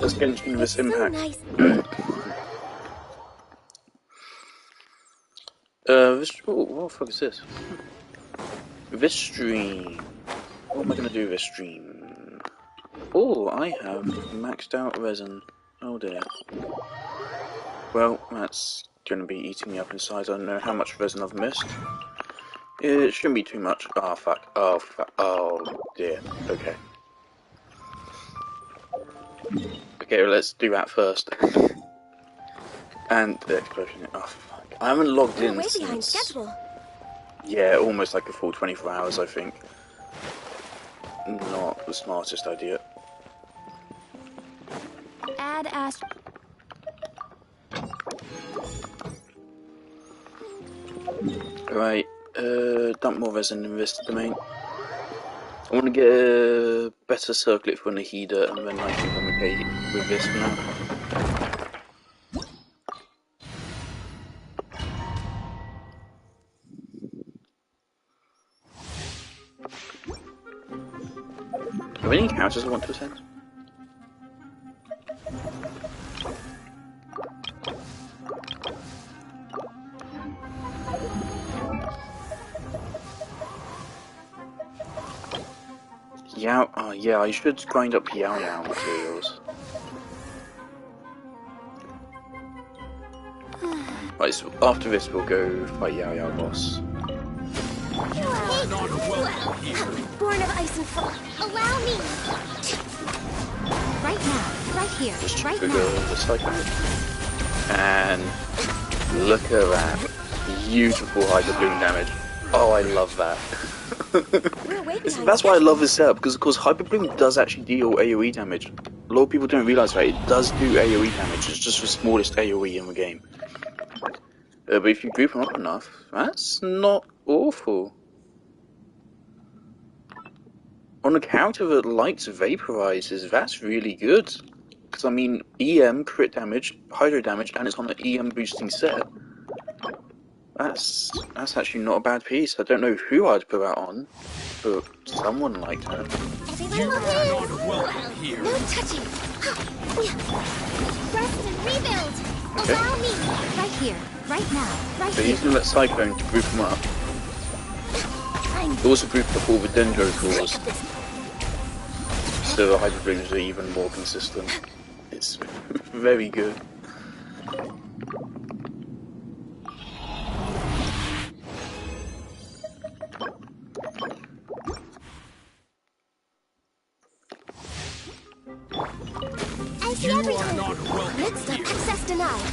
Let's get into this Impact. Nice. What the fuck is this? This stream. What am I gonna do this stream? Oh, I have maxed out resin. Oh dear. Well, that's gonna be eating me up inside. I don't know how much resin I've missed. It shouldn't be too much. Oh fuck. Oh fuck. Oh dear. Okay. Okay, let's do that first. And the explosion. Oh fuck. I haven't logged in way since... behind schedule. Yeah, almost like a full 24 hours, I think. Not the smartest idea. Add Ash. Right, dump more resin in this domain. I want to get a better circuit for Nahida, and then I think I'm okay with this for now. Are there any encounters I want to attend? Yeah, I should grind up Yao Yao materials. Right, so after this we'll go fight Yao Yao boss. Born of ice and frost. Allow me. Right now, right here, Just right trigger now. the cycle. And look at that. Beautiful Hyper Bloom damage. Oh, I love that. That's why I love this setup, because of course Hyper Bloom does actually deal AoE damage. A lot of people don't realise that it does do AoE damage, it's just the smallest AoE in the game. But if you group them up enough, that's not awful. On a character that likes vaporizes, that's really good. Because I mean, EM, crit damage, hydro damage, and it's on an EM boosting set. That's actually not a bad piece. I don't know who I'd put that on, but someone liked that. You are not welcome here. No touching. Rest and rebuild. Okay. Allow me. Right here, right now, right So here. he's going to let Cyclone group them up. Also group up all the Dendro cores, so the Hyper Blooms are even more consistent. It's very good. I see everything. Next up, access denied.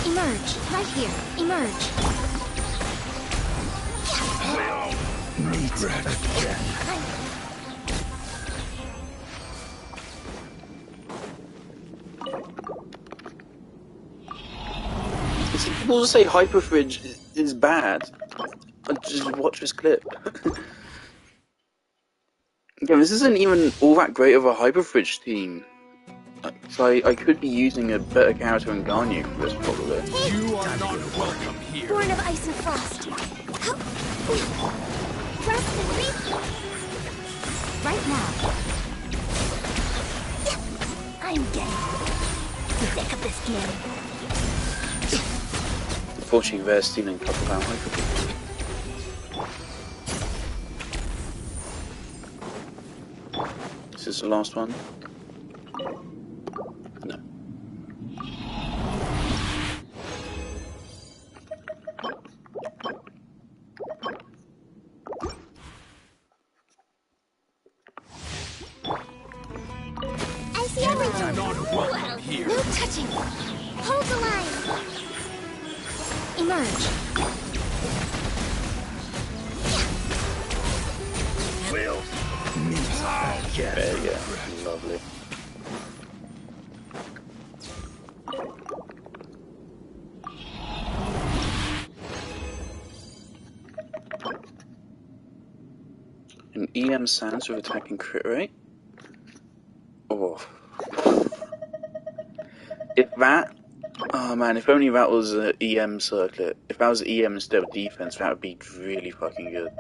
Emerge, right here. Emerge. See, people say Hyperfridge is bad. Just watch this clip. Yeah, this isn't even all that great of a Hyperfridge team. So I could be using a better character than Garnu for this, probably. You are not welcome here. Born of ice and frost. Rest and rebuild. Right now. I'm getting sick of this game. Unfortunately, they're stealing a couple of our Hyperfridge. Is this the last one? No. I see everything. Not welcome here. No touching. Hold the line. Emerge. Will meet again. There you go. Lovely. An EM Sans with attacking crit rate? Oh. If that... Oh man, if only that was an EM circlet. If that was EM instead of defense, that would be really fucking good.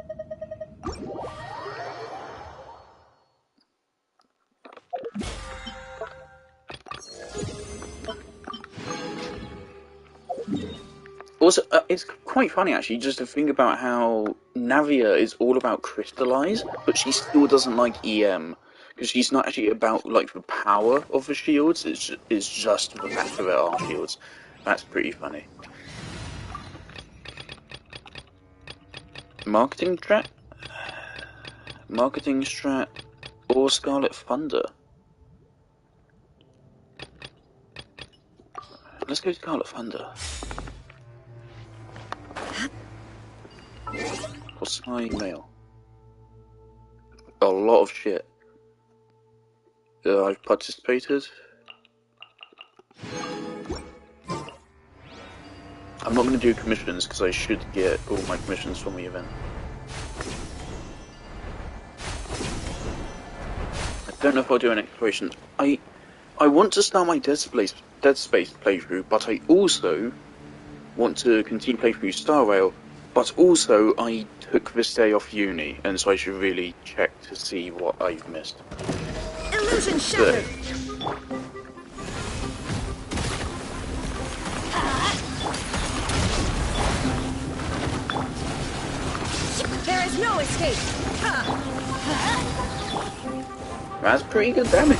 Also, it's quite funny actually, just to think about how Navia is all about crystallize, but she still doesn't like EM because she's not actually about like the power of the shields. It's just the fact that there are shields. That's pretty funny. Marketing strat, or Scarlet Thunder. Let's go Scarlet Thunder. Or Sky Mail. A lot of shit. I've participated. I'm not going to do commissions because I should get all my commissions from the event. I don't know if I'll do an exploration. I want to start my Dead Space playthrough, but I also want to continue playing through Star Rail. But also, I took this day off uni, and so I should really check to see what I've missed. Illusion shattered. There is no escape. That's pretty good damage.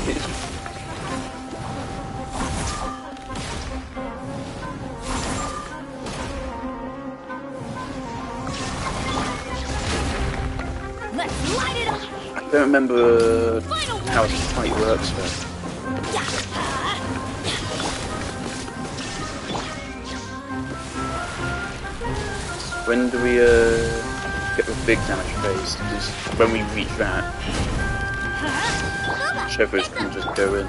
Let's light it up. I don't remember how this fight works though. When do we get the big damage phase? Because when we reach that, Shepherds can just go in.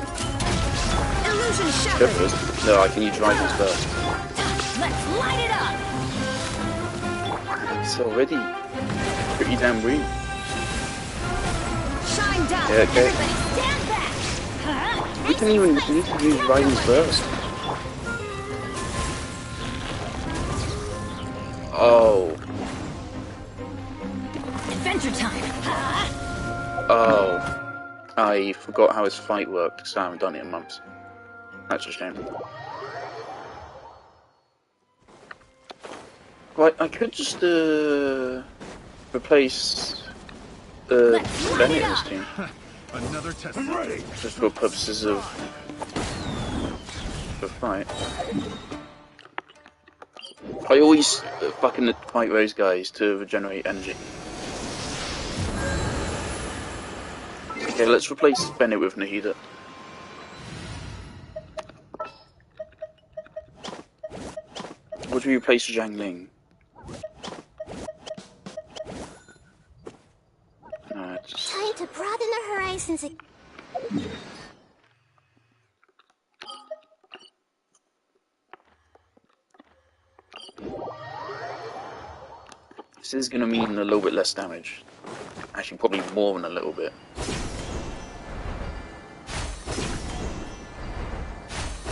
Illusion shattered. Shepherds? No, I can use Rivals first. Let's light it up. It's already pretty damn green. Shine down. Yeah, okay. Everybody stand back. We can even need to use Rivals first. Oh. Adventure time. Oh. I forgot how his fight worked because I haven't done it in months. That's a shame. Right, I could just replace Bennett in this team. Another test. I'm ready. Just for purposes of the fight. I always fucking fight those guys to regenerate energy. Okay, let's replace Bennett with Nahida. What do we replace Zhang Ling? Time to broaden the horizons. This is going to mean a little bit less damage. Actually, probably more than a little bit.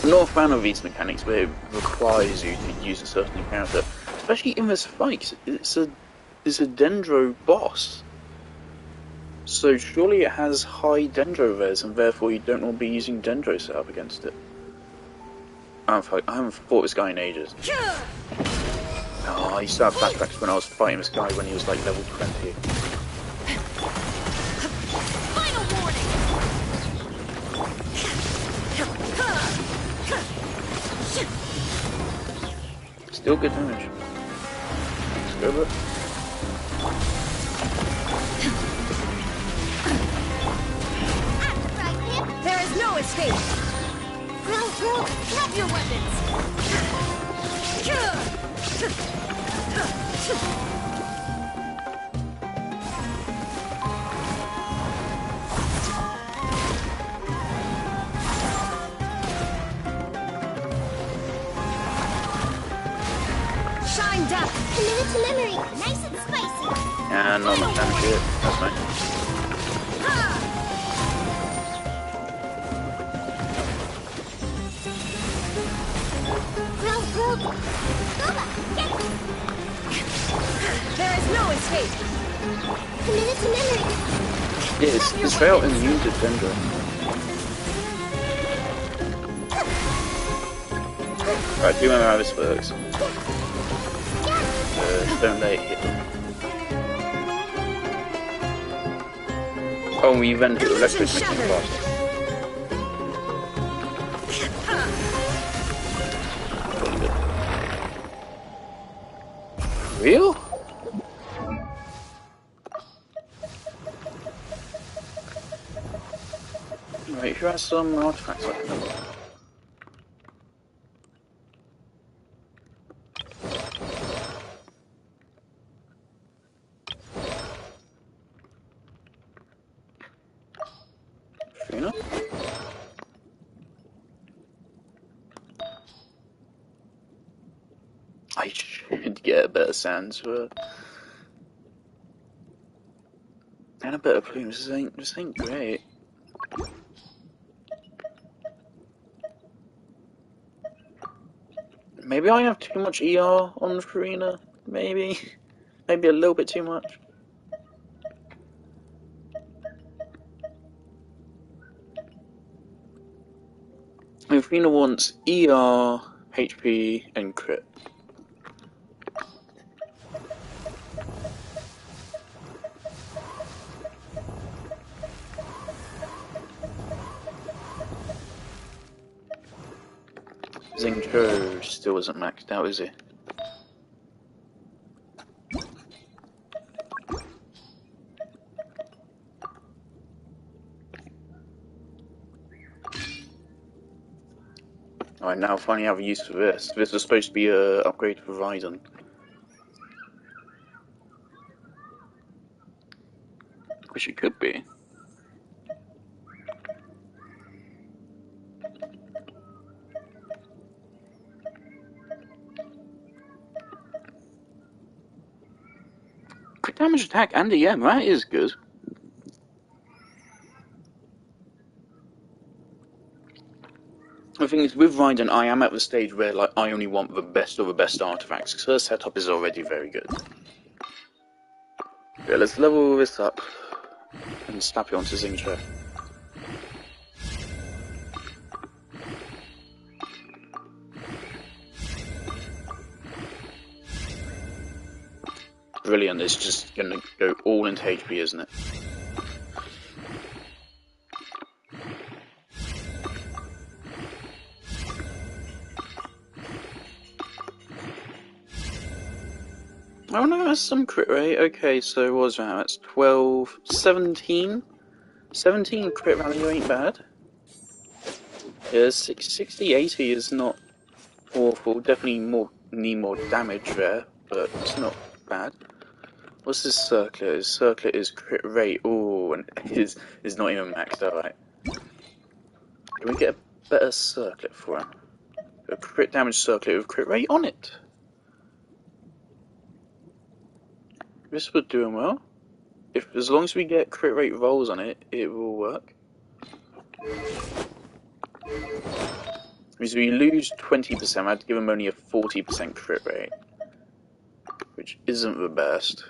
I'm not a fan of these mechanics where it requires you to use a certain character. Especially in this fight. It's a Dendro boss. So surely it has high Dendro res, and therefore you don't want to be using Dendro setup against it. I haven't fought this guy in ages. Oh, I used to have flashbacks when I was fighting this guy when he was like level 20. Final warning. Still good damage. Let's go over it. There is no escape. Drop your weapons. Shine down. Committed to memory. Nice and spicy. And not much damage yet. That's fine. There is no escape. Committed to memory. Yeah, it's very immune to Dendro. Alright, do remember how this works. don't let it hit them. Oh, we even hit the electric makes them faster. Real? Right, who has some artifacts like that? Trina? I should get a better sand to it. And a better plume. This ain't great. Maybe I have too much ER on Farina. Maybe a little bit too much. Farina wants ER, HP, and crit. Xingqiu still isn't maxed out, is he? I now finally have a use for this. This was supposed to be a upgrade for Raiden. Which it could be. Quick damage attack and EM, that is good. The thing is, with Raiden, I am at the stage where like I only want the best of the best artifacts, because her setup is already very good. Yeah, let's level this up and snap it onto Xingqiu. Brilliant, it's just gonna go all into HP, isn't it? Oh no, that's some crit rate. Okay, so what was that? That's 12, 17? 17 crit value ain't bad. Yeah, 60, 80 is not awful. Definitely need more damage there, but it's not bad. What's his circlet? His circlet is crit rate. Ooh, and his is not even maxed out, right? Can we get a better circlet for him? A crit damage circlet with crit rate on it. This would do him well. As long as we get crit rate rolls on it, it will work. Because we lose 20%, I had to give him only a 40% crit rate, which isn't the best.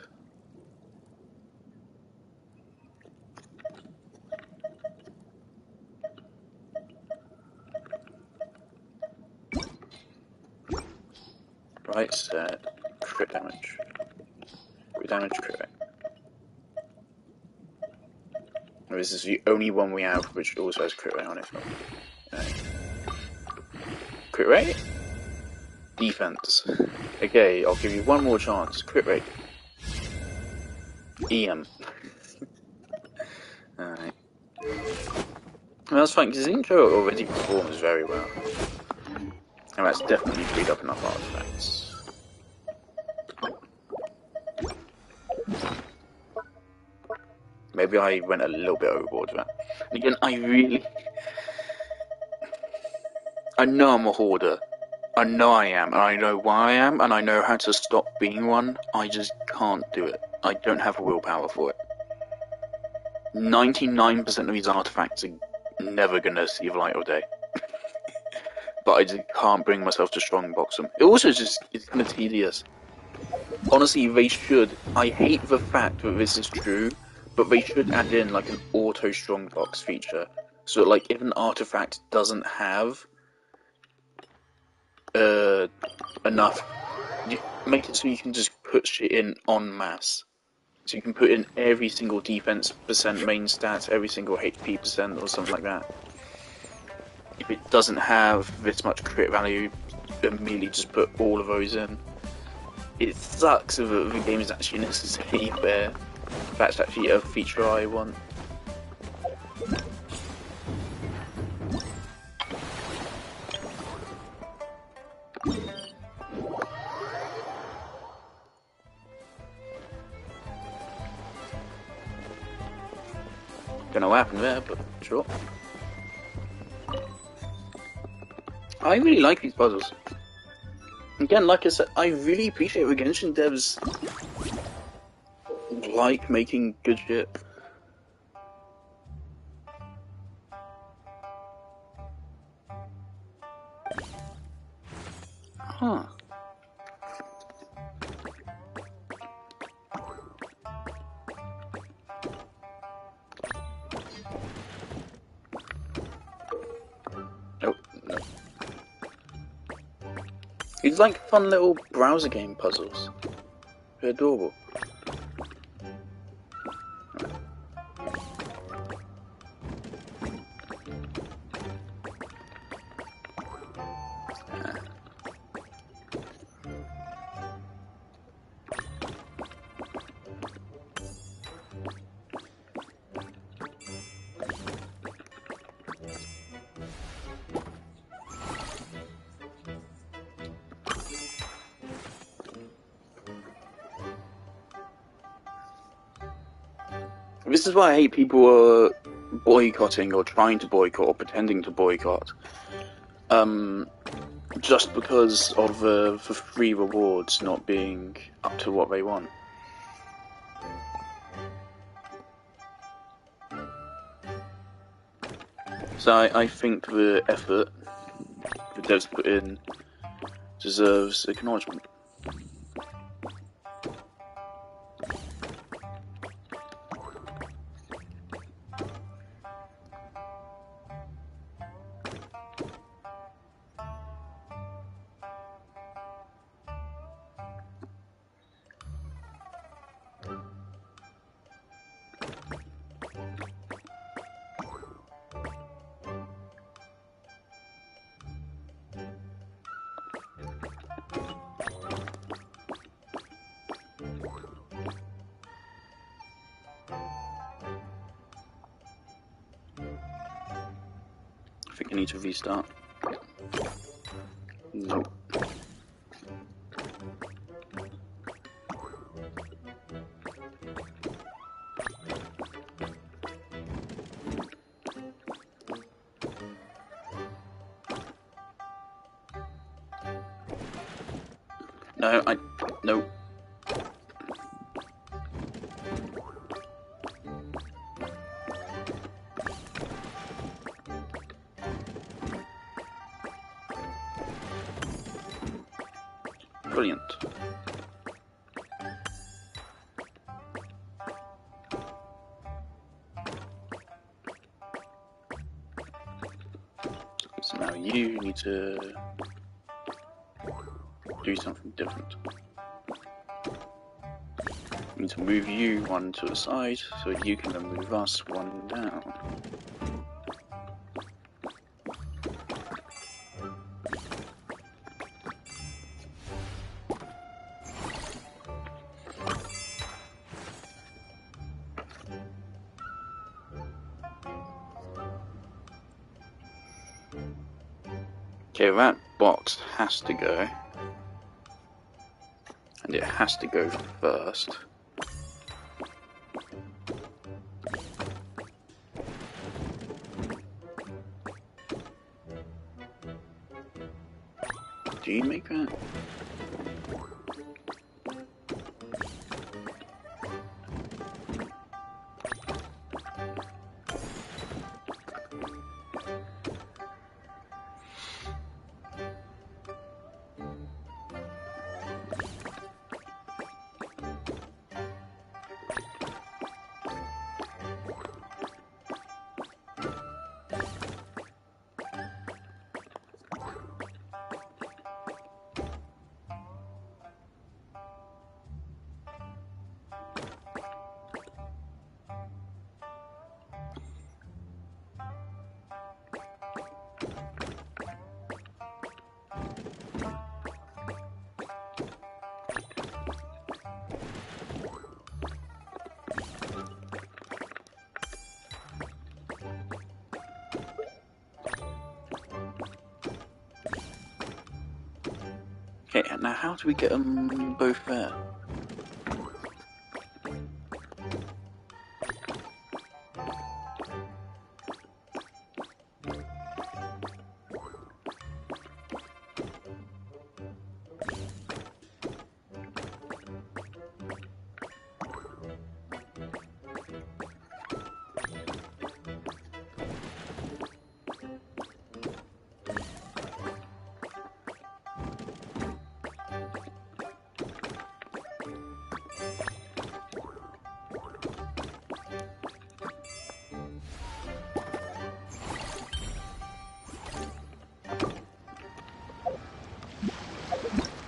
Right set, crit damage. Crit damage, crit rate. This is the only one we have which also has crit rate on it. Right. Crit rate? Defense. Okay, I'll give you one more chance. Crit rate. EM. Alright. Well, that's fine, because Xingqiu already performs very well. And that's definitely freed up enough artifacts. Maybe I went a little bit overboard with that. And again, I know I'm a hoarder. I know I am, and I know why I am, and I know how to stop being one. I just can't do it. I don't have the willpower for it. 99% of these artifacts are never gonna see the light of day. But I just can't bring myself to strongbox them. It also it's kind of tedious. Honestly, they should. I hate the fact that this is true, but they should add in like an auto strongbox feature, so that, like if an artifact doesn't have enough, make it so you can just put shit in en masse. So you can put in every single defense percent, main stats, every single HP percent, or something like that. If it doesn't have this much crit value, immediately just put all of those in. It sucks if the game is actually necessary, but that's actually a feature I want. Don't know what happened there, but sure. I really like these puzzles. Again, like I said, I really appreciate the Genshin devs like making good shit. Huh. Oh, no. These like fun little browser game puzzles. They're adorable. This is why I hate people are boycotting or trying to boycott or pretending to boycott. Just because of the free rewards not being up to what they want. So I think the effort the devs put in deserves acknowledgement. I think I need to restart. Nope. No, no. Brilliant. So now you need to do something different. We need to move you one to the side so you can then move us one down. Okay, that box has to go. And it has to go first. Do you make that? Okay, now how do we get them both there?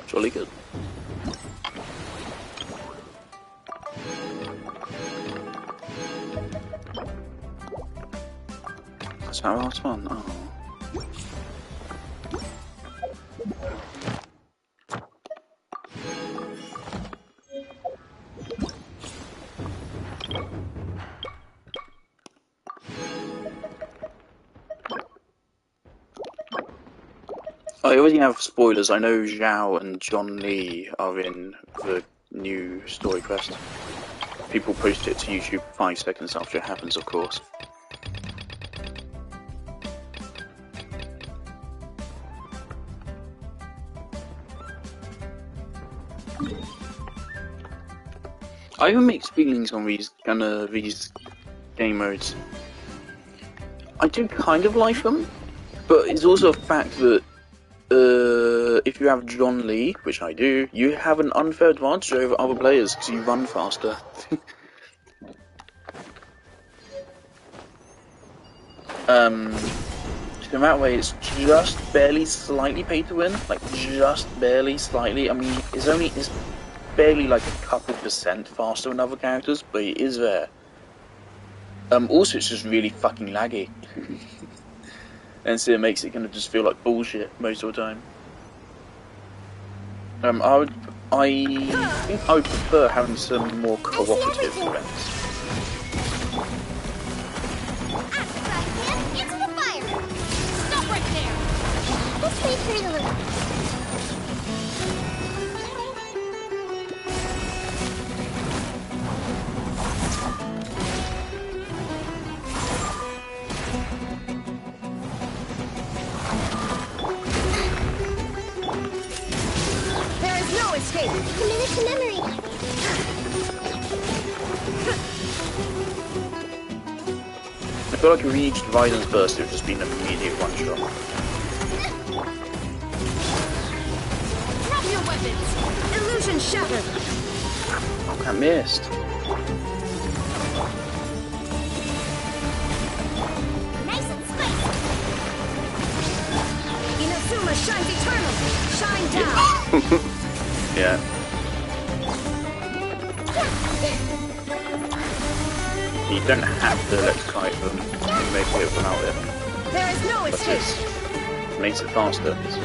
Jolly good. That's our last one. Oh. I already have spoilers. I know Zhao and John Lee are in the new story quest. People post it to YouTube 5 seconds after it happens, of course. I have mixed feelings on these game modes. I do kind of like them, but it's also a fact that if you have John Lee, which I do, you have an unfair advantage over other players because you run faster. So that way it's just barely slightly pay to win, like just barely slightly. I mean, it's barely like a couple % faster than other characters, but it is there. Also it's just really fucking laggy. And so it makes it kind of just feel like bullshit most of the time. I think I would prefer having some more cooperative events. Into the fire! Stop right there! Let's wait for it a little. There is no escape! Diminish the memory! I feel like if we reached Viden's burst, it would just be an immediate one-shot. Drop your weapons! Illusion shattered! Oh, I missed. Nice and spicy! Inazuma shines eternal! Shine down! Yeah. You don't have to electrify them to make it without it. There is no But escape! it makes it faster. So.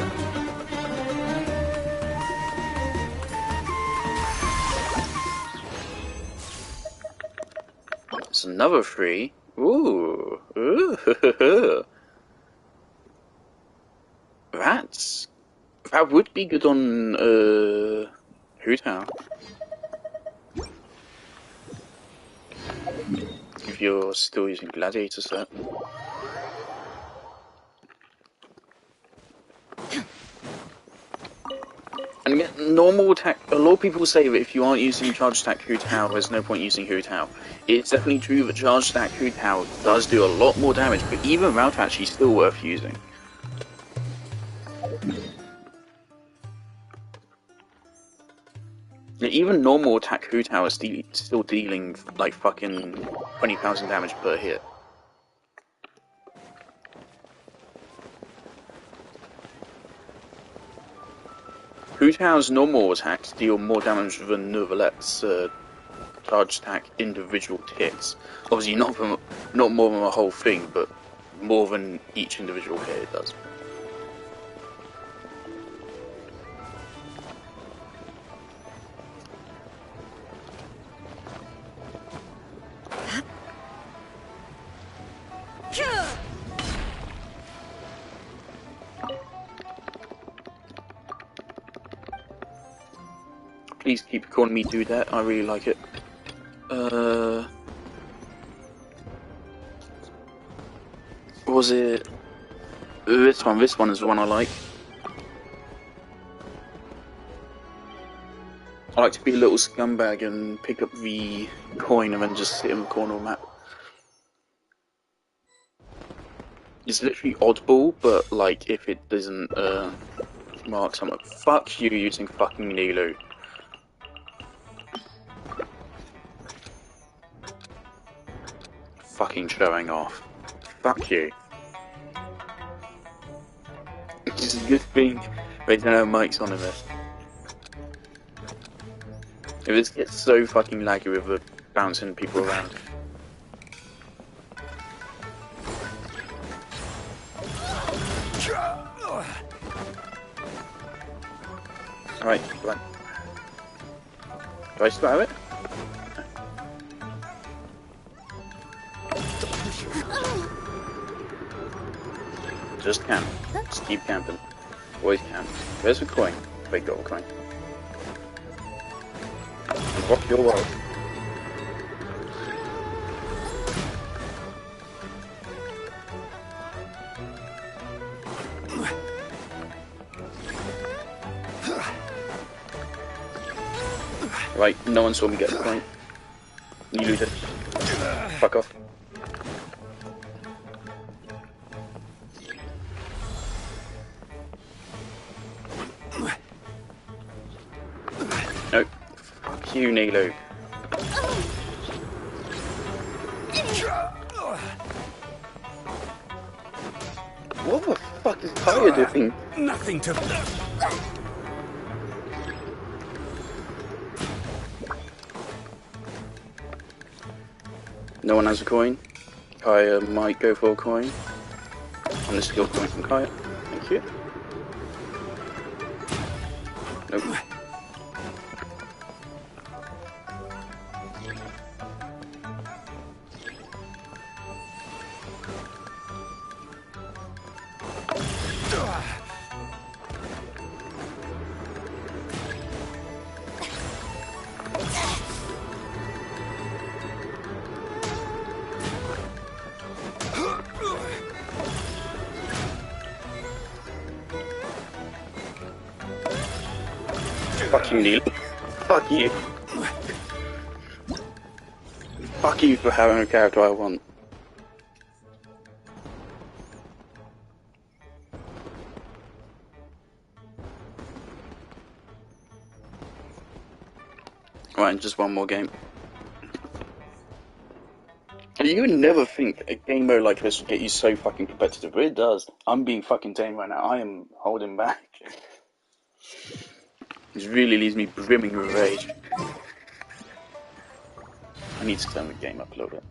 It's another 3. Ooh. Ooh. That would be good on Hootao. If you're still using Gladiator set. And again, normal attack, a lot of people say that if you aren't using charge attack Hootao, there's no point using Hootao. It's definitely true that charge attack Hootao does do a lot more damage, but even without actually still worth using. Even normal attack Hootao is still dealing like fucking 20,000 damage per hit. Hootau's normal attacks deal more damage than Neuvalette's charge attack individual hits. Obviously not more than the whole thing, but more than each individual hit it does. Please keep calling me do that. I really like it. Was it this one? This one is the one I like. I like to be a little scumbag and pick up the coin and then just sit in the corner of the map. It's literally oddball, but like if it doesn't mark something, fuck you using fucking Nilu. Fucking showing off. Fuck you. It's a good thing they don't have mics on in this. If this gets so fucking laggy with the bouncing people around. Alright, come on. Do I still have it? Just camp. Just keep camping. Always camp. Where's the coin? Wait, got a coin. Rock your world. Right, no one saw me get the coin. You lose it. Fuck off. Nope. Fuck you, Nilo. What the fuck is Kaya doing? Nothing to... No one has a coin. Kaya might go for a coin. On the skill point from Kaya. Thank you. Nope. Fuck you, Neil. Fuck you. Fuck you for having a character I want. Right, and just one more game. You would never think a game mode like this would get you so fucking competitive, but it does. I'm being fucking tame right now. I am holding back. This really leaves me brimming with rage. I need to turn the game up a little bit.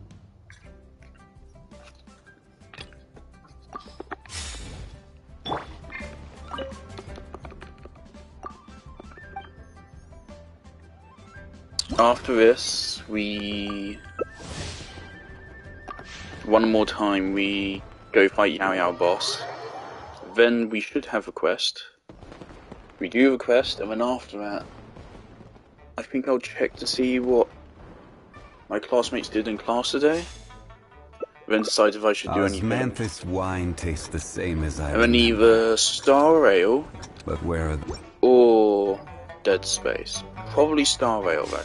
After this, one more time we go fight Yao Yao boss. Then we should have a quest. We do have a quest, and then after that, I think I'll check to see what my classmates did in class today. Then decide if I should do anything. Osmanthus wine tastes the same as I. And then either Star Rail, but where are they? or Dead Space. Probably Star Rail though.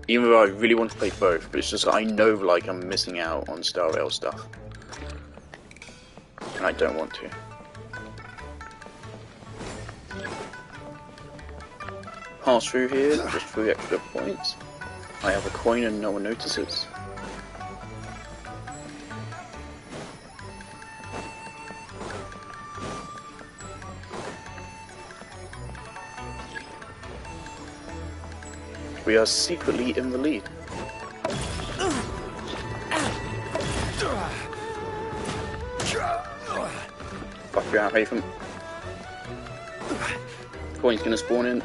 Even though I really want to play both, but it's just I know like I'm missing out on Star Rail stuff, and I don't want to. Pass through here, just 3 extra points. I have a coin and no one notices. We are secretly in the lead. Fuck you out, Haytham. Coin's gonna spawn in.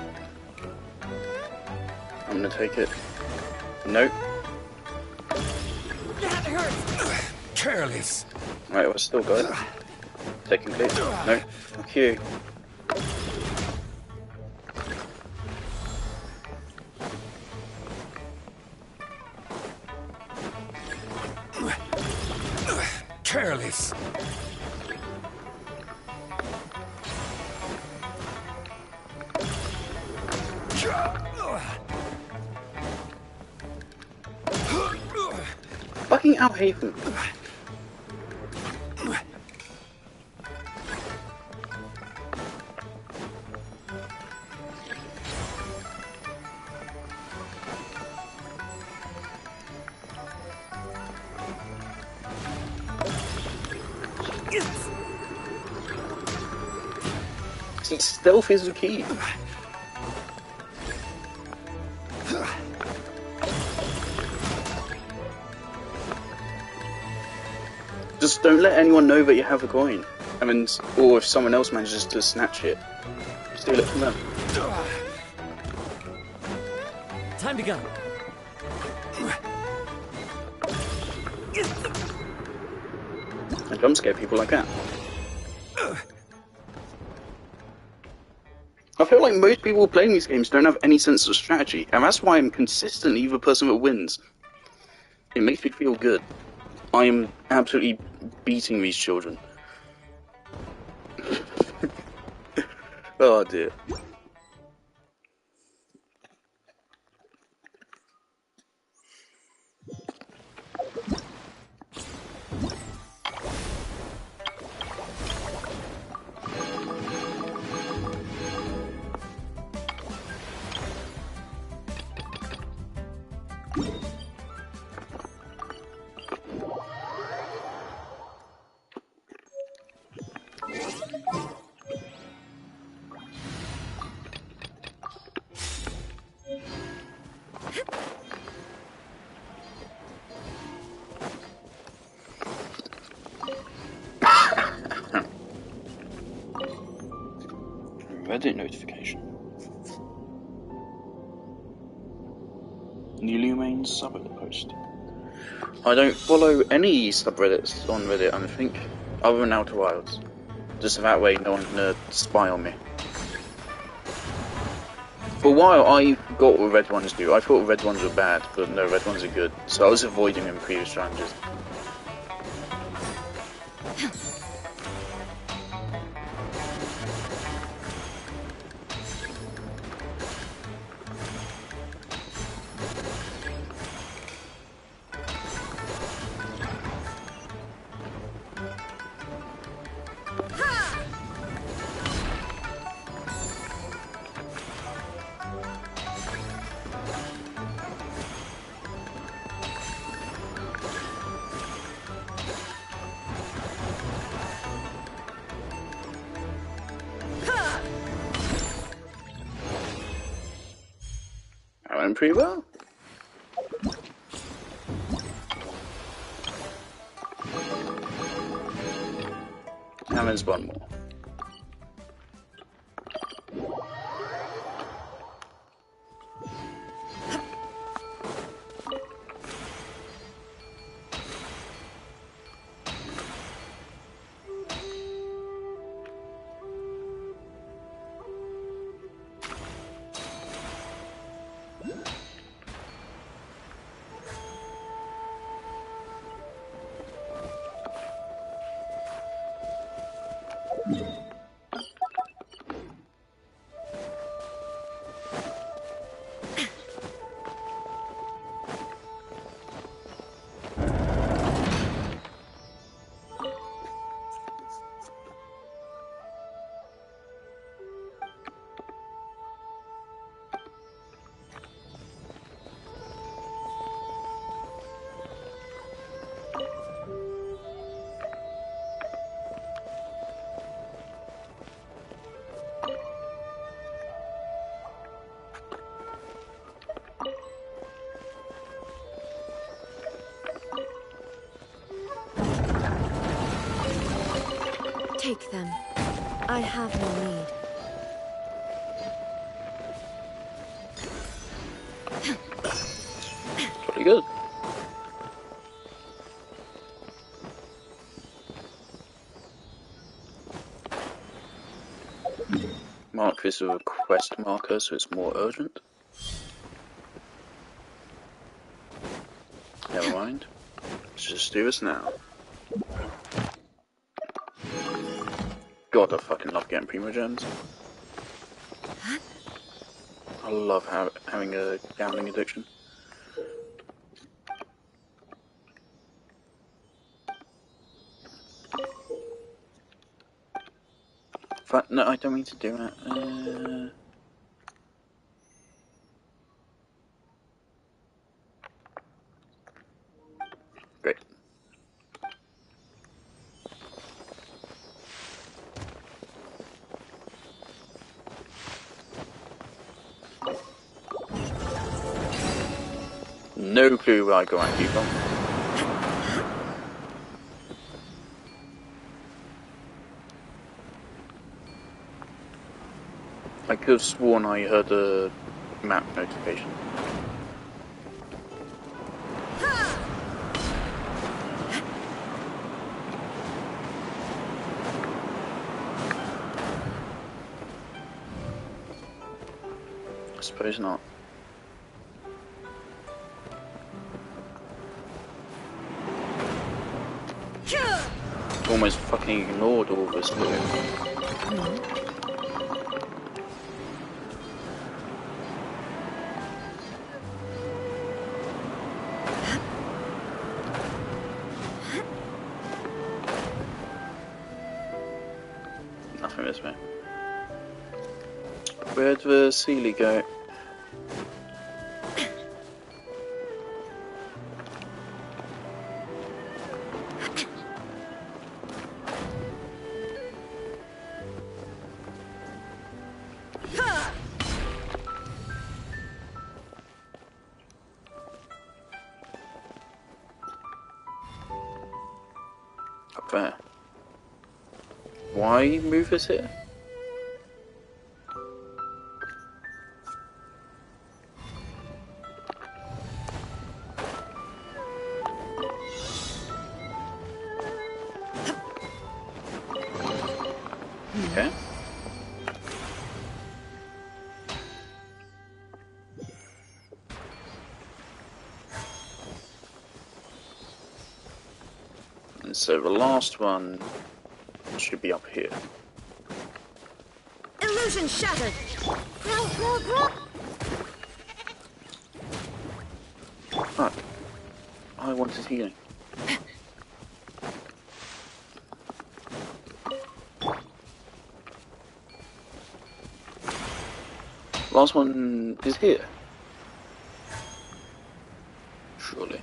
I'm gonna take it. Nope. That hurts. Careless. Right, I still got it. Technically. No. Fuck you. careless. Fucking Alhaven. See, stealth is the key. Just don't let anyone know that you have a coin. I mean, or if someone else manages to snatch it, steal it from them. Time to go. And jump scare people like that. I feel like most people playing these games don't have any sense of strategy, and that's why I'm consistently the person that wins. It makes me feel good. I am absolutely beating these children. Oh dear. Reddit notification. Newly main subreddit post. I don't follow any subreddits on Reddit, I think, other than Outer Wilds. Just that way no one's gonna spy on me. For a while I got what red ones do. I thought red ones were bad, but no, red ones are good. So I was avoiding them in previous challenges. That went pretty well. And there's one more. Take them. I have no need. Pretty good. Mark this with a quest marker so it's more urgent. Never mind. Let's just do this now. God, I fucking love getting Primogems. I love having a gambling addiction. But no, I don't mean to do that. Great. No clue where I go at you from. I could have sworn I heard a map notification. I suppose not. Almost fucking ignored all this loot. Nothing this way. Where'd the Sealy go? Up there. Why move us here? Okay. And so the last one should be up here. Illusion shattered. Grow, grow, grow. Fuck. I wanted healing. Last one is here. Surely.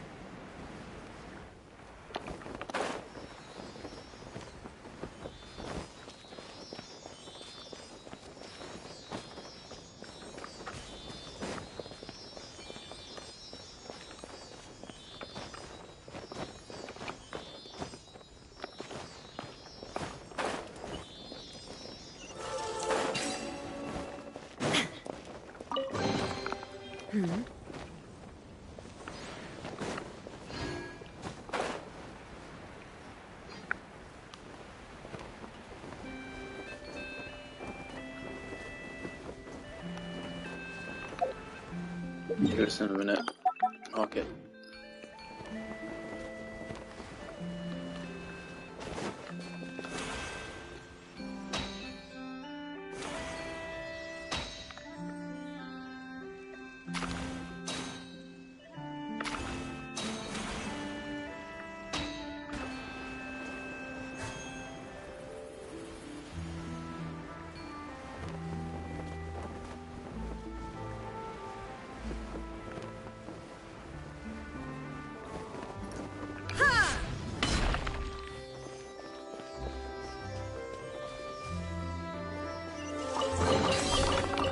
Do this in a minute. Okay.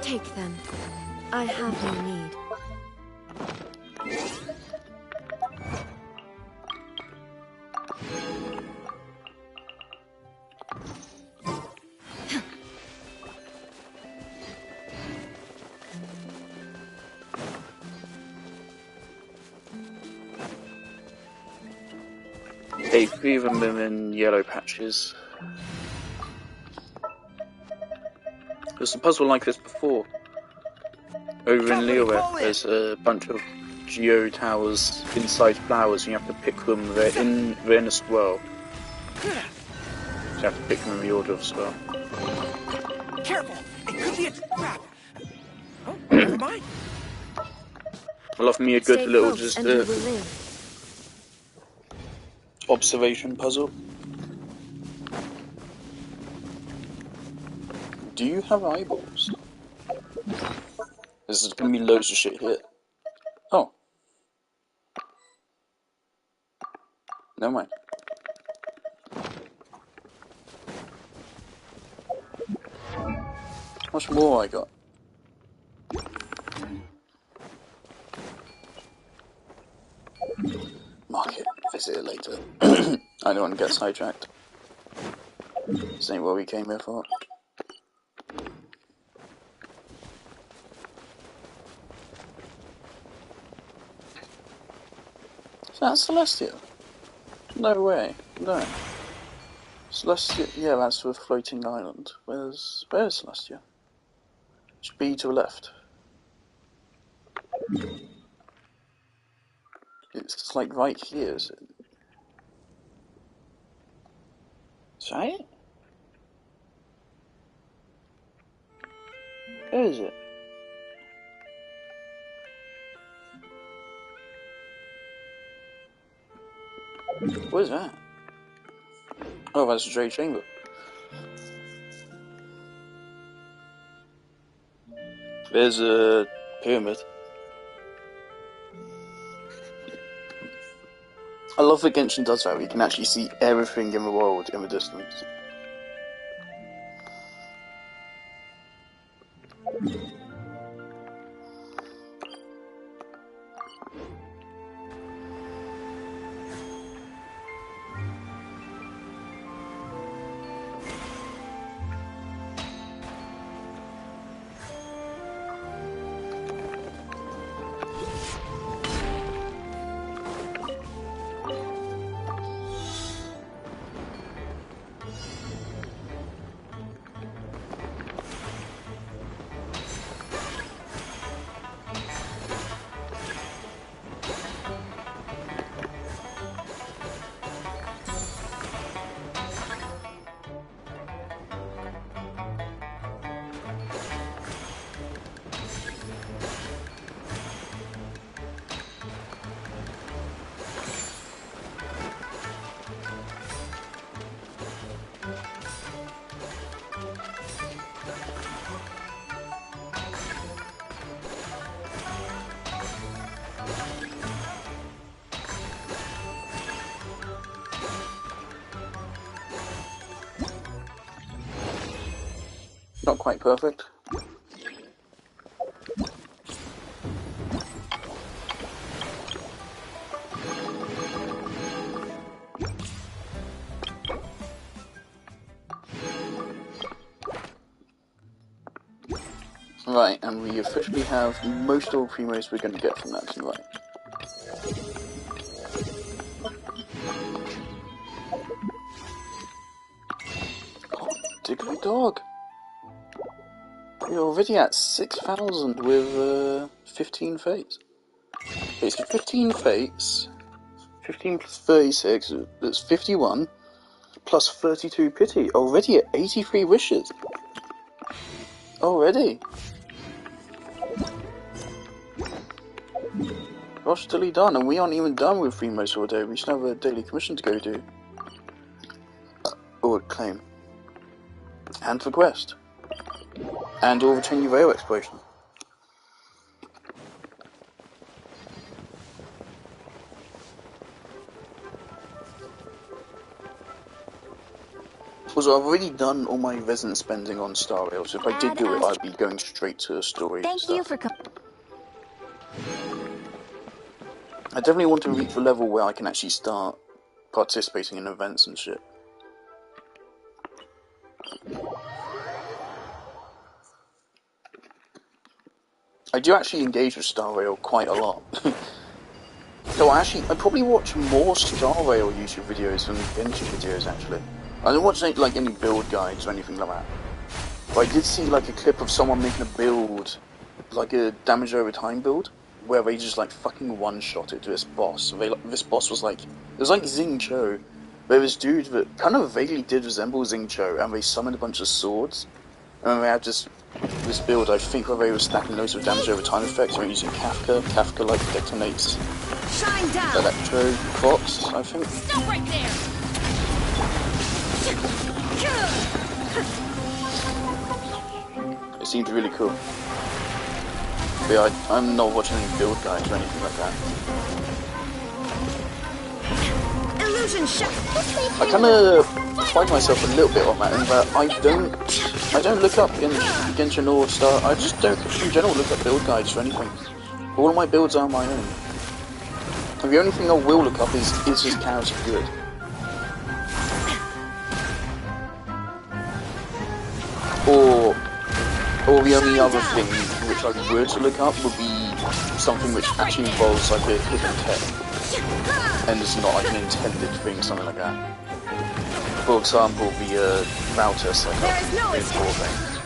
Take them. I have no need. Hey, 3 of them in yellow patches. There's a puzzle like this before. Over in Leoware, there's a bunch of geo towers inside flowers, and you have to pick them. They're in a swirl. You have to pick them in the order of spell. Careful! It could be a trap! Oh, never mind. I love me a good Stay little close just and you will live. observation puzzle. Do you have eyeballs? There's gonna be loads of shit here. Oh. Never mind. How much more I got? Market. Visit it later. I don't want to get sidetracked. This ain't what we came here for. Is that Celestia? No way. No. Celestia, yeah, that's the floating island. Where's Celestia? Should be to the left. It's like right here, is it? Is that it? Where is it? What is that? Oh, that's a Jade Chamber. There's a pyramid. I love that Genshin does that, where you can actually see everything in the world in the distance. Not quite perfect. Right, and we officially have most of the primos we're going to get from that tonight. Oh, Diggly Dog! You're already at 6,000 with 15 fates. Okay, so 15 fates, 15 plus 36, that's 51, plus 32 pity, already at 83 wishes. Already. Gosh, dilly done, and we aren't even done with Freemos for a day. We still have a daily commission to go do. Or claim. And for quest. And all the 10 rail exploration. Also, I've already done all my resident spending on Star Rail, so if I did do it, I'd be going straight to story Thank stuff. you for I definitely want to reach the level where I can actually start participating in events and shit. I do actually engage with Star Rail quite a lot. So I probably watch more Star Rail YouTube videos than Genshin videos, actually. I don't watch like any build guides or anything like that. But I did see like a clip of someone making a build, like a damage over time build, where they just like fucking one-shotted this boss. This boss was like, it was like Xing Cho, There was dude that kind of vaguely did resemble Xingqiu, and they summoned a bunch of swords. And they had this build, I think, where they were stacking loads of damage over time effects. They were using Kafka. Kafka, like, detonates Shine down. electro procs, I think. Stop right there. It seemed really cool. But yeah, I'm not watching any build guides or anything like that. Illusion shot. I kind of pride myself a little bit on that, in that I don't look up in Genshin or Star. I just don't, in general, look up build guides for anything. All of my builds are my own. And the only thing I will look up is his character good? Or the only other thing which I would look up would be something which actually involves like a hidden tech. And it's not like an intended thing, something like that. For example, the router setup is all things.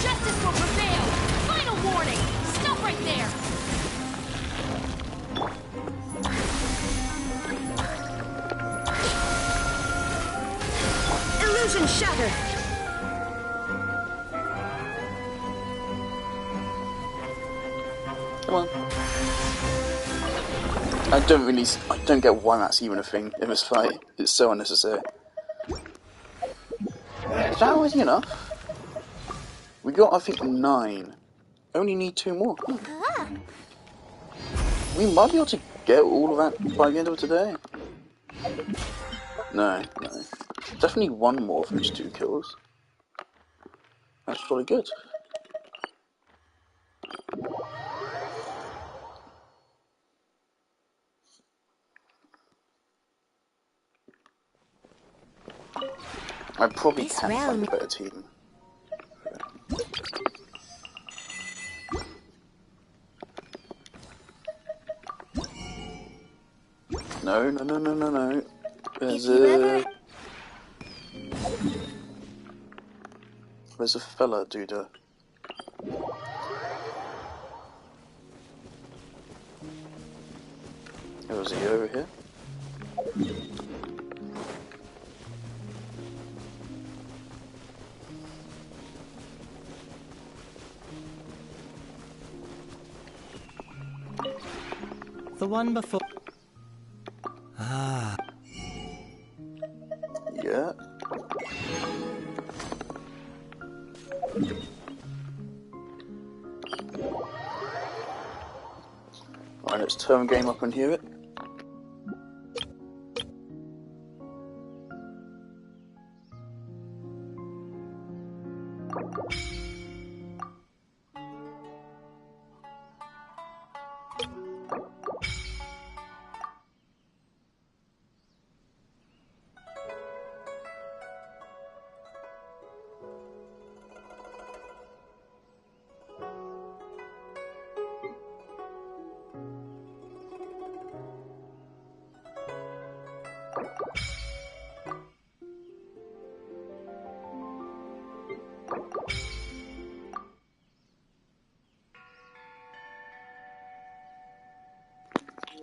Justice will prevail. Final warning. Stop right there. Illusion shattered. Come on. I don't get why that's even a thing in this fight. It's so unnecessary. Is that already enough? We got, I think, 9. Only need 2 more. We might be able to get all of that by the end of today. No. Definitely 1 more for each 2 kills. That's probably good. I probably can find a better team. No. There's a fella, dude. Oh, is he over here? The one before. Yeah. Right, let's turn game up and hear it.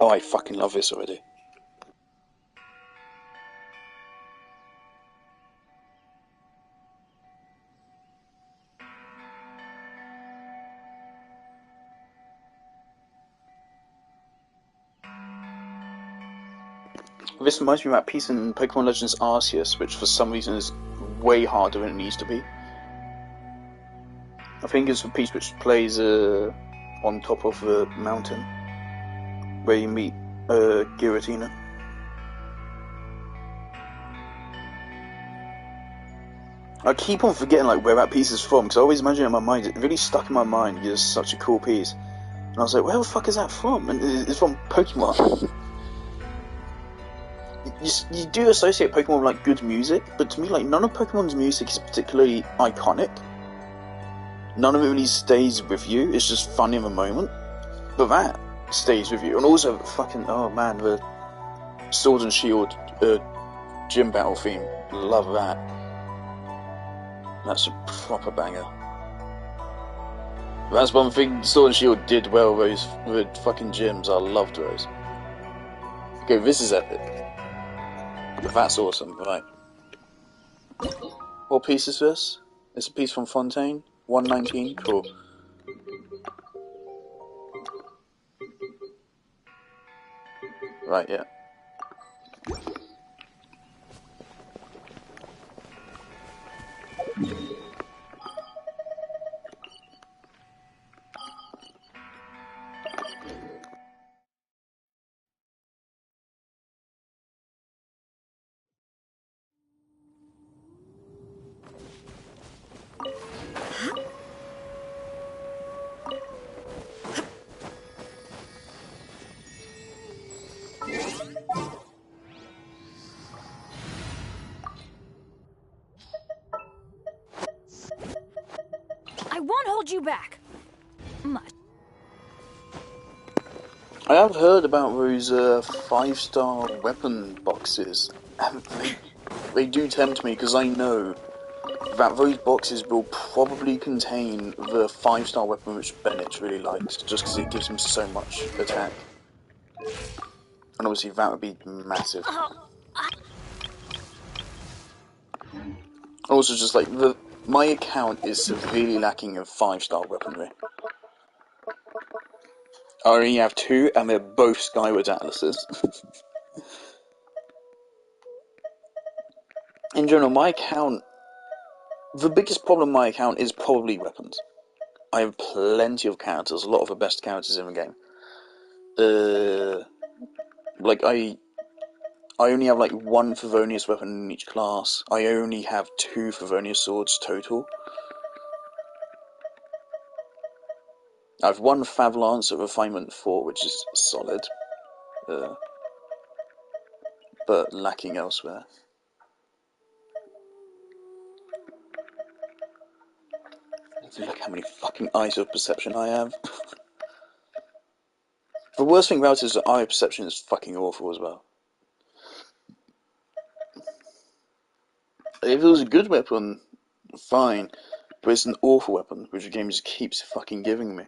Oh, I fucking love this already. This reminds me of that piece in Pokemon Legends Arceus, which for some reason is way harder than it needs to be. I think it's the piece which plays on top of a mountain, where you meet Giratina. I keep on forgetting like where that piece is from, because I always imagine it in my mind. It really stuck in my mind. It's such a cool piece, and I was like, where the fuck is that from? And it's from Pokemon. You do associate Pokemon with like good music, but to me, like none of Pokemon's music is particularly iconic. None of it really stays with you. It's just fun in the moment, but that stays with you. And also, fucking the Sword and Shield gym battle theme. Love that. That's a proper banger. That's one thing Sword and Shield did well, Rose, with fucking gyms. I loved Rose. Okay, this is epic. That's awesome, right. What piece is this? It's a piece from Fontaine. 119, cool. Right, yeah. I won't hold you back. Much. I have heard about those 5-star weapon boxes, and they do tempt me, because I know that those boxes will probably contain the 5-star weapon which Bennett really likes, just because it gives him so much attack. And obviously that would be massive. Also, just like, my account is severely lacking in 5-star weaponry. I only have 2, and they're both Skyward Atlases. In general, my account... The biggest problem with my account is probably weapons. I have plenty of characters, a lot of the best characters in the game. Like, I only have, like, 1 Favonius weapon in each class. I only have 2 Favonius swords total. I have 1 Fav Lance at Refinement 4, which is solid. But lacking elsewhere. Look how many fucking eyes of perception I have. The worst thing about it is that eye of perception is fucking awful as well. If it was a good weapon, fine. But it's an awful weapon, which the game just keeps fucking giving me.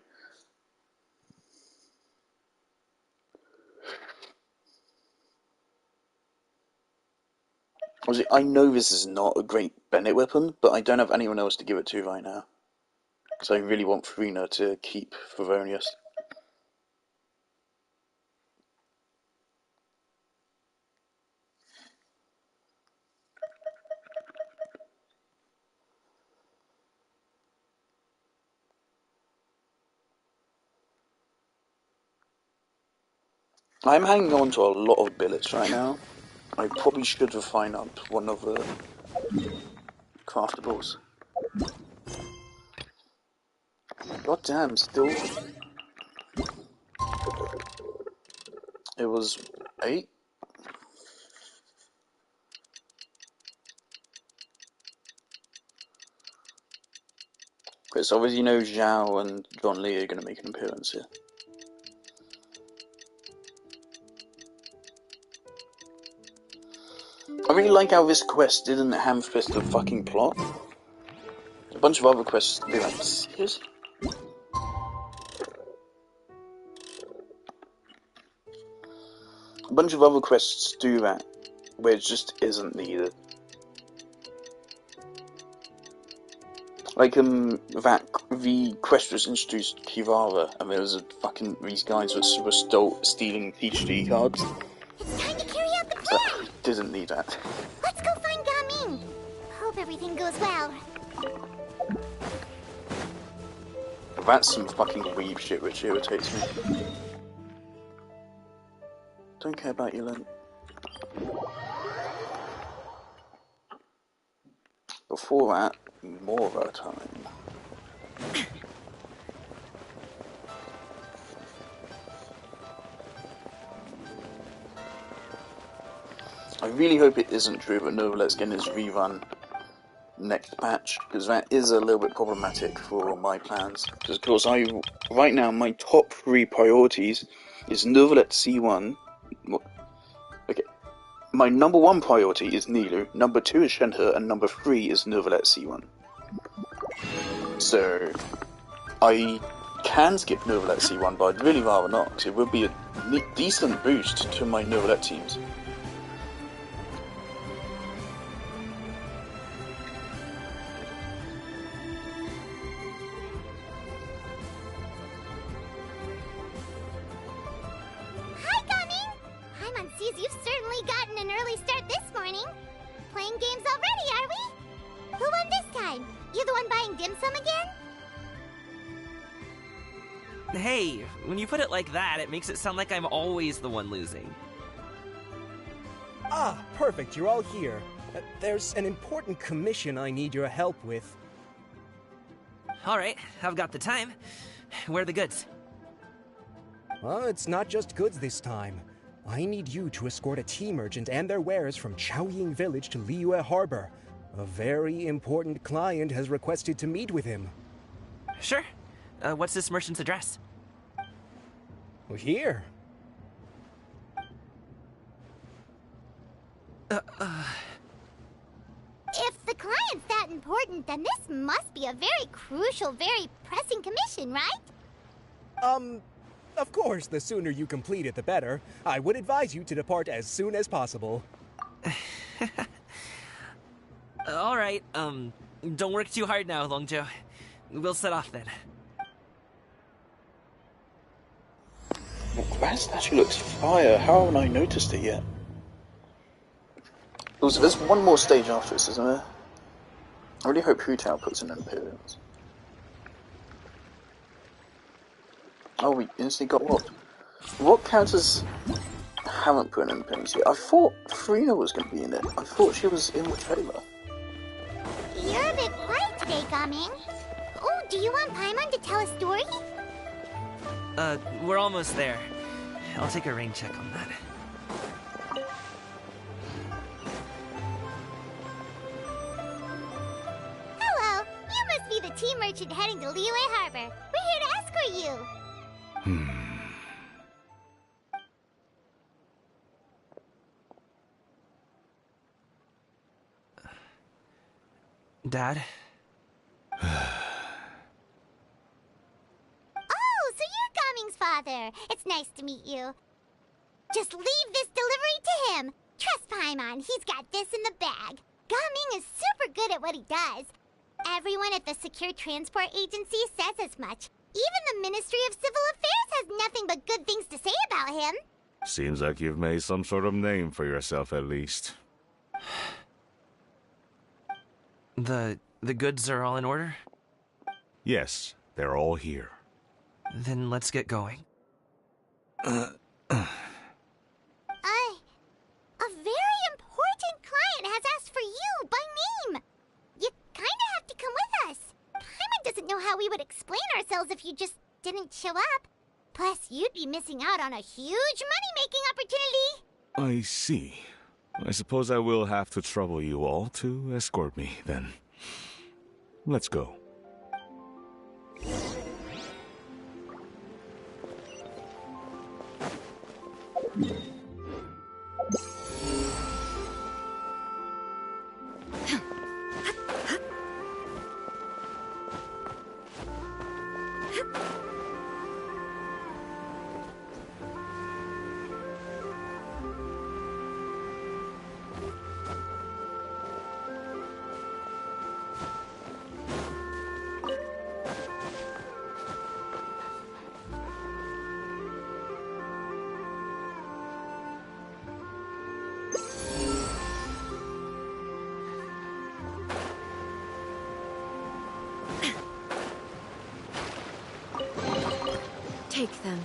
Obviously, I know this is not a great Bennett weapon, but I don't have anyone else to give it to right now. Because I really want Farina to keep Favonius. I'm hanging on to a lot of billets right now. I probably should refine up one of the craftables. God damn, still. It was 8? Okay, so obviously you know Zhao and John Lee are going to make an appearance here. I really like how this quest didn't ham-fist the fucking plot. A bunch of other quests be like, seriously? A bunch of other quests do that, where it just isn't needed. Like, the quest was introduced Kivara, and there was these guys were stealing PhD cards. It's time to carry out the So, plan! didn't need that. Let's go find Gaming! Hope everything goes well. That's some fucking weeb shit which irritates me. Don't care about you, Len. Before that, more of our time. I really hope it isn't true that Nova Let's Get his rerun next patch, because that is a little bit problematic for my plans. Because of course, right now my top 3 priorities is Novelet C1. Okay, my number 1 priority is Nilu, number 2 is Shenhe, and number 3 is Novelet C1. So, I can skip Novelette C1, but I'd really rather not, because it would be a decent boost to my Novelette teams. Hi, Gummy! Paimon sees you've certainly gotten an early start this morning. Playing games already, are we? Who won this time? You the one buying dim sum again? Hey, when you put it like that, it makes it sound like I'm always the one losing. Ah, perfect, you're all here. There's an important commission I need your help with. Alright, I've got the time. Where are the goods? Well, it's not just goods this time. I need you to escort a tea merchant and their wares from Chaoying Village to Liyue Harbor. A very important client has requested to meet with him. Sure. What's this merchant's address? Well, here. If the client's that important, then this must be a very crucial, very pressing commission, right? Of course, the sooner you complete it, the better. I would advise you to depart as soon as possible. Alright, don't work too hard now, Longzhou. We'll set off then. That statue looks fire. How haven't I noticed it yet? Also, there's one more stage after this, isn't there? I really hope Hu Tao puts in an appearance. Oh, we instantly got what? What characters haven't put in an appearance yet? I thought Farina was going to be in it. I thought she was in the trailer. You're a bit quiet today, Gaming. Oh, do you want Paimon to tell a story? We're almost there. I'll take a rain check on that. Hello, you must be the tea merchant heading to Liyue Harbor. We're here to escort you. Dad? Father, it's nice to meet you. Just leave this delivery to him. Trust Paimon, he's got this in the bag. Gaming is super good at what he does. Everyone at the Secure Transport Agency says as much. Even the Ministry of Civil Affairs has nothing but good things to say about him. Seems like you've made some sort of name for yourself at least. The goods are all in order? Yes, they're all here. Then let's get going. A very important client has asked for you by name. You kinda have to come with us. Paimon doesn't know how we would explain ourselves if you just didn't show up. Plus, you'd be missing out on a huge money-making opportunity. I see. I suppose I will have to trouble you all to escort me, then. Let's go. Take them.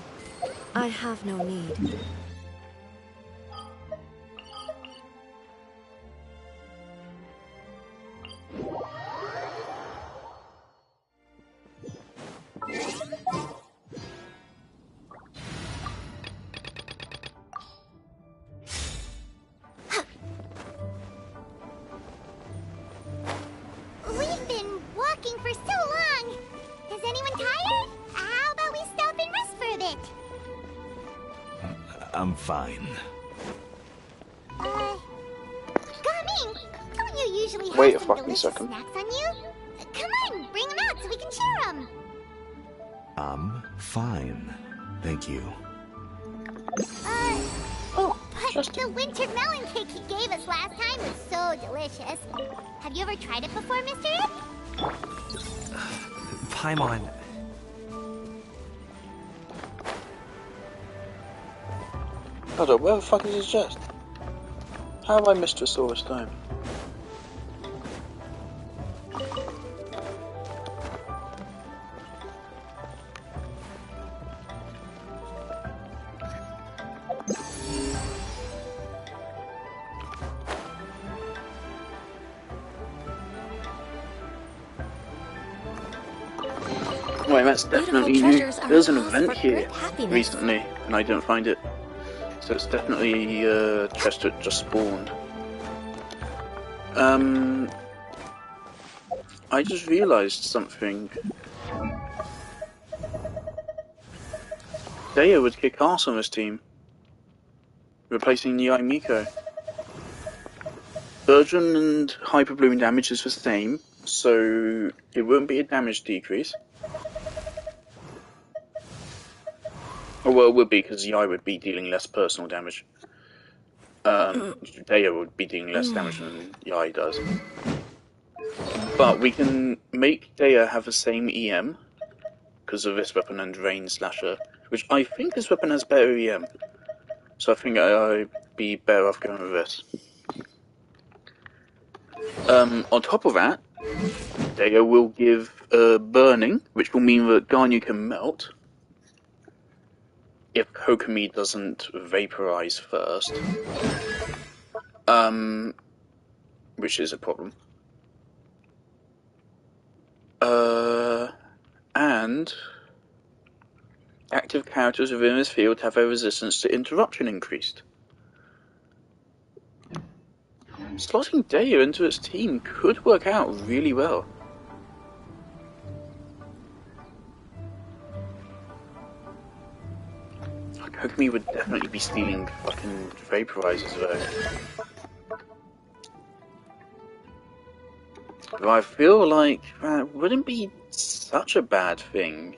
I have no need. We've been walking for so long. Is anyone tired? How about we stop and rest for a bit? I'm fine. Gaming, don't you usually have Wait a some fucking delicious second. snacks on you? Come on, bring them out so we can share them. I'm fine. Thank you. But the winter melon cake he gave us last time was so delicious. Have you ever tried it before, Mr. Ip? Paimon. Hold up, where the fuck is his chest? How have I missed this all this time? Wait, that's definitely new. There's an event here recently, and I didn't find it. So it's definitely a chest that just spawned. I just realised something. Daya would kick ass on this team, replacing Yai Miko. Burgeon and Hyper Bloom damage is the same, so it won't be a damage decrease. Oh, well, it would be, because Yai would be dealing less personal damage. Daya would be dealing less damage than Yai does. But we can make Daya have the same EM, because of this weapon and Rain Slasher, which I think this weapon has better EM. So I think I'd be better off going with this. On top of that, Daya will give Burning, which will mean that Ganyu can melt. If Kokomi doesn't vaporize first, which is a problem. And active characters within this field have their resistance to interruption increased. Slotting Daya into its team could work out really well. Kokomi would definitely be stealing fucking vaporizers though. But I feel like that wouldn't be such a bad thing.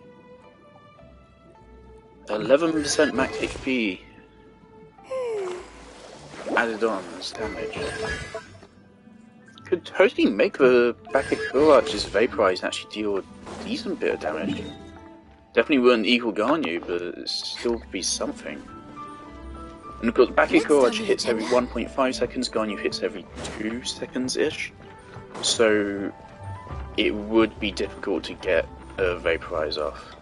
11% max HP added on as damage. Could totally make the Bakakura vaporize actually deal a decent bit of damage. Definitely wouldn't equal Ganyu, but it'd still be something. And of course, Bakakura hits every 1.5 seconds, Ganyu hits every 2 seconds-ish. So it would be difficult to get a vaporize off.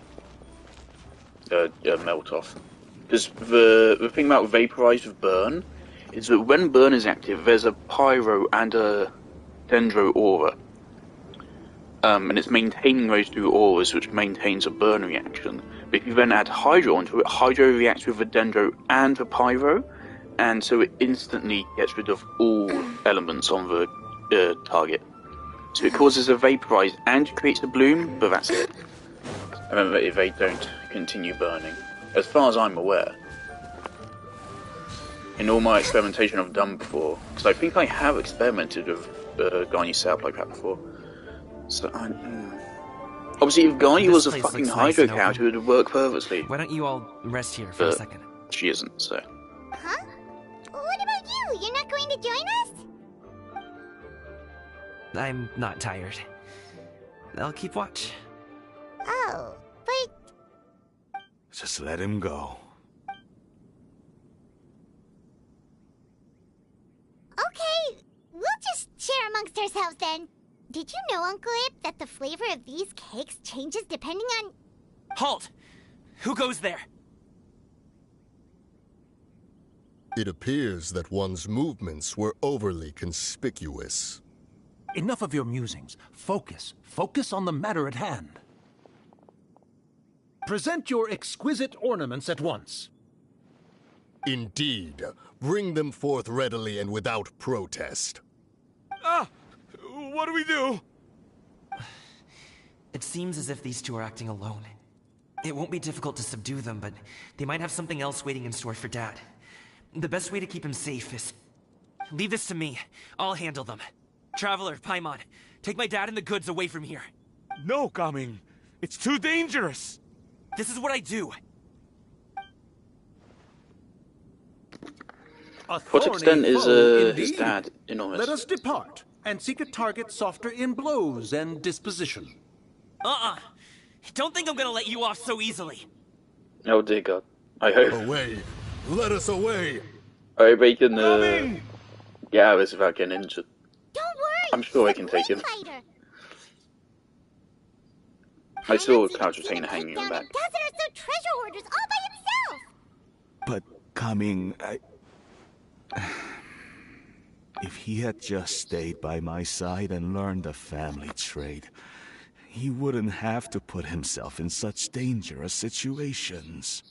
A melt off. Because the thing about vaporize with burn is that when burn is active, there's a pyro and a dendro aura. And it's maintaining those two auras which maintains a burn reaction. But if you then add Hydro onto it, Hydro reacts with the Dendro and the Pyro, and so it instantly gets rid of all elements on the target. So it causes a vaporize and creates a bloom, but that's it. Remember, if they don't continue burning, as far as I'm aware. In all my experimentation I've done before, because I think I have experimented with Ganyu setup like that before. So obviously, if Ganyu was a fucking Hydro character, it would work perfectly. Why don't you all rest here for a second? She isn't, so. Huh? What about you? You're not going to join us? I'm not tired. I'll keep watch. Oh, but... Just let him go. Okay, we'll just share amongst ourselves then. Did you know, Uncle Ip, that the flavor of these cakes changes depending on... Halt! Who goes there? It appears that one's movements were overly conspicuous. Enough of your musings. Focus. Focus on the matter at hand. Present your exquisite ornaments at once. Indeed. Bring them forth readily and without protest. Ah! What do we do? It seems as if these two are acting alone. It won't be difficult to subdue them, but they might have something else waiting in store for Dad. The best way to keep him safe is... leave this to me. I'll handle them. Traveler, Paimon, take my dad and the goods away from here. No, Gaming. It's too dangerous. This is what I do. A To what thorny extent is foe his indeed. dad enormous? Let us depart and seek a target softer in blows and disposition. Don't think I'm gonna let you off so easily. Oh dear God. I hope. Away! Let us away! I hope he can get out of this without getting injured. Don't worry. I'm sure I he's a can take great him. fighter. I saw Paimon's even Cloud seen Retainer him hanging take on down back. a dozen or so treasure hoarders all by himself. But coming, if he had just stayed by my side and learned the family trade, he wouldn't have to put himself in such dangerous situations.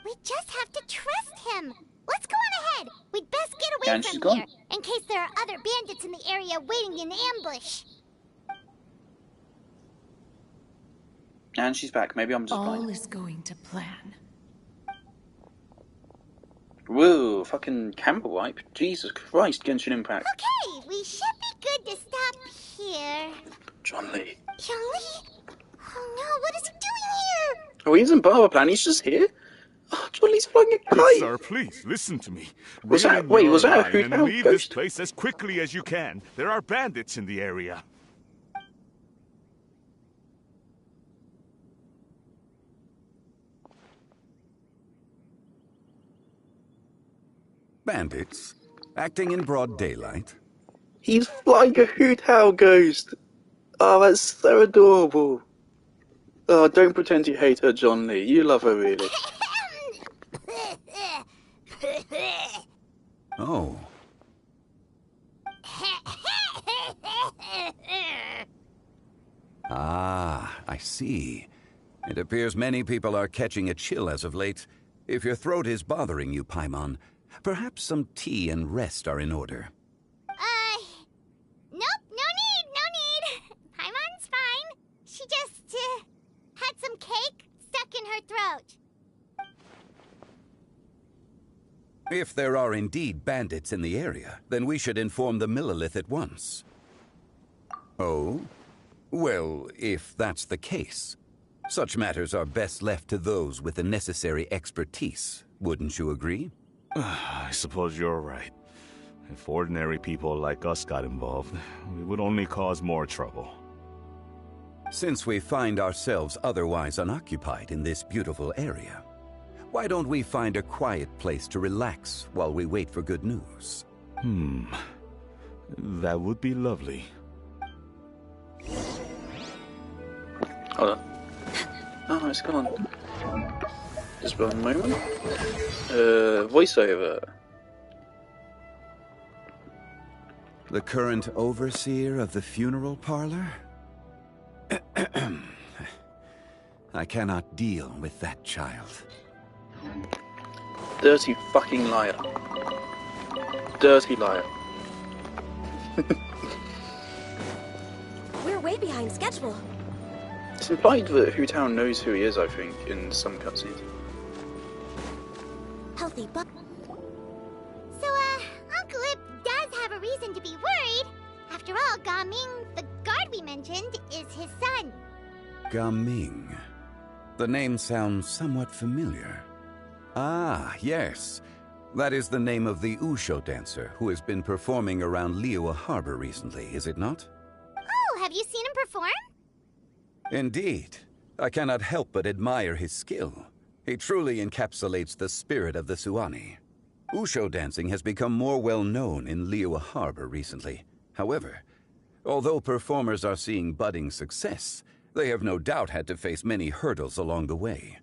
We just have to trust him. Let's go on ahead. We'd best get away And she's from gone. here, in case there are other bandits in the area waiting in ambush. And she's back. Maybe I'm just All blind. is going to plan. Whoa, fucking camera wipe. Jesus Christ, Genshin Impact. Okay, we should be good to stop here. John Lee. John Lee? Oh no, what is he doing here? Oh, he isn't part of a plan, he's just here? Oh, John Lee's flying a kite! Sir, please, listen to me. Was Reel that- in wait, your was that a line Hoot and Owl leave this ghost? place as quickly as you can. There are bandits in the area. Bandits? Acting in broad daylight? He's flying a Hoot Owl ghost! Oh, that's so adorable. Oh, don't pretend you hate her, John Lee. You love her, really. Oh. Ah, I see. It appears many people are catching a chill as of late. If your throat is bothering you, Paimon, perhaps some tea and rest are in order. Nope, no need. Paimon's fine. She just, had some cake stuck in her throat. If there are indeed bandits in the area, then we should inform the Millilith at once. Oh? Well, if that's the case, such matters are best left to those with the necessary expertise. Wouldn't you agree? I suppose you're right. If ordinary people like us got involved, we would only cause more trouble. Since we find ourselves otherwise unoccupied in this beautiful area, why don't we find a quiet place to relax while we wait for good news? That would be lovely. Hold on. Oh, it's gone. Just one moment. Voiceover. The current overseer of the funeral parlor? I cannot deal with that child. Dirty fucking liar. Dirty liar. We're way behind schedule. It's implied that Hoot Owl knows who he is, I think, in some cutscenes. Healthy but. So, Uncle Ip does have a reason to be worried. After all, Gaming, the guard we mentioned, is his son. Gaming. The name sounds somewhat familiar. Ah, yes. That is the name of the Usho dancer who has been performing around Liyue Harbor recently, is it not? Oh, have you seen him perform? Indeed. I cannot help but admire his skill. He truly encapsulates the spirit of the Suani. Usho dancing has become more well known in Liyue Harbor recently. However, although performers are seeing budding success, they have no doubt had to face many hurdles along the way.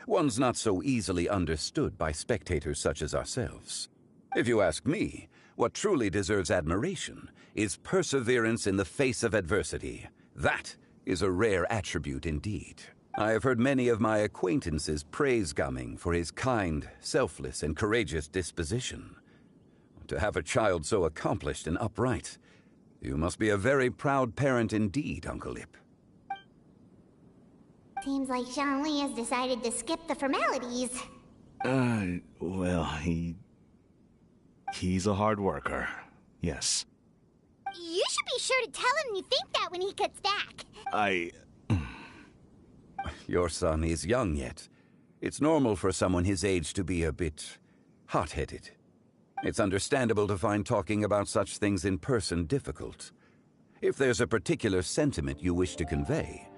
One's not so easily understood by spectators such as ourselves. If you ask me, what truly deserves admiration is perseverance in the face of adversity. That is a rare attribute indeed. I have heard many of my acquaintances praise Gaming for his kind, selfless, and courageous disposition. To have a child so accomplished and upright, you must be a very proud parent indeed, Uncle Ip. Seems like Zhongli has decided to skip the formalities. Well, he's a hard worker. Yes. You should be sure to tell him you think that when he gets back. Your son is young yet. It's normal for someone his age to be a bit hot-headed. It's understandable to find talking about such things in person difficult. If there's a particular sentiment you wish to convey,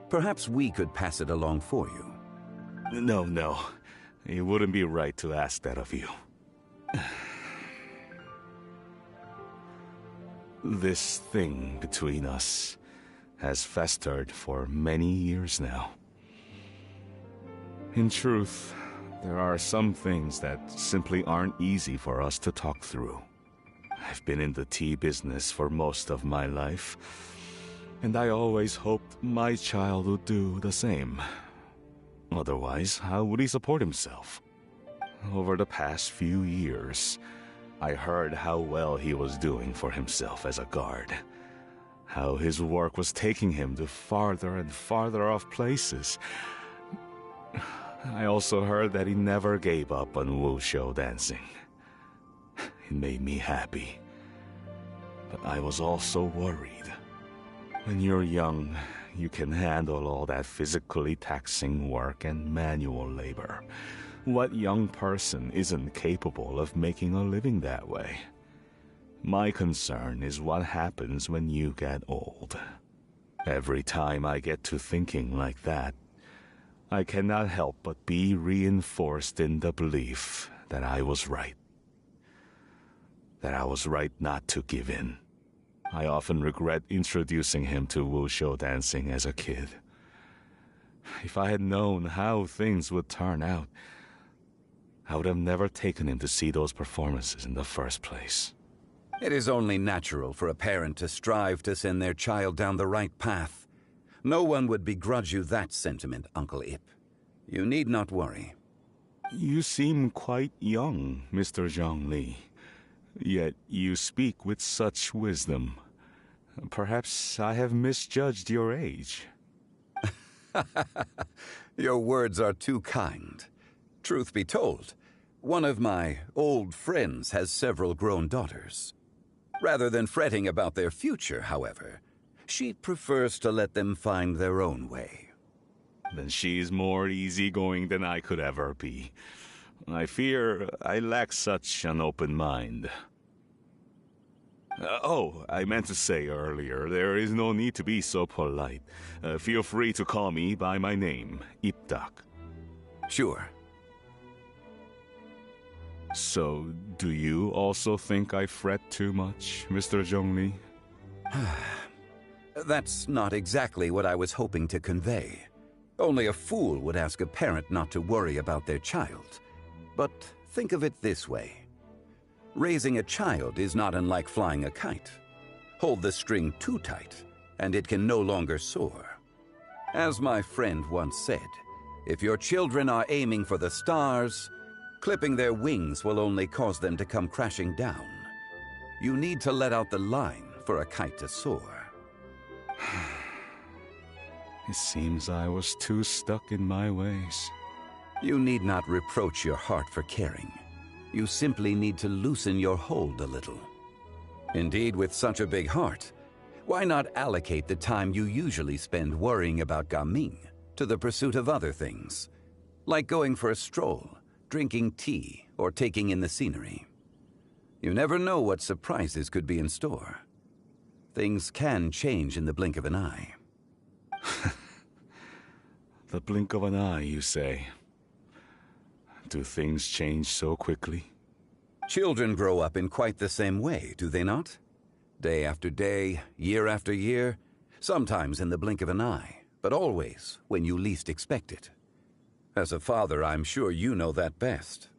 perhaps we could pass it along for you. No. It wouldn't be right to ask that of you. This thing between us has festered for many years now. In truth, there are some things that simply aren't easy for us to talk through. I've been in the tea business for most of my life, and I always hoped my child would do the same. Otherwise, how would he support himself? Over the past few years, I heard how well he was doing for himself as a guard. How his work was taking him to farther and farther off places. I also heard that he never gave up on wushou dancing. It made me happy. But I was also worried. When you're young, you can handle all that physically taxing work and manual labor. What young person isn't capable of making a living that way? My concern is what happens when you get old. Every time I get to thinking like that, I cannot help but be reinforced in the belief that I was right. That I was right not to give in. I often regret introducing him to wushou dancing as a kid. If I had known how things would turn out, I would have never taken him to see those performances in the first place. It is only natural for a parent to strive to send their child down the right path. No one would begrudge you that sentiment, Uncle Ip. You need not worry. You seem quite young, Mr. Zhongli. Yet you speak with such wisdom. Perhaps I have misjudged your age. Your words are too kind. Truth be told, one of my old friends has several grown daughters. Rather than fretting about their future, however, she prefers to let them find their own way. Then she's more easygoing than I could ever be. I fear I lack such an open mind. I meant to say earlier, there is no need to be so polite. Feel free to call me by my name, Ipdak. Sure. So, do you also think I fret too much, Mr. Zhongli? That's not exactly what I was hoping to convey. Only a fool would ask a parent not to worry about their child. But think of it this way. Raising a child is not unlike flying a kite. Hold the string too tight, and it can no longer soar. As my friend once said, if your children are aiming for the stars, clipping their wings will only cause them to come crashing down. You need to let out the line for a kite to soar. It seems I was too stuck in my ways. You need not reproach your heart for caring. You simply need to loosen your hold a little. Indeed, with such a big heart, why not allocate the time you usually spend worrying about Gaming to the pursuit of other things, like going for a stroll, drinking tea, or taking in the scenery? You never know what surprises could be in store. Things can change in the blink of an eye. The blink of an eye, you say? Do things change so quickly? Children grow up in quite the same way, do they not? Day after day, year after year, sometimes in the blink of an eye, but always when you least expect it. As a father, I'm sure you know that best.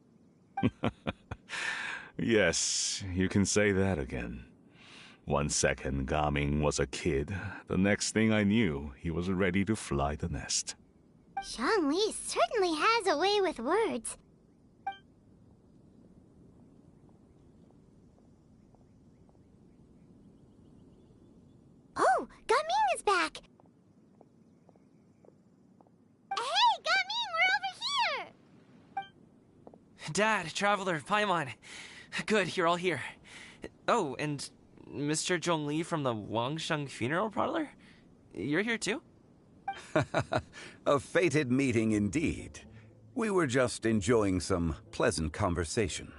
Yes, you can say that again. 1 second, Gaming was a kid. The next thing I knew, he was ready to fly the nest. Zhongli certainly has a way with words. Oh, Gaming is back! Hey, Gaming, we're over here! Dad, Traveler, Paimon. Good, you're all here. Oh, and Mr. Zhongli from the Wangsheng Funeral Parlor? You're here too? A fated meeting indeed. We were just enjoying some pleasant conversation.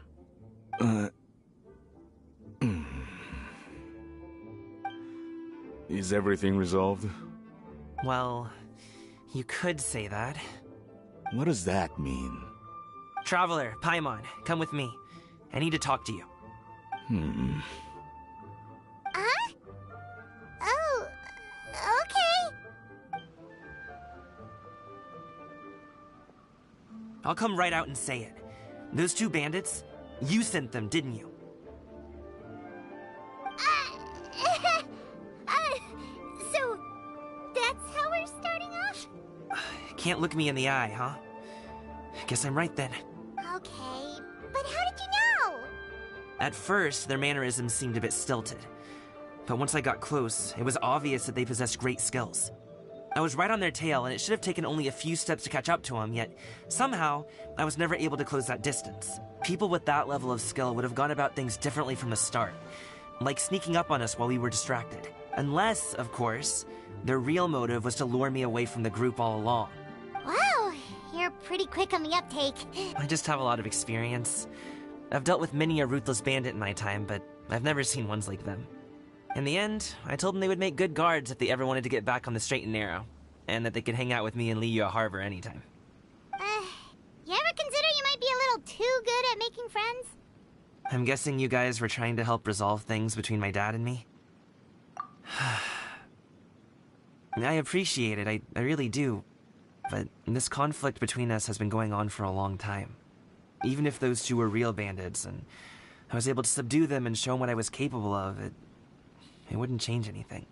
Is everything resolved? Well, you could say that. What does that mean? Traveler, Paimon, come with me. I need to talk to you. Huh? Oh, okay. I'll come right out and say it. Those two bandits, you sent them, didn't you? So, that's how we're starting off? Can't look me in the eye, huh? Guess I'm right then. Okay, but how did you know? At first, their mannerisms seemed a bit stilted. But once I got close, it was obvious that they possessed great skills. I was right on their tail, and it should have taken only a few steps to catch up to them, yet somehow, I was never able to close that distance. People with that level of skill would have gone about things differently from the start, like sneaking up on us while we were distracted. Unless, of course, their real motive was to lure me away from the group all along. Wow, you're pretty quick on the uptake. I just have a lot of experience. I've dealt with many a ruthless bandit in my time, but I've never seen ones like them. In the end, I told them they would make good guards if they ever wanted to get back on the straight and narrow, and that they could hang out with me in Liyue Harbor anytime. You ever consider you might be a little too good at making friends? I'm guessing you guys were trying to help resolve things between my dad and me? I appreciate it, I really do. But this conflict between us has been going on for a long time. Even if those two were real bandits, and I was able to subdue them and show them what I was capable of, it wouldn't change anything.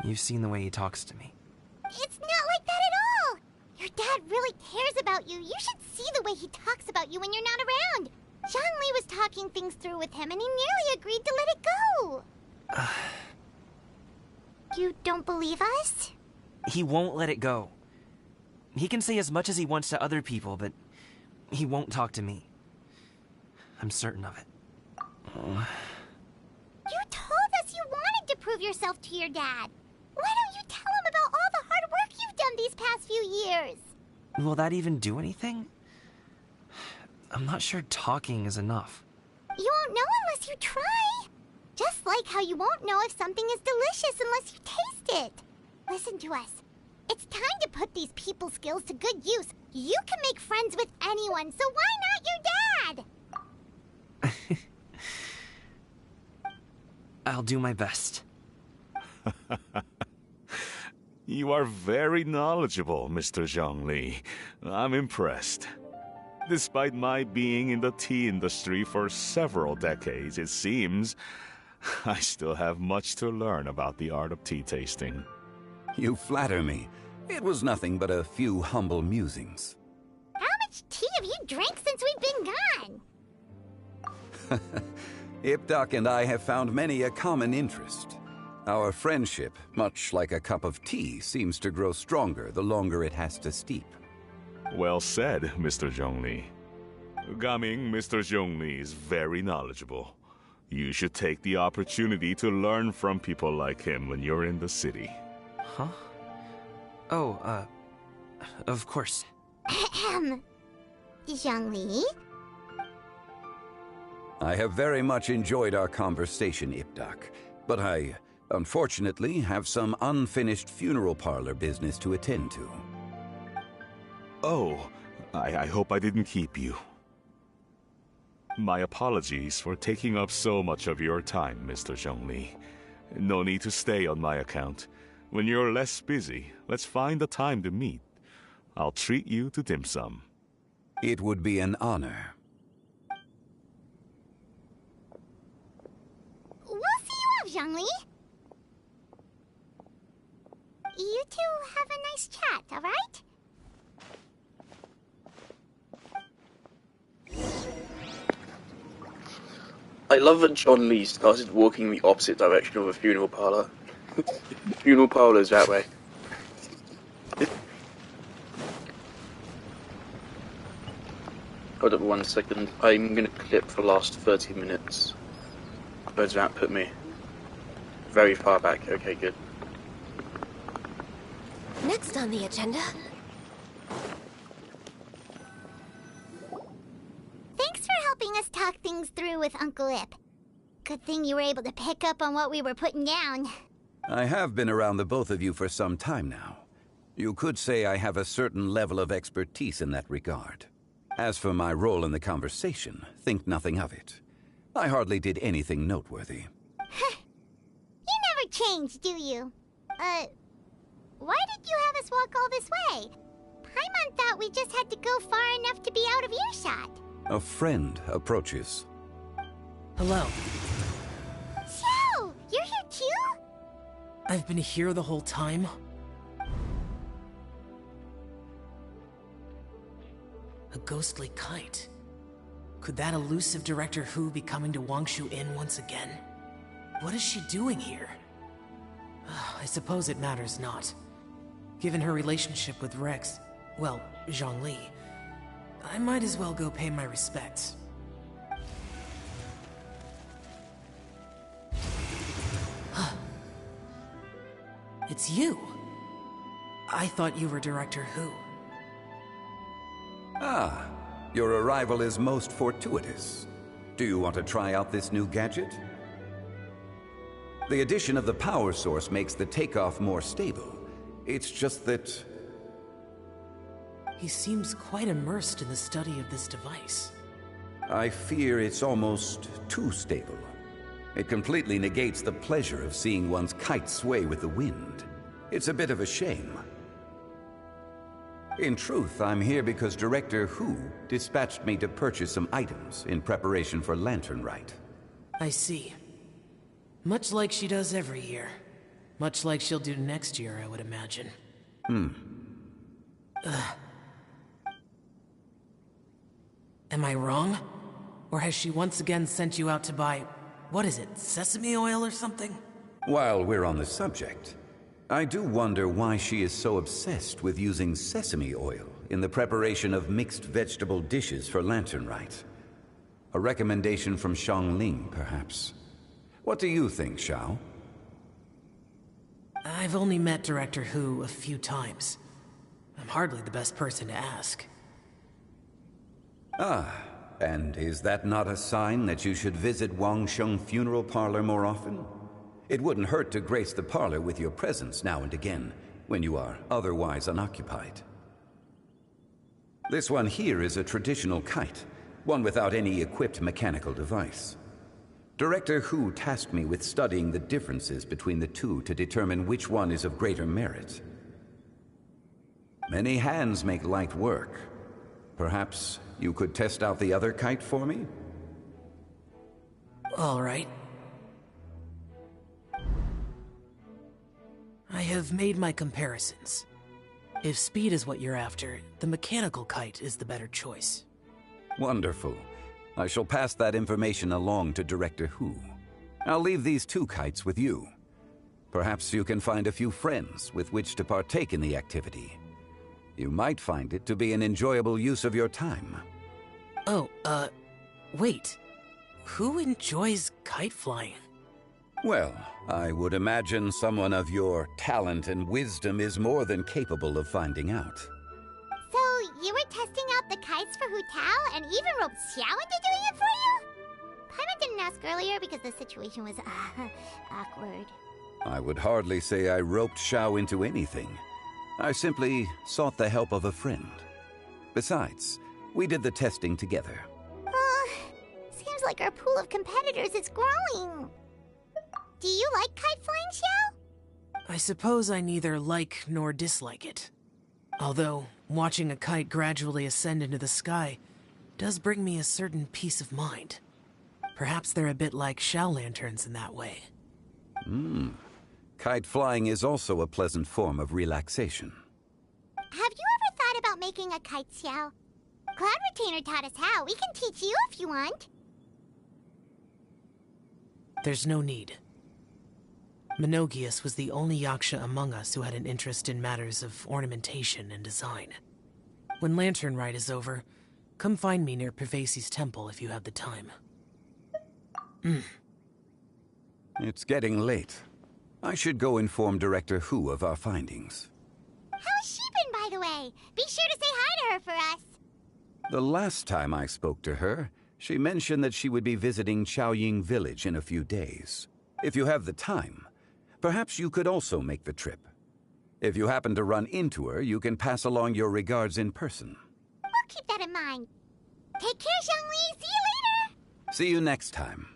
You've seen the way he talks to me. It's not like that at all! Your dad really cares about you. You should see the way he talks about you when you're not around. Zhongli was talking things through with him, and he nearly agreed to let it go. You don't believe us? He won't let it go. He can say as much as he wants to other people, but he won't talk to me. I'm certain of it. You told us you wanted to prove yourself to your dad. Why don't you tell him about all the hard work you've done these past few years? Will that even do anything? I'm not sure talking is enough. You won't know unless you try. Just like how you won't know if something is delicious unless you taste it. Listen to us. It's time to put these people skills to good use. You can make friends with anyone, so why not your dad? I'll do my best. You are very knowledgeable, Mr. Zhongli. I'm impressed. Despite my being in the tea industry for several decades, it seems I still have much to learn about the art of tea tasting. You flatter me. It was nothing but a few humble musings. How much tea have you drank since we've been gone? Ipdak and I have found many a common interest. Our friendship, much like a cup of tea, seems to grow stronger the longer it has to steep. Well said, Mr. Zhongli. Gaming, Mr. Zhongli is very knowledgeable. You should take the opportunity to learn from people like him when you're in the city. Huh? Oh, of course. Zhongli? I have very much enjoyed our conversation, Ipdak, but I, unfortunately, have some unfinished funeral parlor business to attend to. Oh, I hope I didn't keep you. My apologies for taking up so much of your time, Mr. Zhongli. No need to stay on my account. When you're less busy, let's find a time to meet. I'll treat you to dim sum. It would be an honor. We'll see you off, Zhongli. You two have a nice chat, alright? I love that John Lee started walking the opposite direction of a funeral parlor. Funeral parlor's that way. Hold up 1 second. I'm gonna clip the last 30 minutes. Where does that put me? Very far back. Okay, good. Next on the agenda... Thanks for helping us talk things through with Uncle Ip. Good thing you were able to pick up on what we were putting down. I have been around the both of you for some time now. You could say I have a certain level of expertise in that regard. As for my role in the conversation, think nothing of it. I hardly did anything noteworthy. You never change, do you? Why did you have us walk all this way? Paimon thought we just had to go far enough to be out of earshot. A friend approaches. Hello. Xiao! You're here too? I've been here the whole time? A ghostly kite. Could that elusive Director Hu be coming to Wangshu Inn once again? What is she doing here? I suppose it matters not. Given her relationship with Rex, well, Zhongli, I might as well go pay my respects. It's you! I thought you were Director Hu. Ah, your arrival is most fortuitous. Do you want to try out this new gadget? The addition of the power source makes the takeoff more stable. It's just that... He seems quite immersed in the study of this device. I fear it's almost too stable. It completely negates the pleasure of seeing one's kite sway with the wind. It's a bit of a shame. In truth, I'm here because Director Hu dispatched me to purchase some items in preparation for Lantern Rite. I see. Much like she does every year. Much like she'll do next year, I would imagine. Am I wrong? Or has she once again sent you out to buy... what is it, sesame oil or something? While we're on the subject, I do wonder why she is so obsessed with using sesame oil in the preparation of mixed vegetable dishes for Lantern Rite. A recommendation from Xiangling, perhaps. What do you think, Xiao? I've only met Director Hu a few times. I'm hardly the best person to ask. Ah, and is that not a sign that you should visit Wangsheng Funeral Parlor more often? It wouldn't hurt to grace the parlor with your presence now and again, when you are otherwise unoccupied. This one here is a traditional kite, one without any equipped mechanical device. Director Hu tasked me with studying the differences between the two to determine which one is of greater merit. Many hands make light work. Perhaps you could test out the other kite for me? All right. I have made my comparisons. If speed is what you're after, the mechanical kite is the better choice. Wonderful. I shall pass that information along to Director Hu. I'll leave these two kites with you. Perhaps you can find a few friends with which to partake in the activity. You might find it to be an enjoyable use of your time. Oh, wait. Who enjoys kite flying? Well, I would imagine someone of your talent and wisdom is more than capable of finding out. So, you were testing out the kites for Hu Tao and even roped Xiao into doing it for you? Paimon didn't ask earlier because the situation was, awkward. I would hardly say I roped Xiao into anything. I simply sought the help of a friend. Besides, we did the testing together. Seems like our pool of competitors is growing. Do you like kite flying, Xiao? I suppose I neither like nor dislike it. Although, watching a kite gradually ascend into the sky does bring me a certain peace of mind. Perhaps they're a bit like Xiao lanterns in that way. Kite flying is also a pleasant form of relaxation. Have you ever thought about making a kite, Xiao? Cloud Retainer taught us how. We can teach you if you want. There's no need. Menogias was the only Yaksha among us who had an interest in matters of ornamentation and design. When Lantern Rite is over, come find me near Pervasi's temple if you have the time. It's getting late. I should go inform Director Hu of our findings. way. Be sure to say hi to her for us. The last time I spoke to her, she mentioned that she would be visiting Chaoying Village in a few days. If you have the time, perhaps you could also make the trip. If you happen to run into her, you can pass along your regards in person. We'll keep that in mind. Take care, Zhongli. See you later. See you next time.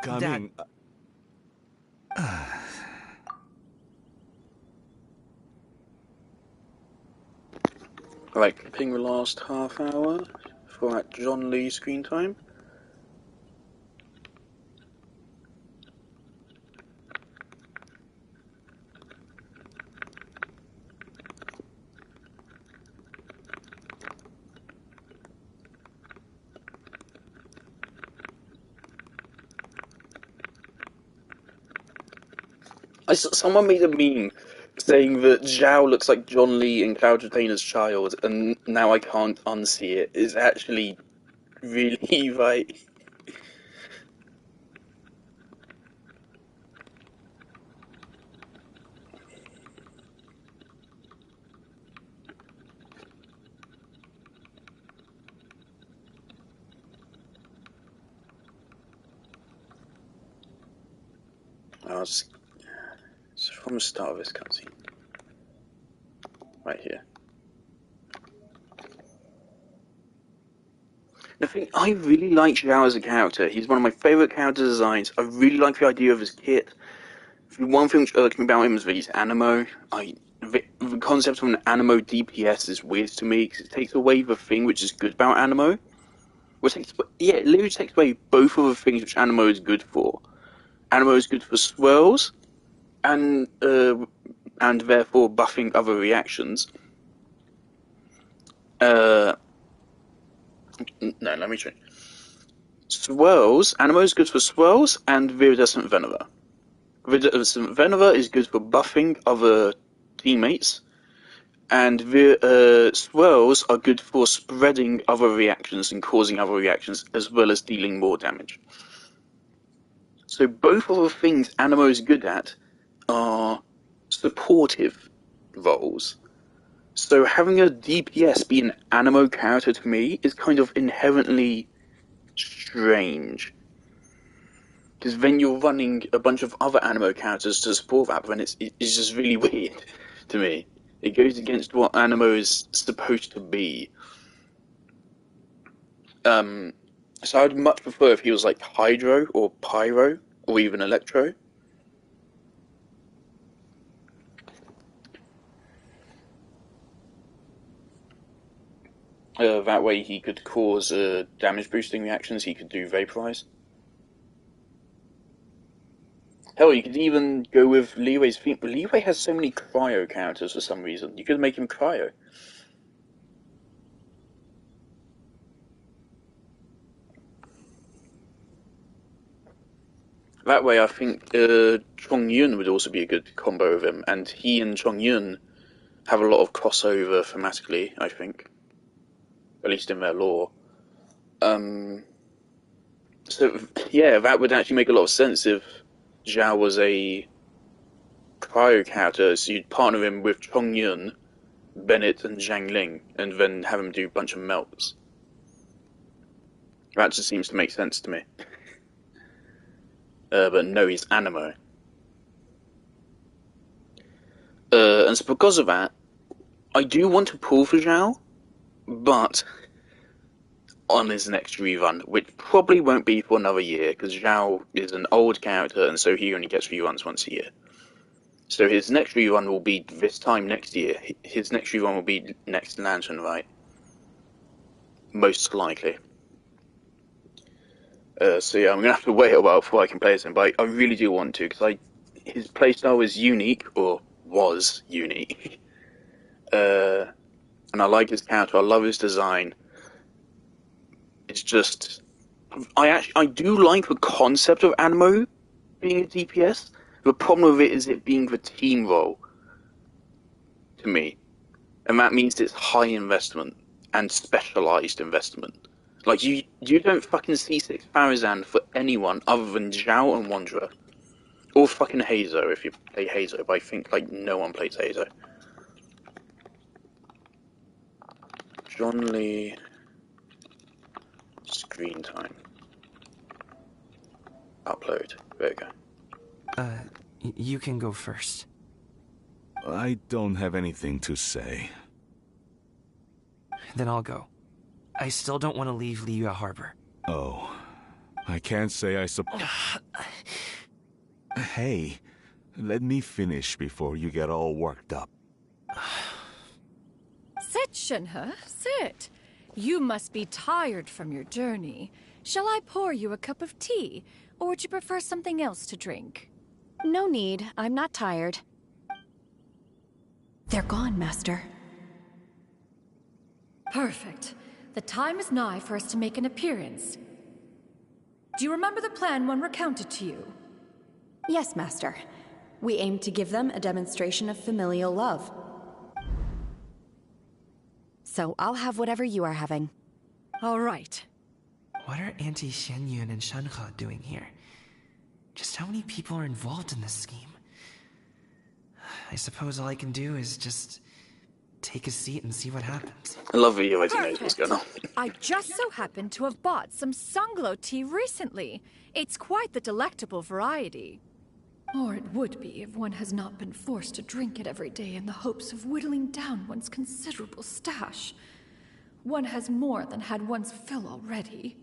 Coming. Right, completing the last half hour for that John Lee screen time. Someone made a meme saying that Zhao looks like John Lee in Cloud Retainer's child, and now I can't unsee it. It's actually really right. It's from the start of this cutscene. Right here. The thing, I really like Zhao as a character. He's one of my favourite character designs. I really like the idea of his kit. One thing which irks me about him is that he's animo. The concept of an animo DPS is weird to me, because it takes away the thing which is good about animo. It literally takes away both of the things which animo is good for. Animo is good for swirls, and therefore buffing other reactions. No, let me try. Swirls. Animo is good for swirls and Viridescent Venever. Viridescent Venever is good for buffing other teammates, and swirls are good for spreading other reactions and causing other reactions, as well as dealing more damage. So both of the things Animo is good at are supportive roles. So having a DPS be an Animo character to me is kind of inherently strange. Because then you're running a bunch of other Animo characters to support that, but then it's just really weird to me. It goes against what Animo is supposed to be. So I'd much prefer if he was like Hydro or Pyro or even Electro. That way he could cause damage boosting reactions, he could do Vaporize. Hell, you could even go with Liwei's theme. Liwei has so many Cryo characters for some reason. You could make him Cryo. That way I think Chongyun would also be a good combo of him, and he and Chongyun have a lot of crossover thematically, I think. At least in their lore. So, yeah, that would actually make a lot of sense if Zhao was a Cryo character, so you'd partner him with Chongyun, Bennett, and Zhang Ling, and then have him do a bunch of melts. That just seems to make sense to me. But no, he's Animo. And so because of that, I do want to pull for Zhao, but on his next rerun, which probably won't be for another year, because Zhao is an old character, and so he only gets reruns once a year. So his next rerun will be this time next year. His next rerun will be next Lantern, right? Most likely. So yeah, I'm going to have to wait a while before I can play as him, but I really do want to, because his playstyle is unique, or was unique. And I like his character, I love his design. It's just... I do like the concept of Animo being a DPS. The problem with it is it being the team role, to me. And that means it's high investment, and specialized investment. Like, you don't fucking C6 Farazan for anyone other than Zhao and Wanderer. Or fucking Hazo if you play Hazo, but I think, like, no one plays Hazo. John Lee... Screen time. Upload. There we go. You can go first. I don't have anything to say. Then I'll go. I still don't want to leave Liyue Harbor. Oh, I can't say I suppose. Hey, let me finish before you get all worked up. Sit, Shenhe, sit. You must be tired from your journey. Shall I pour you a cup of tea, or would you prefer something else to drink? No need. I'm not tired. They're gone, Master. Perfect. The time is nigh for us to make an appearance. Do you remember the plan one recounted to you? Yes, Master. We aim to give them a demonstration of familial love. So I'll have whatever you are having. All right. What are Auntie Xianyun and Shenhe doing here? Just how many people are involved in this scheme? I suppose all I can do is just take a seat and see what happens. I love that you already knows what's going on. I just so happen to have bought some Sunglow tea recently. It's quite the delectable variety. Or it would be if one has not been forced to drink it every day in the hopes of whittling down one's considerable stash. One has more than had one's fill already.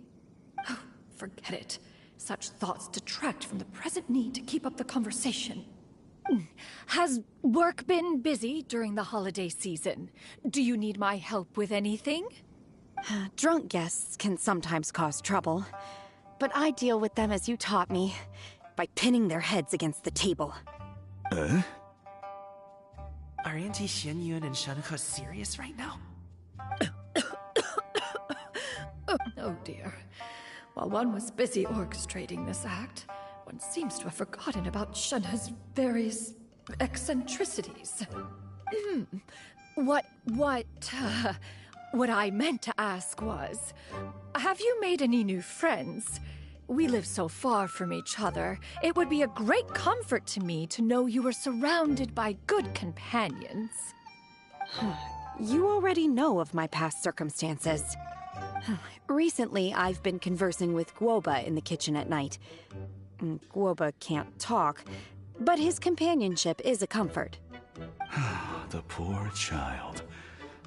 Oh, forget it. Such thoughts detract from the present need to keep up the conversation. Has work been busy during the holiday season? Do you need my help with anything? Drunk guests can sometimes cause trouble, but I deal with them as you taught me, by pinning their heads against the table. Are Auntie Xianyun and Shenhe serious right now? Oh dear. While one was busy orchestrating this act, one seems to have forgotten about Shenhe's various eccentricities. What I meant to ask was, have you made any new friends? We live so far from each other. It would be a great comfort to me to know you were surrounded by good companions. You already know of my past circumstances. Recently, I've been conversing with Guoba in the kitchen at night. Guoba can't talk, but his companionship is a comfort. The poor child.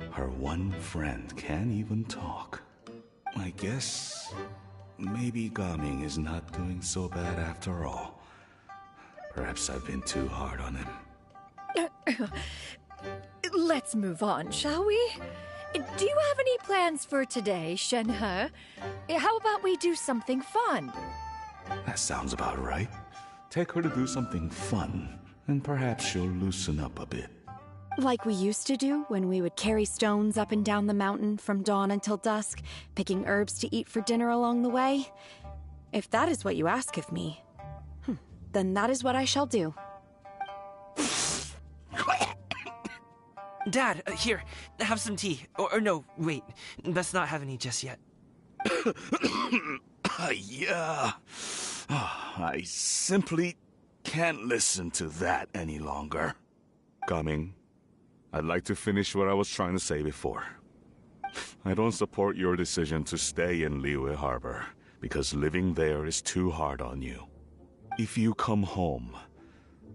Her one friend can't even talk. I guess maybe Gaming is not doing so bad after all. Perhaps I've been too hard on him. Let's move on, shall we? Do you have any plans for today, Shenhe? How about we do something fun? That sounds about right. Take her to do something fun, and perhaps she'll loosen up a bit. Like we used to do when we would carry stones up and down the mountain from dawn until dusk, picking herbs to eat for dinner along the way? If that is what you ask of me, then that is what I shall do. Dad, here, have some tea. Or no, wait, let's not have any just yet. Yeah. I simply can't listen to that any longer. Gaming, I'd like to finish what I was trying to say before. I don't support your decision to stay in Liyue Harbor, because living there is too hard on you. If you come home,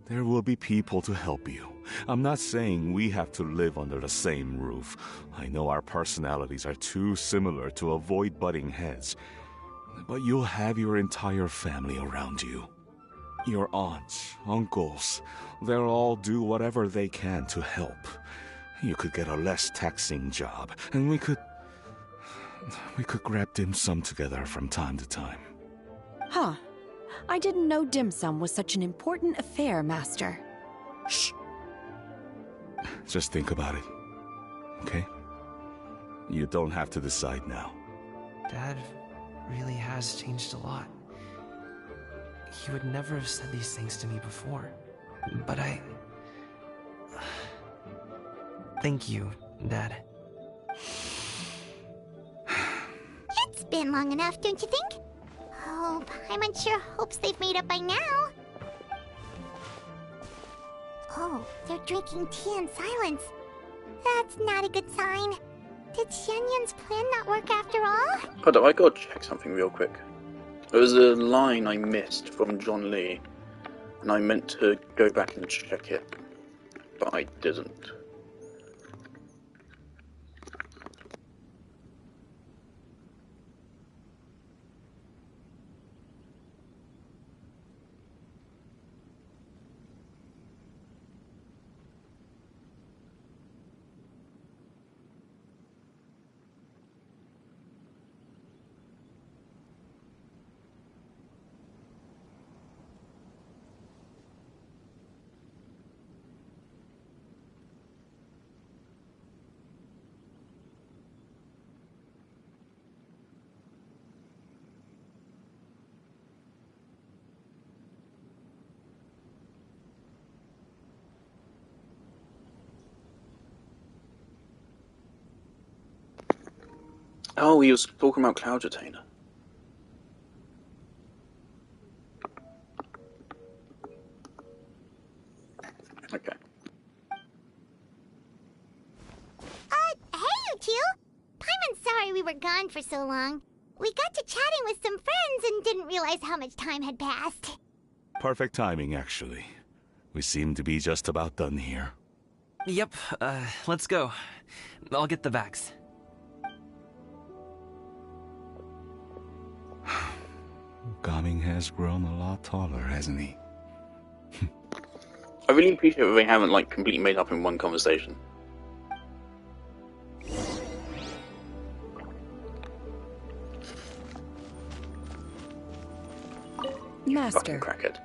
there will be people to help you. I'm not saying we have to live under the same roof. I know our personalities are too similar to avoid butting heads. But you'll have your entire family around you. Your aunts, uncles, they'll all do whatever they can to help. You could get a less taxing job, and we could grab dim sum together from time to time. Huh. I didn't know dim sum was such an important affair, Master. Shh. Just think about it, okay? You don't have to decide now. Dad really has changed a lot. He would never have said these things to me before. But thank you, Dad. It's It's been long enough, don't you think? Oh, Paimon sure hopes they've made up by now. Oh, they're drinking tea in silence. That's not a good sign. Did Xianyun's plan not work after all? Hold up, I gotta check something real quick. There was a line I missed from John Lee, and I meant to go back and check it, but I didn't. Oh, he was talking about Cloud Retainer. Okay. Hey you two! Paimon's sorry we were gone for so long. We got to chatting with some friends and didn't realize how much time had passed. Perfect timing, actually. We seem to be just about done here. Yep, let's go. I'll get the vax. Gaming has grown a lot taller, hasn't he? I really appreciate that they haven't, like, completely made up in one conversation. Master, Crackhead.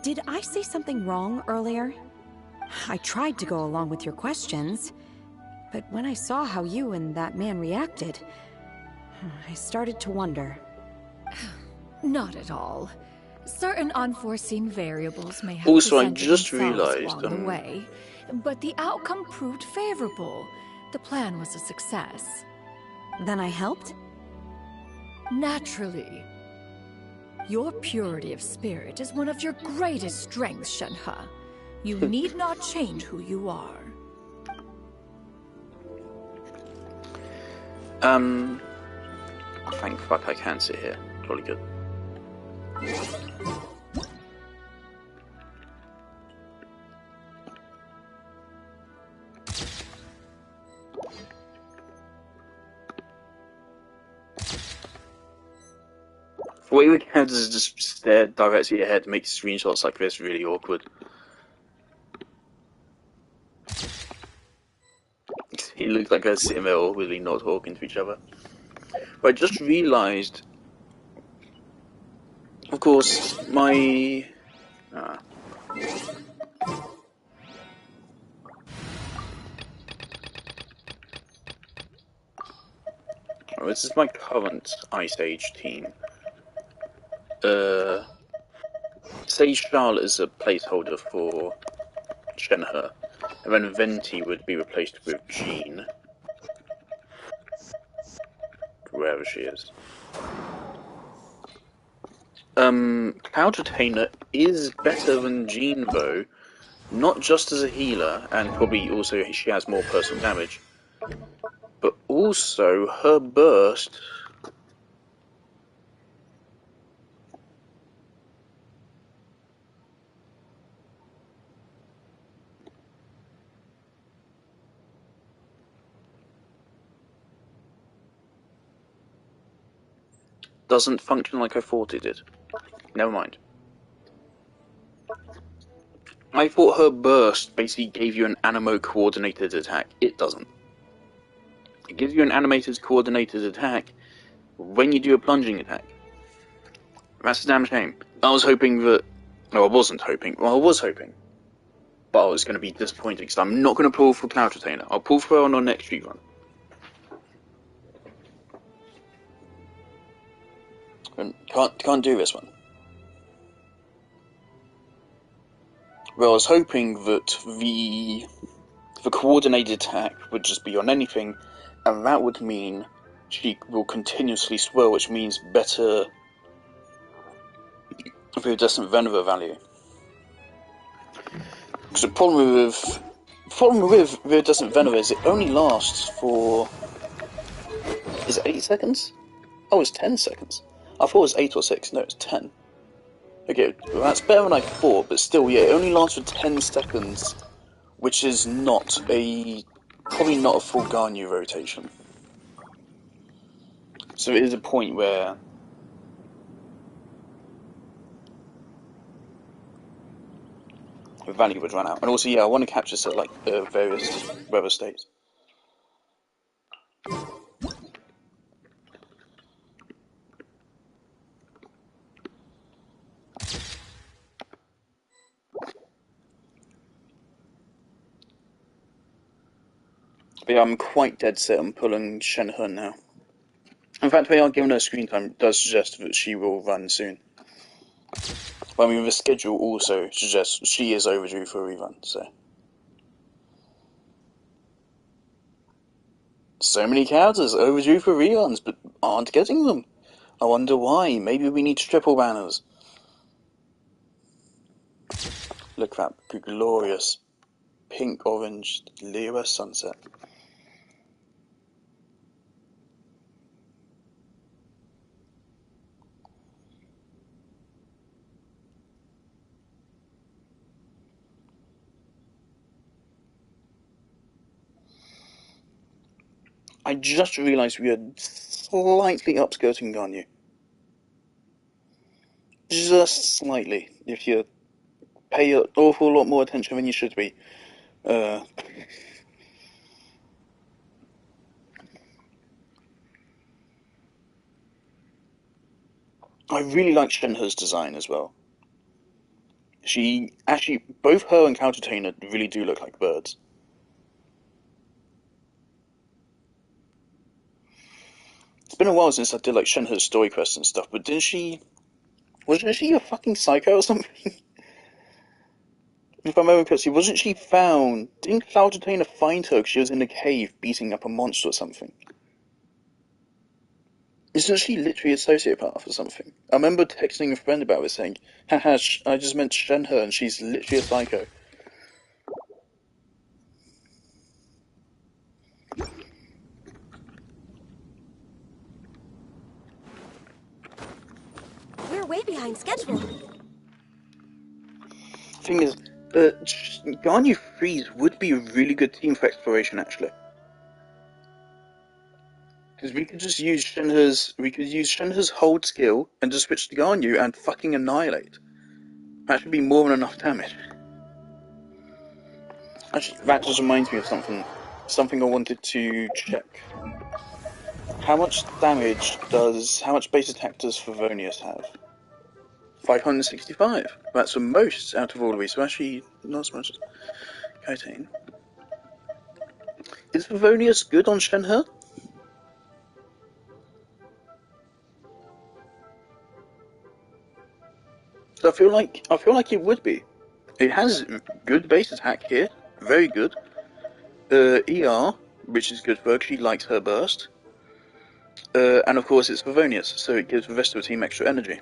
did I say something wrong earlier? I tried to go along with your questions, but when I saw how you and that man reacted, I started to wonder. Not at all. Certain unforeseen variables may have Also, I presented just themselves realized, along the way, but the outcome proved favorable. The plan was a success. Then I helped? Naturally. Your purity of spirit is one of your greatest strengths, Shenhe. You need not change who you are. Thank fuck I can sit here. Jolly good. The way we can just stare directly ahead and make screenshots like this really awkward. He looks like they're sitting there awkwardly not talking to each other. But I just realised, of course, my... Oh, this is my current Ice Age team. Say Charlotte is a placeholder for Shenhe, and then Venti would be replaced with Jean. Wherever she is. Cloud Retainer is better than Jean though, not just as a healer, and probably also she has more personal damage, but also her burst doesn't function like I thought it did. Never mind. I thought her burst basically gave you an animo-coordinated attack. It doesn't. It gives you an animated coordinated attack when you do a plunging attack. That's a damn shame. I was hoping that... No, I wasn't hoping. Well, I was hoping. But I was going to be disappointed because I'm not going to pull for Cloud Retainer. I'll pull for her on our next street run. And can't do this one. Well, I was hoping that the coordinated attack would just be on anything, and that would mean she will continuously swirl, which means better Viridescent Venever value. Because the problem with Viridescent Venever is it only lasts for... Is it 8 seconds? Oh, it's 10 seconds. I thought it was 8 or 6. No, it's 10. Okay, well, that's better than I thought, but still, yeah, it only lasts for 10 seconds, which is probably not a full Ganyu rotation. So it is a point where the value would run out. And also, yeah, I want to capture this at like various weather states. But yeah, I'm quite dead set on pulling Shenhe now. In fact, we are giving her screen time does suggest that she will run soon. But I mean, the schedule also suggests she is overdue for a rerun, so. So many characters overdue for reruns, but aren't getting them. I wonder why. Maybe we need triple banners. Look at that glorious pink-orange Liyue sunset. I just realised we are slightly upskirting Ganyu. Just slightly, if you pay an awful lot more attention than you should be. I really like Shenhe's design as well. She actually, both her and Countertainer really do look like birds. It's been a while since I did like Shenhe's story quests and stuff, but wasn't she a fucking psycho or something? If I remember correctly, didn't Countertainer find her because she was in a cave beating up a monster or something? Isn't she literally a sociopath or something? I remember texting a friend about it saying, haha, I just meant Shenhe and she's literally a psycho. We're way behind schedule. Thing is, Ganyu Freeze would be a really good team for exploration, actually. Because we could use Shenhe's hold skill and just switch to Ganyu and fucking annihilate. That should be more than enough damage. Actually, that just reminds me of something I wanted to check. How much base attack does Favonius have? 565. That's the most out of all of these, so actually not as much as Kaitain. Is Favonius good on Shenhe? I feel like it would be. It has good base attack here, very good. ER, which is good for her, she likes her burst. And of course it's Favonius, so it gives the rest of the team extra energy.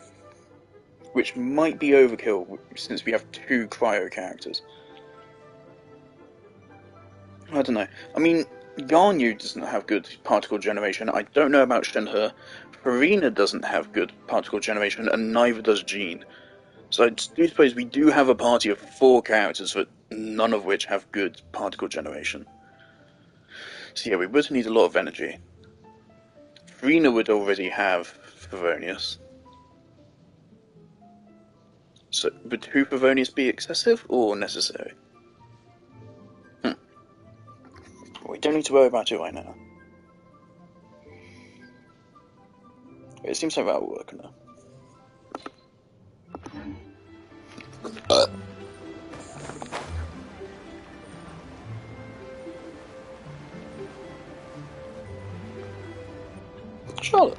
Which might be overkill, since we have 2 cryo characters. I don't know. I mean, Ganyu doesn't have good particle generation. I don't know about Shenhe. Farina doesn't have good particle generation, and neither does Jean. So I do suppose we do have a party of 4 characters, but none of which have good particle generation. So yeah, we would need a lot of energy. Farina would already have Favonius. So would 2 Favonius be excessive or necessary? We don't need to worry about it right now. It seems like that will work now. Charlotte.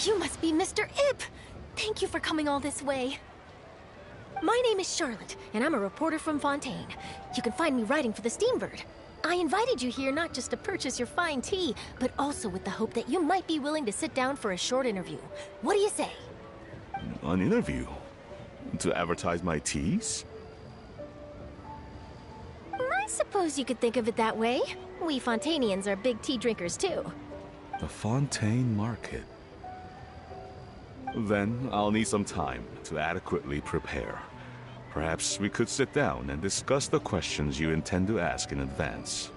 You must be Mr. Ip! Thank you for coming all this way. My name is Charlotte, and I'm a reporter from Fontaine. You can find me writing for the Steambird. I invited you here not just to purchase your fine tea, but also with the hope that you might be willing to sit down for a short interview. What do you say? An interview? To advertise my teas? I suppose you could think of it that way. We Fontainians are big tea drinkers too. The Fontaine Market. Then I'll need some time to adequately prepare. Perhaps we could sit down and discuss the questions you intend to ask in advance.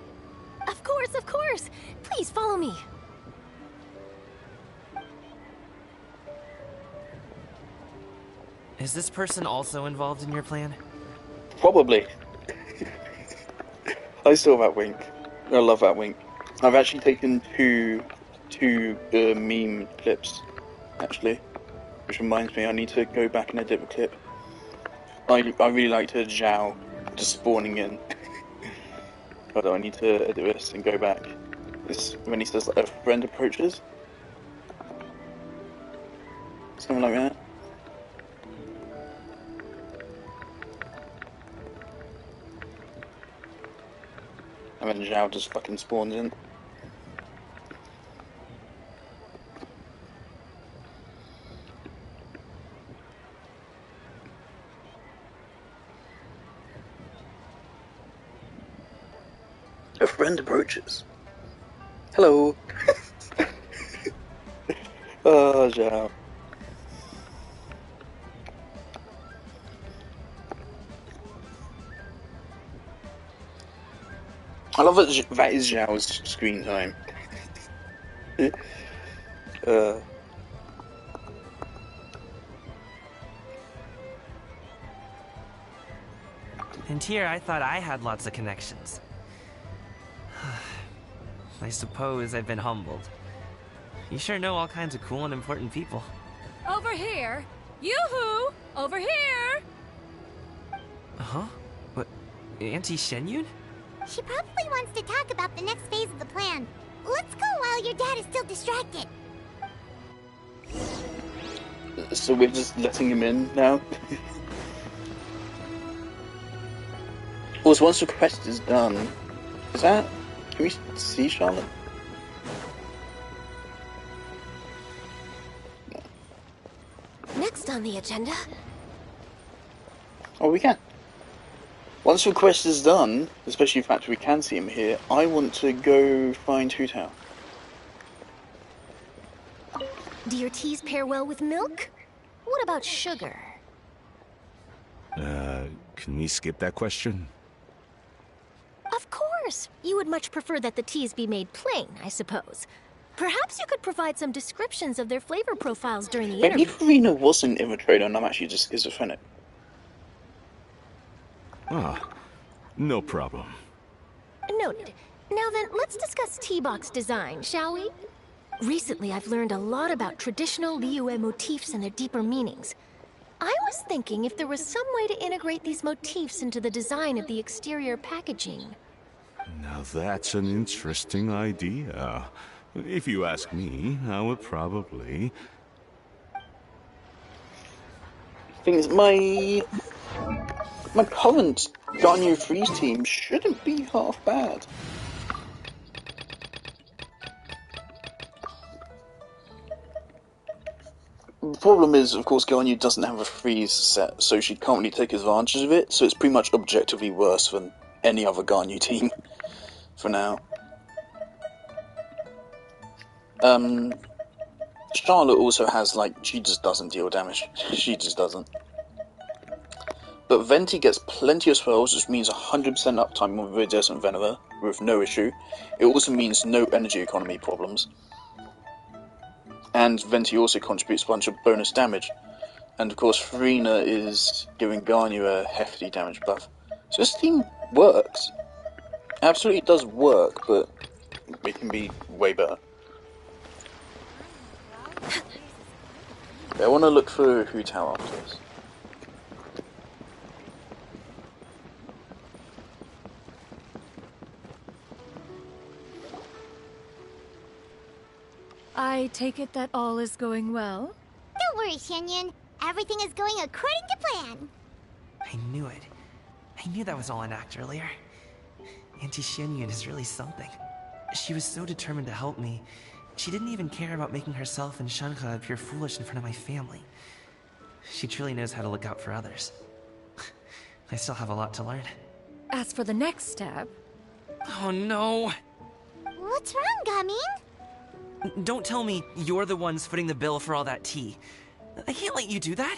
Of course, of course! Please follow me. Is this person also involved in your plan? Probably. I saw that wink. I love that wink. I've actually taken two meme clips, actually. Which reminds me, I need to go back and edit the clip. I really liked her Zhao just spawning in. But I need to edit this and go back. It's when he says like, a friend approaches. Something like that. And then Zhao just fucking spawns in. A friend approaches. Hello. Oh, Zhao. I love that that is Zhao's screen time. And here I thought I had lots of connections. I suppose I've been humbled. You sure know all kinds of cool and important people. Over here! Yoo-hoo! Over here! Huh? What? Auntie Shenyun? She probably wants to talk about the next phase of the plan. Let's go while your dad is still distracted. So we're just letting him in now? Once the quest is done, is that... Can we see Charlotte? Next on the agenda... Oh, we can. Once the quest is done, especially the fact we can see him here, I want to go find Hu Tao. Do your teas pair well with milk? What about sugar? Can we skip that question? Of course! You would much prefer that the teas be made plain, I suppose. Perhaps you could provide some descriptions of their flavor profiles during the Maybe interview. Farina wasn't in the trailer and I'm actually just schizophrenic. Ah, no problem. Noted. Now then, let's discuss tea box design, shall we? Recently, I've learned a lot about traditional Liyue motifs and their deeper meanings. I was thinking if there was some way to integrate these motifs into the design of the exterior packaging. Now that's an interesting idea. If you ask me, I would probably... Thing is, my current Ganyu Freeze team shouldn't be half bad. The problem is, of course, Ganyu doesn't have a freeze set, so she can't really take advantage of it, so it's pretty much objectively worse than any other Ganyu team, for now. Charlotte also has, like, she just doesn't deal damage. She just doesn't. But Venti gets plenty of spells, which means 100% uptime on Viridescent Venever, with no issue. It also means no energy economy problems. And Venti also contributes a bunch of bonus damage. And of course, Farina is giving Ganyu a hefty damage buff. So this team works. Absolutely does work, but it can be way better. I want to look for Hu Tao after this. I take it that all is going well? Don't worry, Shenyun. Everything is going according to plan. I knew it. I knew that was all an act earlier. Auntie Xianyun is really something. She was so determined to help me. She didn't even care about making herself and Shanhe appear foolish in front of my family. She truly knows how to look out for others. I still have a lot to learn. As for the next step... Oh no! What's wrong, Gaming? Don't tell me you're the ones footing the bill for all that tea. I can't let you do that.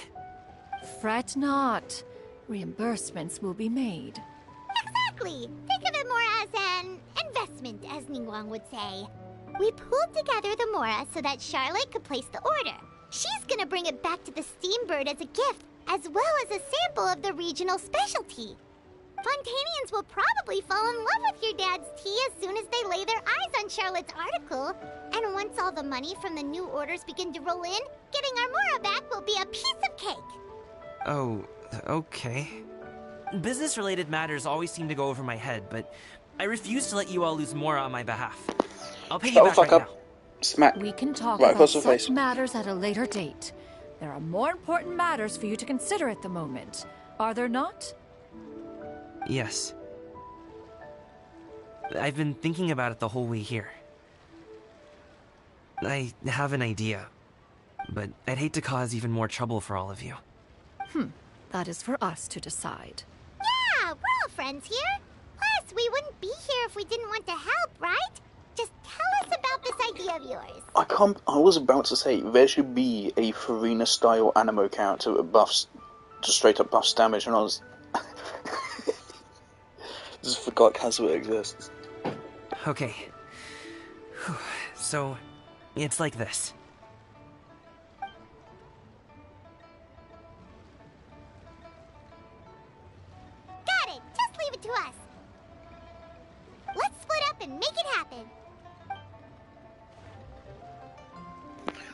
Fret not. Reimbursements will be made. Exactly! Think of it more as an investment, as Ningguang would say. We pooled together the Mora so that Charlotte could place the order. She's gonna bring it back to the Steambird as a gift, as well as a sample of the regional specialty. Fontanians will probably fall in love with your dad's tea as soon as they lay their eyes on Charlotte's article. And once all the money from the new orders begin to roll in, getting our Mora back will be a piece of cake. Oh, okay. Business-related matters always seem to go over my head, but I refuse to let you all lose Mora on my behalf. I'll pay you back right now. Smack. We can talk Right about across the such face. matters at a later date. There are more important matters for you to consider at the moment, are there not? Yes. I've been thinking about it the whole way here. I have an idea, but I'd hate to cause even more trouble for all of you. That is for us to decide. Yeah, we're all friends here. Plus, we wouldn't be here if we didn't want to help, right? Just tell us about this idea of yours. I was about to say, there should be a Farina-style animo character that buffs, just straight up buffs damage, and I was... just forgot Kazuha exists. Okay. Whew. So, it's like this. Got it! Just leave it to us. Let's split up and make it happen.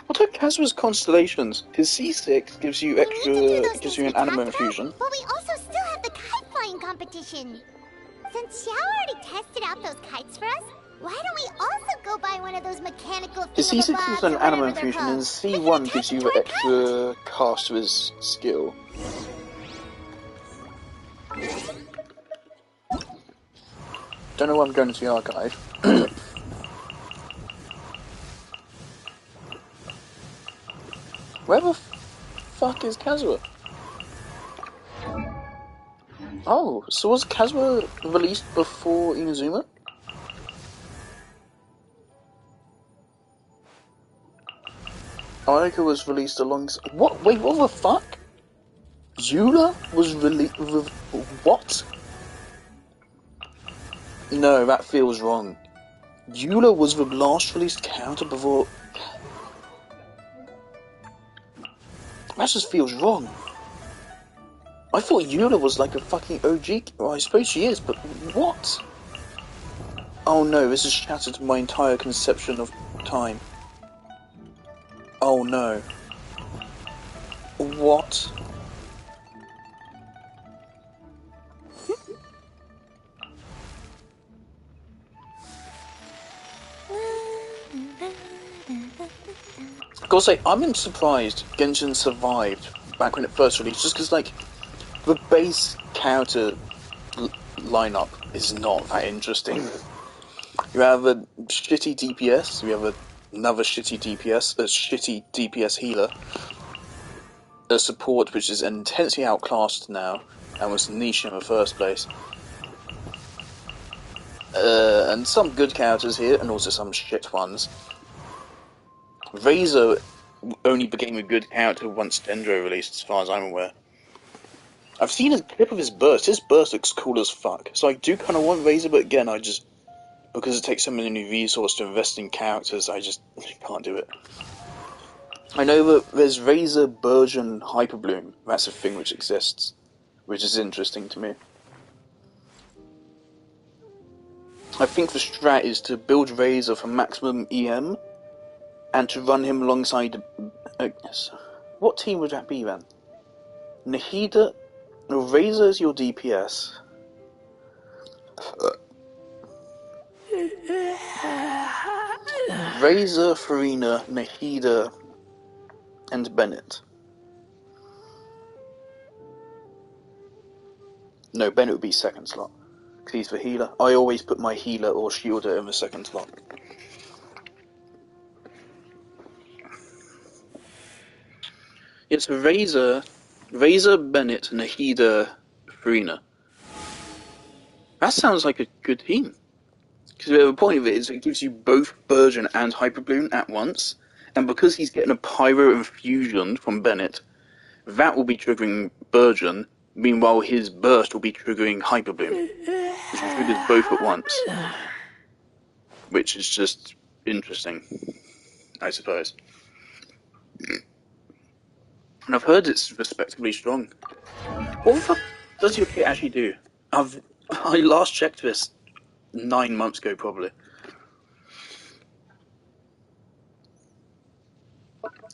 What are Kazuha's constellations? His C6 gives you gives you an animo infusion. But we also still have the kite flying competition. Since Xiao already tested out those kites for us, why don't we also go buy one of those mechanical His C6 gives an animo infusion, and C1 gives you extra cast to his skill. Don't know why I'm going to the archive. Where the fuck is Kazuha? Oh, so was Kazuha released before Inazuma? Ayaka was released alongside... What? Wait, what the fuck? Eula was released... What? No, that feels wrong. Eula was the last released character before... That just feels wrong. I thought Eula was like a fucking OG... Well, I suppose she is, but what? Oh no, this has shattered my entire conception of time. Oh no. What? Gotta say, I'm surprised Genshin survived back when it first released, just because, like, the base character lineup is not that interesting. You have a shitty DPS, you have another shitty DPS, a shitty DPS healer, a support which is intensely outclassed now, and was niche in the first place. And some good characters here, and also some shit ones. Razor only became a good character once Dendro released, as far as I'm aware. I've seen a clip of his burst. His burst looks cool as fuck. So I do kind of want Razor, but again, because it takes so many resources to invest in characters, I just can't do it. I know that there's Razor, Burgeon, Hyperbloom. That's a thing which exists, which is interesting to me. I think the strat is to build Razor for maximum EM, and to run him alongside... what team would that be then? Nahida... No, Razor is your DPS. Razor, Farina, Nahida, and Bennett. No, Bennett would be second slot. Because he's the healer. I always put my healer or shielder in the second slot. It's Razor, Bennett, Nahida, Farina. That sounds like a good team. Because the point of it is it gives you both Burgeon and Hyperbloom at once. And because he's getting a Pyro Infusion from Bennett, that will be triggering Burgeon. Meanwhile, his burst will be triggering Hyperbloom, which triggers both at once. Which is just interesting, I suppose. And I've heard it's respectably strong. What the fuck does your kit actually do? I last checked this 9 months ago, probably.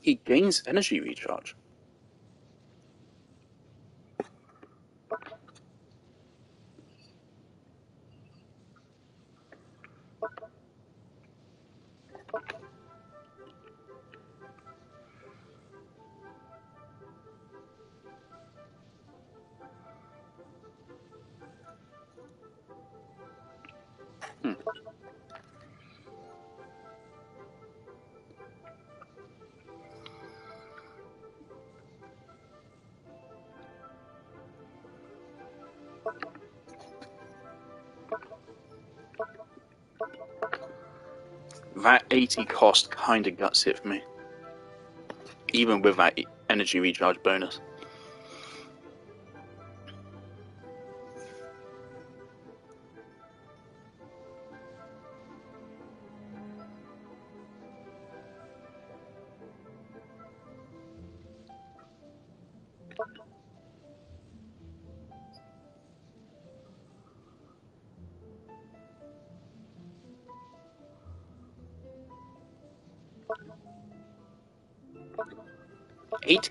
He gains energy recharge. That 80 cost kinda guts it for me. Even with that energy recharge bonus.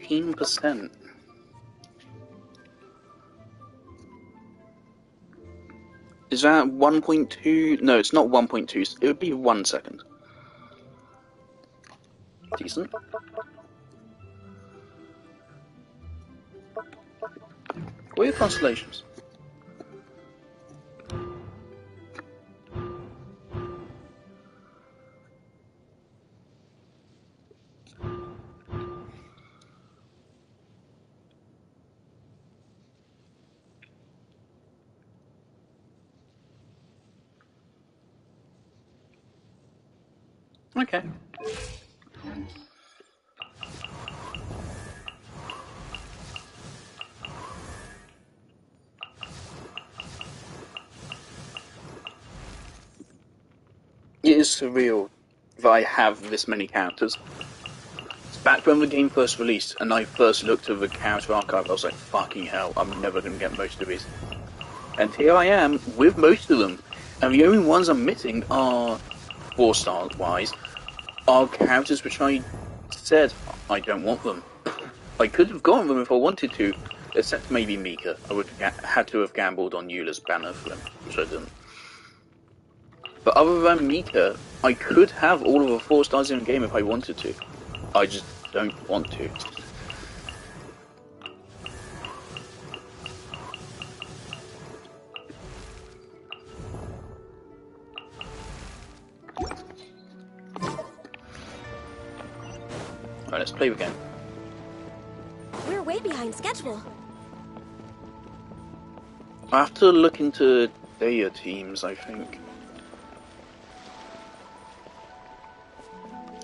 %. Is that 1.2? No, it's not 1.2. It would be 1 second. Decent. What are your constellations? Okay. It is surreal that I have this many characters. Back when the game first released and I first looked at the character archive, I was like, fucking hell, I'm never going to get most of these. And here I am with most of them. And the only ones I'm missing are, 4-star wise, are characters which I said I don't want them. I could have gotten them if I wanted to, except maybe Mika. I would have had to have gambled on Eula's banner for them, which I didn't. But other than Mika, I could have all of the 4 stars in the game if I wanted to. I just don't want to. Alright, let's play again. We're way behind schedule. I have to look into their teams, I think.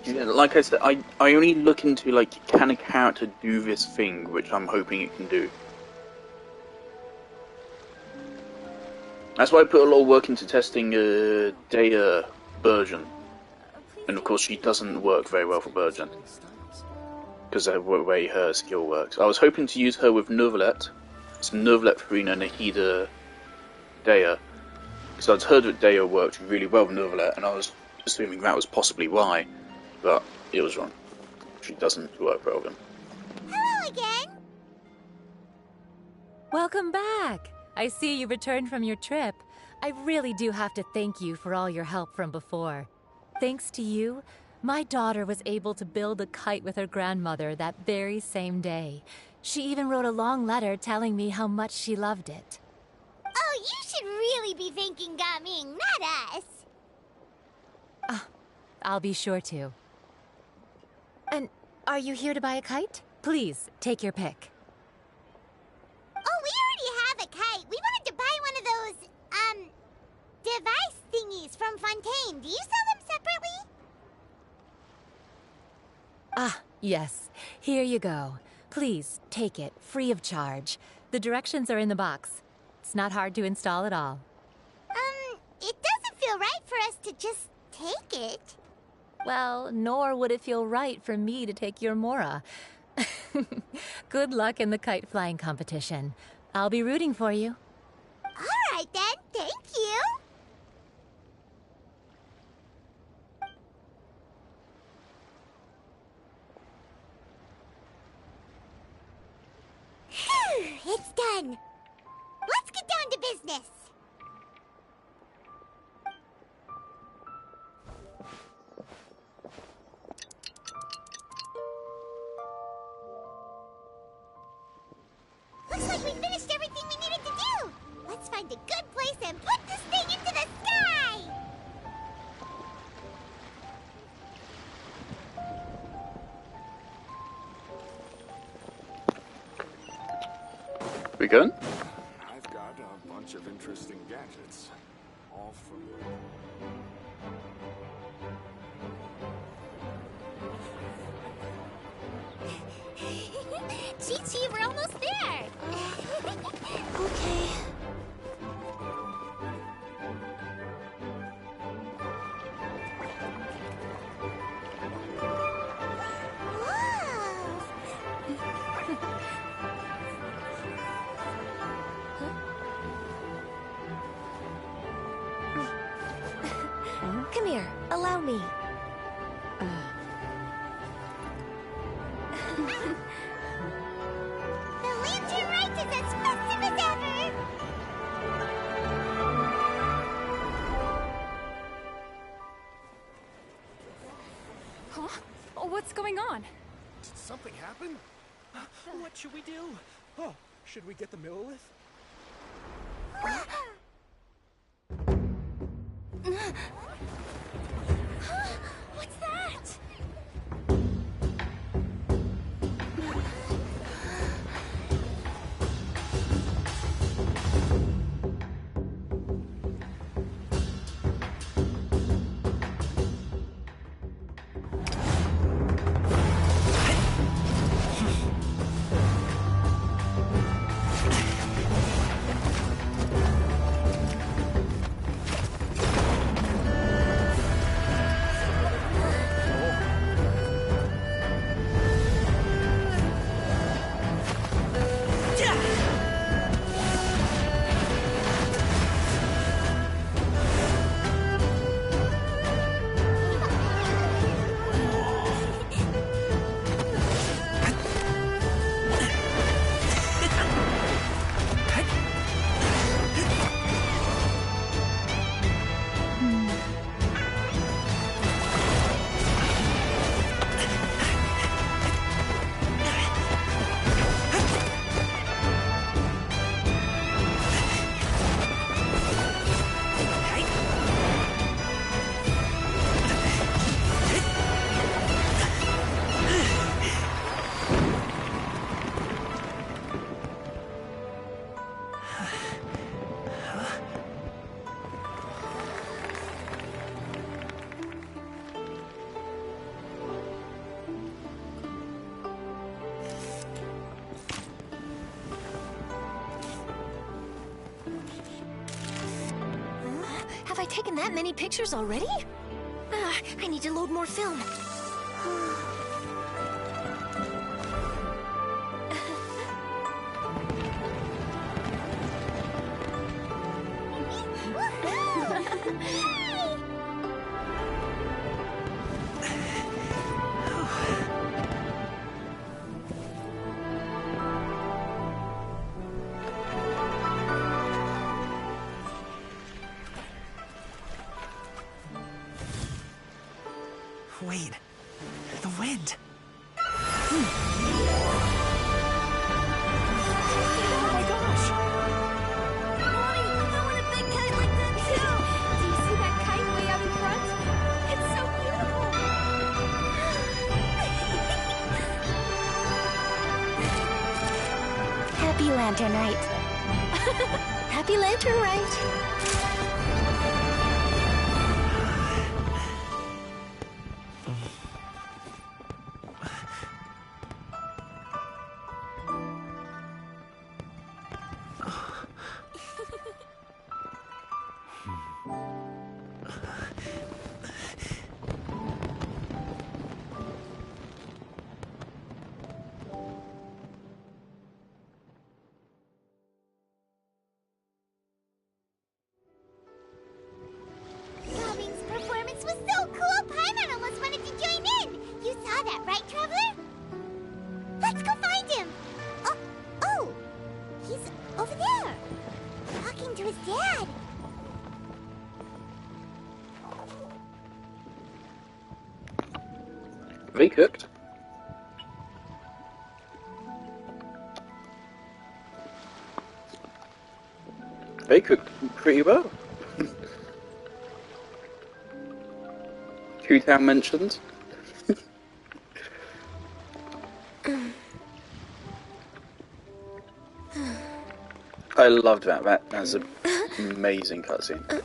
Yeah, like I said, I only look into, like, can a character do this thing, which I'm hoping it can do. That's why I put a lot of work into testing Dea Burgeon. And of course she doesn't work very well for Burgeon. Because of the way her skill works. I was hoping to use her with Neuvillette. So Neuvillette, Farina, Nahida, Dea. Because I'd heard that Dea worked really well with Neuvillette, and I was assuming that was possibly why. But it was wrong. She doesn't work well with him. Hello again! Welcome back! I see you returned from your trip. I really do have to thank you for all your help from before. Thanks to you, my daughter was able to build a kite with her grandmother that very same day. She even wrote a long letter telling me how much she loved it. should really be thanking Gaming, not us. I'll be sure to. And are you here to buy a kite? Please, take your pick. Oh, we already have a kite. We wanted to buy one of those, device thingies from Fontaine. Do you sell them separately? Ah, yes. Here you go. Please, take it, free of charge. The directions are in the box. It's not hard to install at all. It doesn't feel right for us to just take it. Well, nor would it feel right for me to take your Mora. Good luck in the kite flying competition. I'll be rooting for you. All right, then. Thank you. Phew, it's done. Let's get down to business. Looks like we finished everything we needed to do. Let's find a good place and put this thing into the sky. We going? I've got a bunch of interesting gadgets. All from... Chi-Chi, we're almost there. Okay. Come here, allow me. The lantern rite is as festive as ever. Huh? Oh, what's going on? Did something happen? What should we do? Oh, should we get the Millilith? What's that? Have I taken that many pictures already? I need to load more film. Wait. The wind. Oh my gosh! Mommy, I want to Lantern Rite. Happy Lantern Rite. Calming's performance was so cool, Paimon almost wanted to join in! You saw that, right, Traveler? Let's go find him! Oh! He's over there! Talking to his dad! They cooked. They cooked pretty well. Two town mentioned. I loved that. That's an amazing cutscene.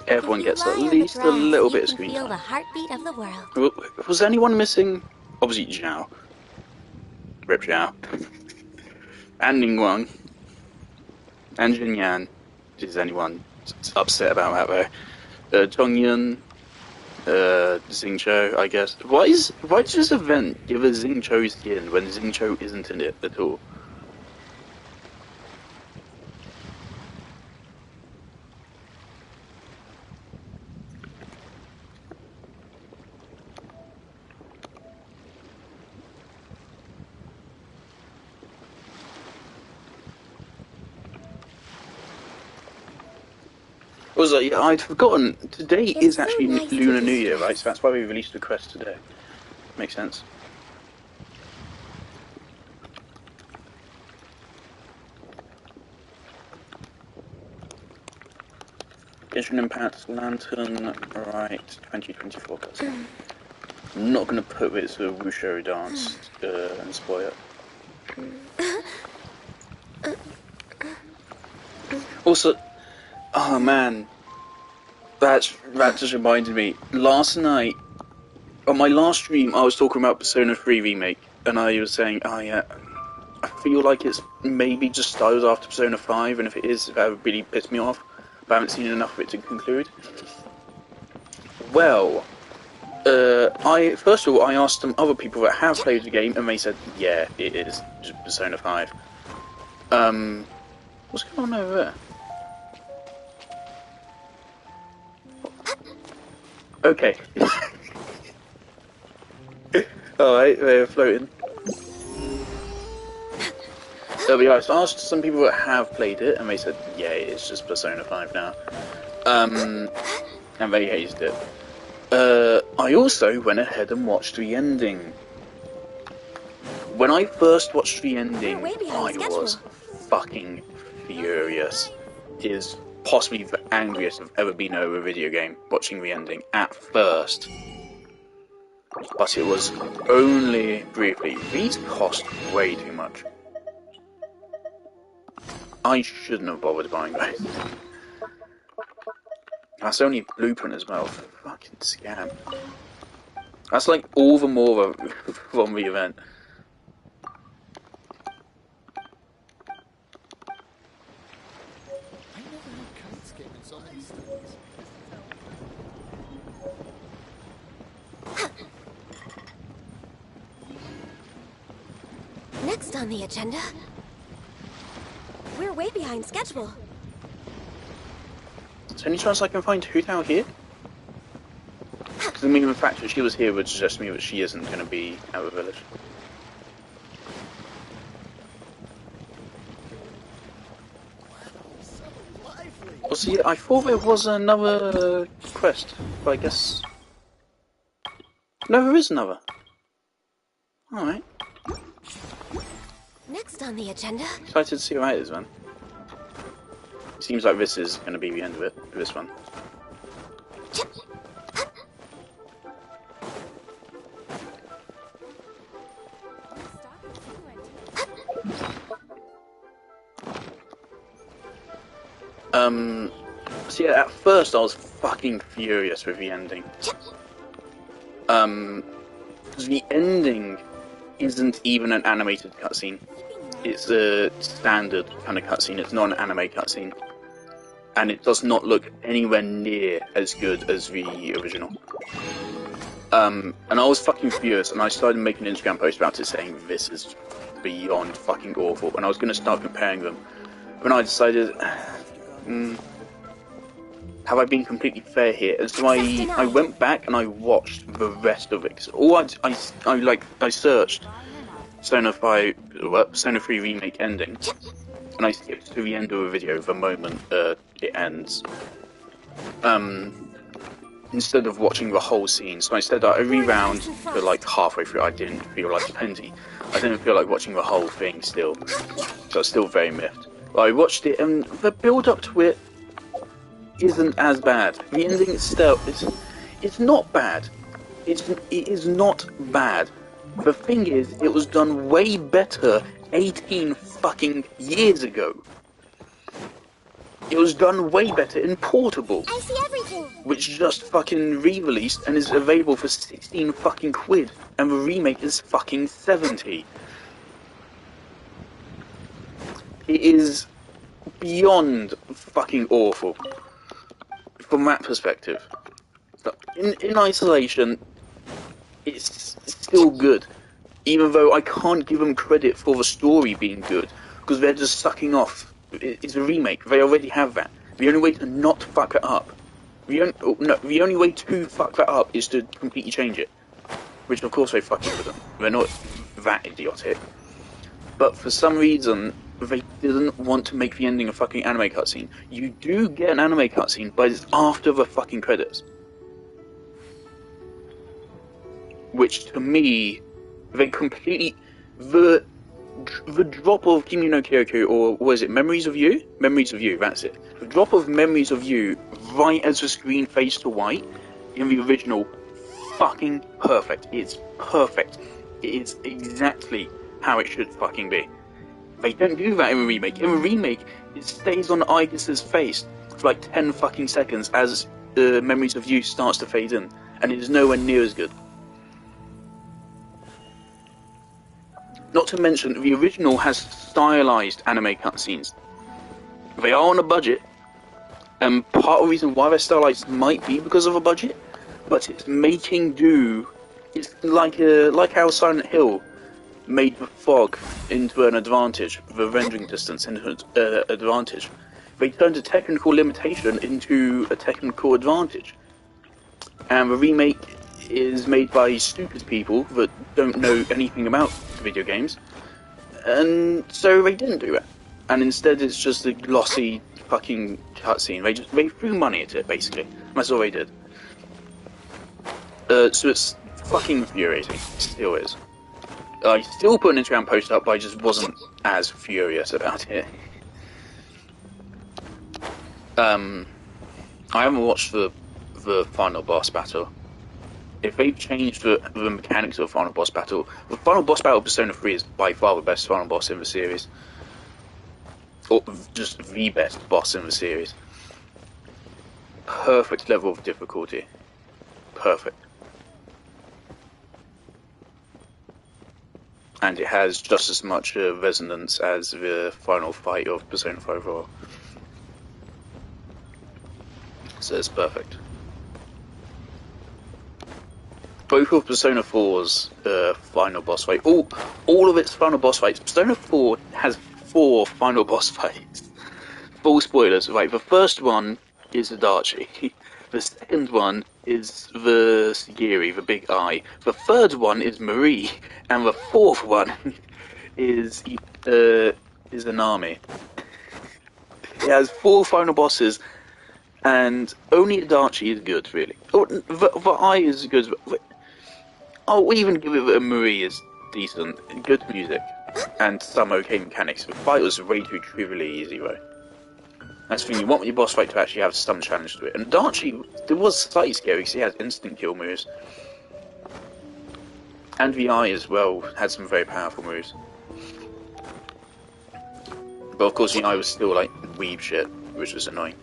Everyone gets at least a little bit of screen Feel time. the heartbeat of the world. Was anyone missing? Obviously, Zhao. Rip Zhao. And Ningguang. And Jinyan. Is anyone upset about that though? Tongyun. Xingqiu, I guess. Why does this event give a Xingqiu skin when Xingqiu isn't in it at all? Also, yeah, I'd forgotten. Today is actually Lunar New Year, right? So that's why we released the quest today. Makes sense. Genshin Impact Lantern, right? 2024. I'm not going to put it to a Wushu dance and spoil it. Also, oh man, that just reminded me. Last night, on my last stream, I was talking about Persona 3 Remake, and I was saying, oh yeah, I feel like it's maybe just styles after Persona 5, and if it is, that would really piss me off. But I haven't seen enough of it to conclude. Well, first of all, I asked some other people that have played the game, and they said, yeah, it is just Persona 5. What's going on over there? Okay. Alright, they're floating. So yeah, I asked some people that have played it, and they said, yeah, it's just Persona 5 now. And they hated it. I also went ahead and watched the ending. When I first watched the ending, I was fucking furious. It is possibly the angriest I've ever been over a video game, watching the ending at first. But it was only briefly. These cost way too much. I shouldn't have bothered buying those. That's only blueprint as well. Fucking scam. That's like all the more from the event. Next on the agenda, we're way behind schedule. Is there any chance I can find Hoot out here? Because I mean, the fact that she was here would suggest to me that she isn't going to be out of the village. Well, see, I thought there was another quest, but I guess... No, there is another. Alright. next on the agenda? Excited to see what it is, man. Seems like this is going to be the end of it, this one. So yeah, at first I was fucking furious with the ending. Because the ending isn't even an animated cutscene. It's a standard kind of cutscene, it's not an anime cutscene. And it does not look anywhere near as good as the original. And I was fucking furious, and I started making an Instagram post about it saying, this is beyond fucking awful, and I was going to start comparing them. When I decided, have I been completely fair here? And so I went back and I watched the rest of it. I searched Persona 3 Remake ending, and I skipped to the end of the video the moment it ends. Instead of watching the whole scene, so instead I rewound to like halfway through. I didn't feel like plenty. I didn't feel like watching the whole thing still, so I was still very miffed. But I watched it, and the build up to it isn't as bad. The ending itself it's not bad. It is not bad. The thing is, it was done way better 18 fucking years ago. It was done way better in Portable, I see everything. which just fucking re-released and is available for 16 fucking quid, and the remake is fucking 70. It is beyond fucking awful from that perspective. In isolation, it's still good, even though I can't give them credit for the story being good, because they're just sucking off. It's a remake, they already have that. The only way to not fuck it up, the only way to fuck that up is to completely change it. Which of course they fucking wouldn't. They're not that idiotic. But for some reason, they didn't want to make the ending a fucking anime cutscene. You do get an anime cutscene, but it's after the fucking credits. Which to me, they completely... The drop of Kimi no Kyoko, or was it Memories of You? Memories of You, that's it. The drop of Memories of You right as the screen fades to white in the original, fucking perfect. It's perfect. It is exactly how it should fucking be. They don't do that in a remake. In a remake, it stays on Aigis' face for like 10 fucking seconds as Memories of You starts to fade in, and it is nowhere near as good. Not to mention, the original has stylized anime cutscenes. They are on a budget, and part of the reason why they're stylized might be because of a budget, but it's making do. It's like how Silent Hill made the fog into an advantage, the rendering distance into an advantage. They turned a technical limitation into a technical advantage. And the remake is made by stupid people that don't know anything about video games, and so they didn't do it. And instead it's just a glossy fucking cutscene. They threw money at it, basically. That's all they did. So it's fucking infuriating. It still is. I still put an Instagram post up, but I just wasn't as furious about it. I haven't watched the final boss battle. If they've changed the mechanics of the final boss battle of Persona 3 is by far the best final boss in the series. Or just the best boss in the series. Perfect level of difficulty. Perfect. And it has just as much resonance as the final fight of Persona 5 Royal. So it's perfect. Both of Persona 4's final boss fight, all of its final boss fights. Persona 4 has 4 final boss fights. Full spoilers, right? The first one is Adachi. The second one is the Sagiri, the big eye. The third one is Marie, and the fourth one is Anami. It has 4 final bosses, and only Adachi is good, really. The eye is good. I'll even give it a Marie is decent. Good music. and some okay mechanics. The fight was way too trivially easy, though. That's the thing, you want your boss fight to actually have some challenge to it. And Darchi, it was slightly scary because he had instant kill moves. And VI as well had some very powerful moves. But of course VI was still like weeb shit, which was annoying.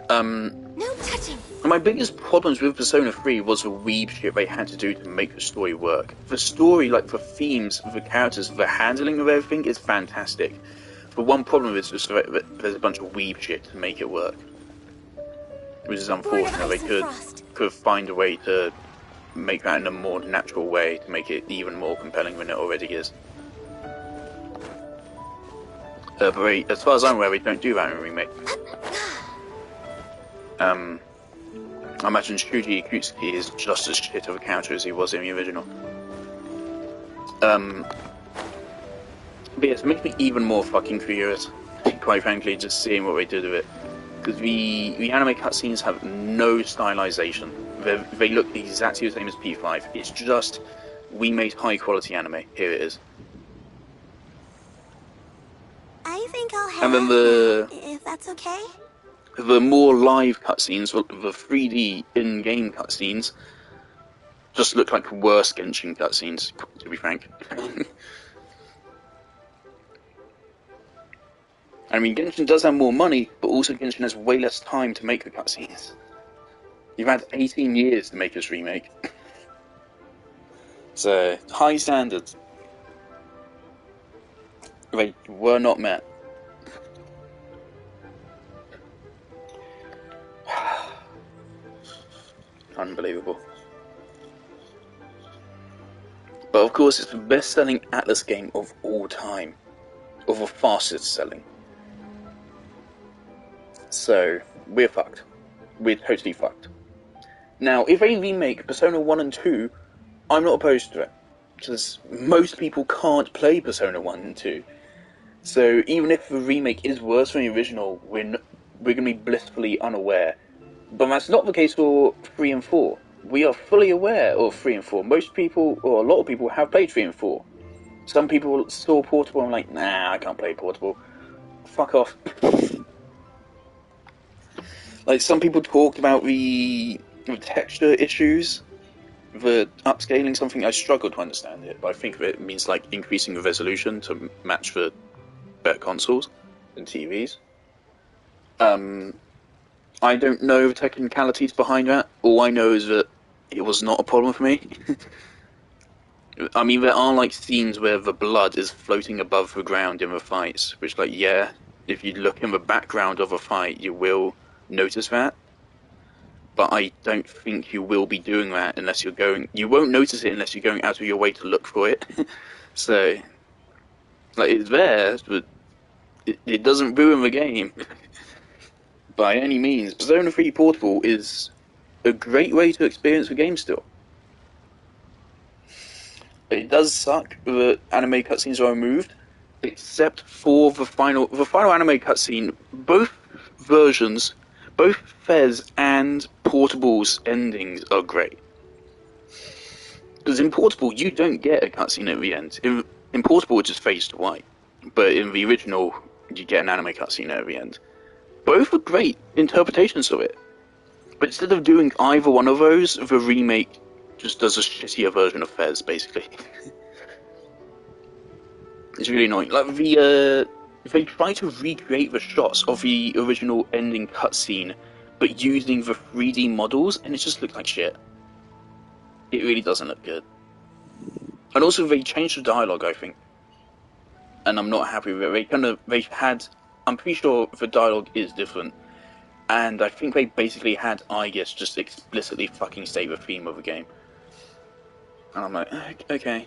No touching. My biggest problems with Persona 3 was the weeb shit they had to do to make the story work. The story, like the themes, the characters, the handling of everything is fantastic. The one problem is just that there's a bunch of weeb shit to make it work. Which is unfortunate. They could find a way to make that in a more natural way to make it even more compelling than it already is. But as far as I'm aware, they don't do that in a remake. I imagine Shuji Ikutsuki is just as shit of a character as he was in the original. But yes, it makes me even more fucking furious, quite frankly, just seeing what they did with it. Because the anime cutscenes have no stylization. They look exactly the same as P5. It's just, we made high quality anime. Here it is. I think I'll head And then if that's okay. The more live cutscenes, the 3D in-game cutscenes, just look like worse Genshin cutscenes, to be frank. I mean, Genshin does have more money, but also Genshin has way less time to make the cutscenes. You've had 18 years to make this remake. So, high standards. They were not met. Unbelievable. But of course, it's the best-selling Atlas game of all time. Or the fastest selling. So, we're fucked. We're totally fucked. Now, if they remake Persona 1 and 2, I'm not opposed to it. Because most people can't play Persona 1 and 2. So, even if the remake is worse than the original, we're going to be blissfully unaware. But that's not the case for 3 and 4. We are fully aware of 3 and 4. Most people, or a lot of people, have played 3 and 4. Some people saw Portable and like, nah, I can't play Portable. Fuck off. Like, some people talked about the texture issues, the upscaling, something I struggle to understand it, but I think it means like increasing the resolution to match the better consoles and TVs. I don't know the technicalities behind that. All I know is that it was not a problem for me. I mean, there are like scenes where the blood is floating above the ground in the fights, which, like, yeah, if you look in the background of a fight, you will notice that. But I don't think you will be doing that unless you're going... You won't notice it unless you're going out of your way to look for it. So, like, it's there, but it doesn't ruin the game. By any means. Persona 3 Portable is a great way to experience the game still. It does suck that anime cutscenes are removed, except for the final anime cutscene. Both versions, both Fez and Portable's endings are great. Because in Portable, you don't get a cutscene at the end. In Portable, it just fades to white. But in the original, you get an anime cutscene at the end. Both are great interpretations of it. But instead of doing either one of those, the remake just does a shittier version of Fez, basically. It's really annoying. Like, they try to recreate the shots of the original ending cutscene, but using the 3D models, and it just looks like shit. It really doesn't look good. And also, they changed the dialogue, I think. And I'm not happy with it. I'm pretty sure the dialogue is different. And I think they basically had Aigis just explicitly fucking state the theme of the game. And I'm like, okay.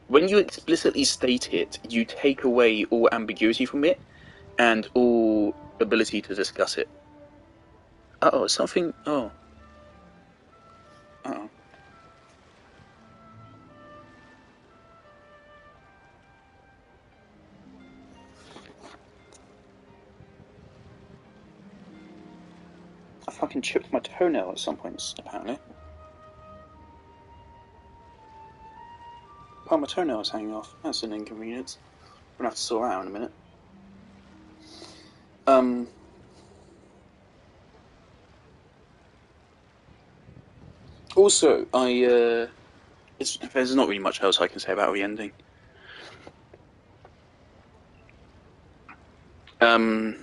When you explicitly state it, you take away all ambiguity from it, and all ability to discuss it. Uh-oh, something... Oh. Uh-oh. I fucking chipped my toenail at some points, apparently. Oh, my toenail's hanging off. That's an inconvenience. I'm gonna have to sort out in a minute. Also, there's not really much else I can say about the ending. But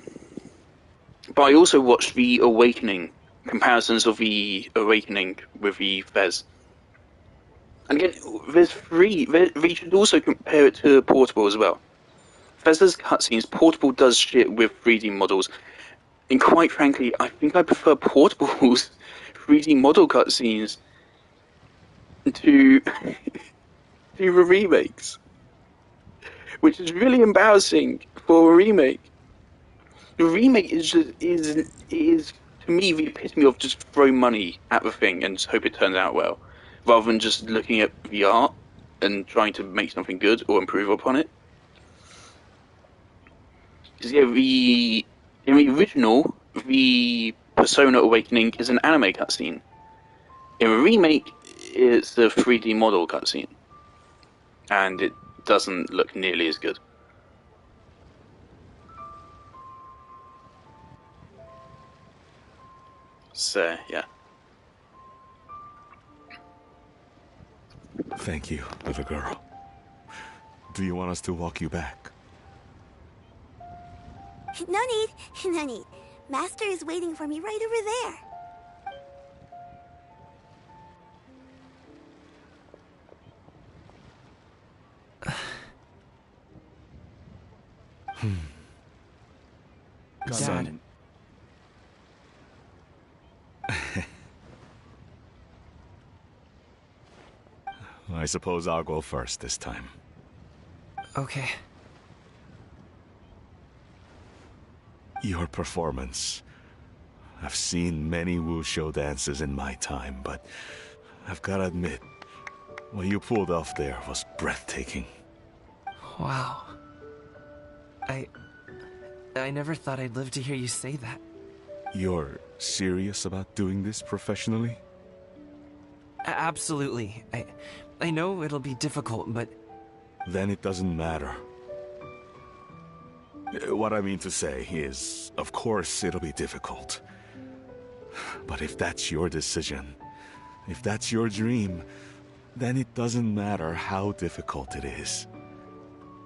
I also watched the Awakening, comparisons of the Awakening with the Fez. And again, there's three. We should also compare it to Portable as well. Fez's cutscenes, Portable does shit with 3D models. And quite frankly, I think I prefer Portable's 3D model cutscenes to the remakes. Which is really embarrassing for a remake. The remake is to me the epitome of just throw money at the thing and just hope it turns out well, rather than just looking at the art and trying to make something good or improve upon it. Because yeah, in the original, the Persona Awakening is an anime cutscene. In the remake, it's a 3D model cutscene, and it doesn't look nearly as good. So, yeah. Thank you, little girl. Do you want us to walk you back? No need, no need. Master is waiting for me right over there. Dad. I suppose I'll go first this time. Okay. Your performance. I've seen many wushou dances in my time, but I've gotta admit, what you pulled off there was breathtaking. Wow. I never thought I'd live to hear you say that. You're serious about doing this professionally? Absolutely. I know it'll be difficult, but... Then it doesn't matter. What I mean to say is, of course it'll be difficult. But if that's your decision, if that's your dream, then it doesn't matter how difficult it is.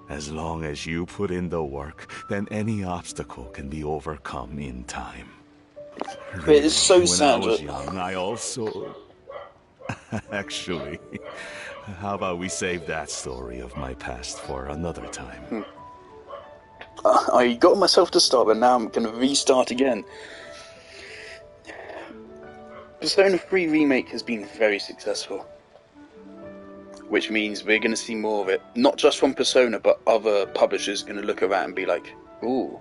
As long as you put in the work, then any obstacle can be overcome in time. Really, it's so sad. When I was young, I also... Actually, how about we save that story of my past for another time? I got myself to stop, and now I'm going to restart again. Persona 3 Remake has been very successful. Which means we're going to see more of it. Not just from Persona, but other publishers going to look around and be like, ooh.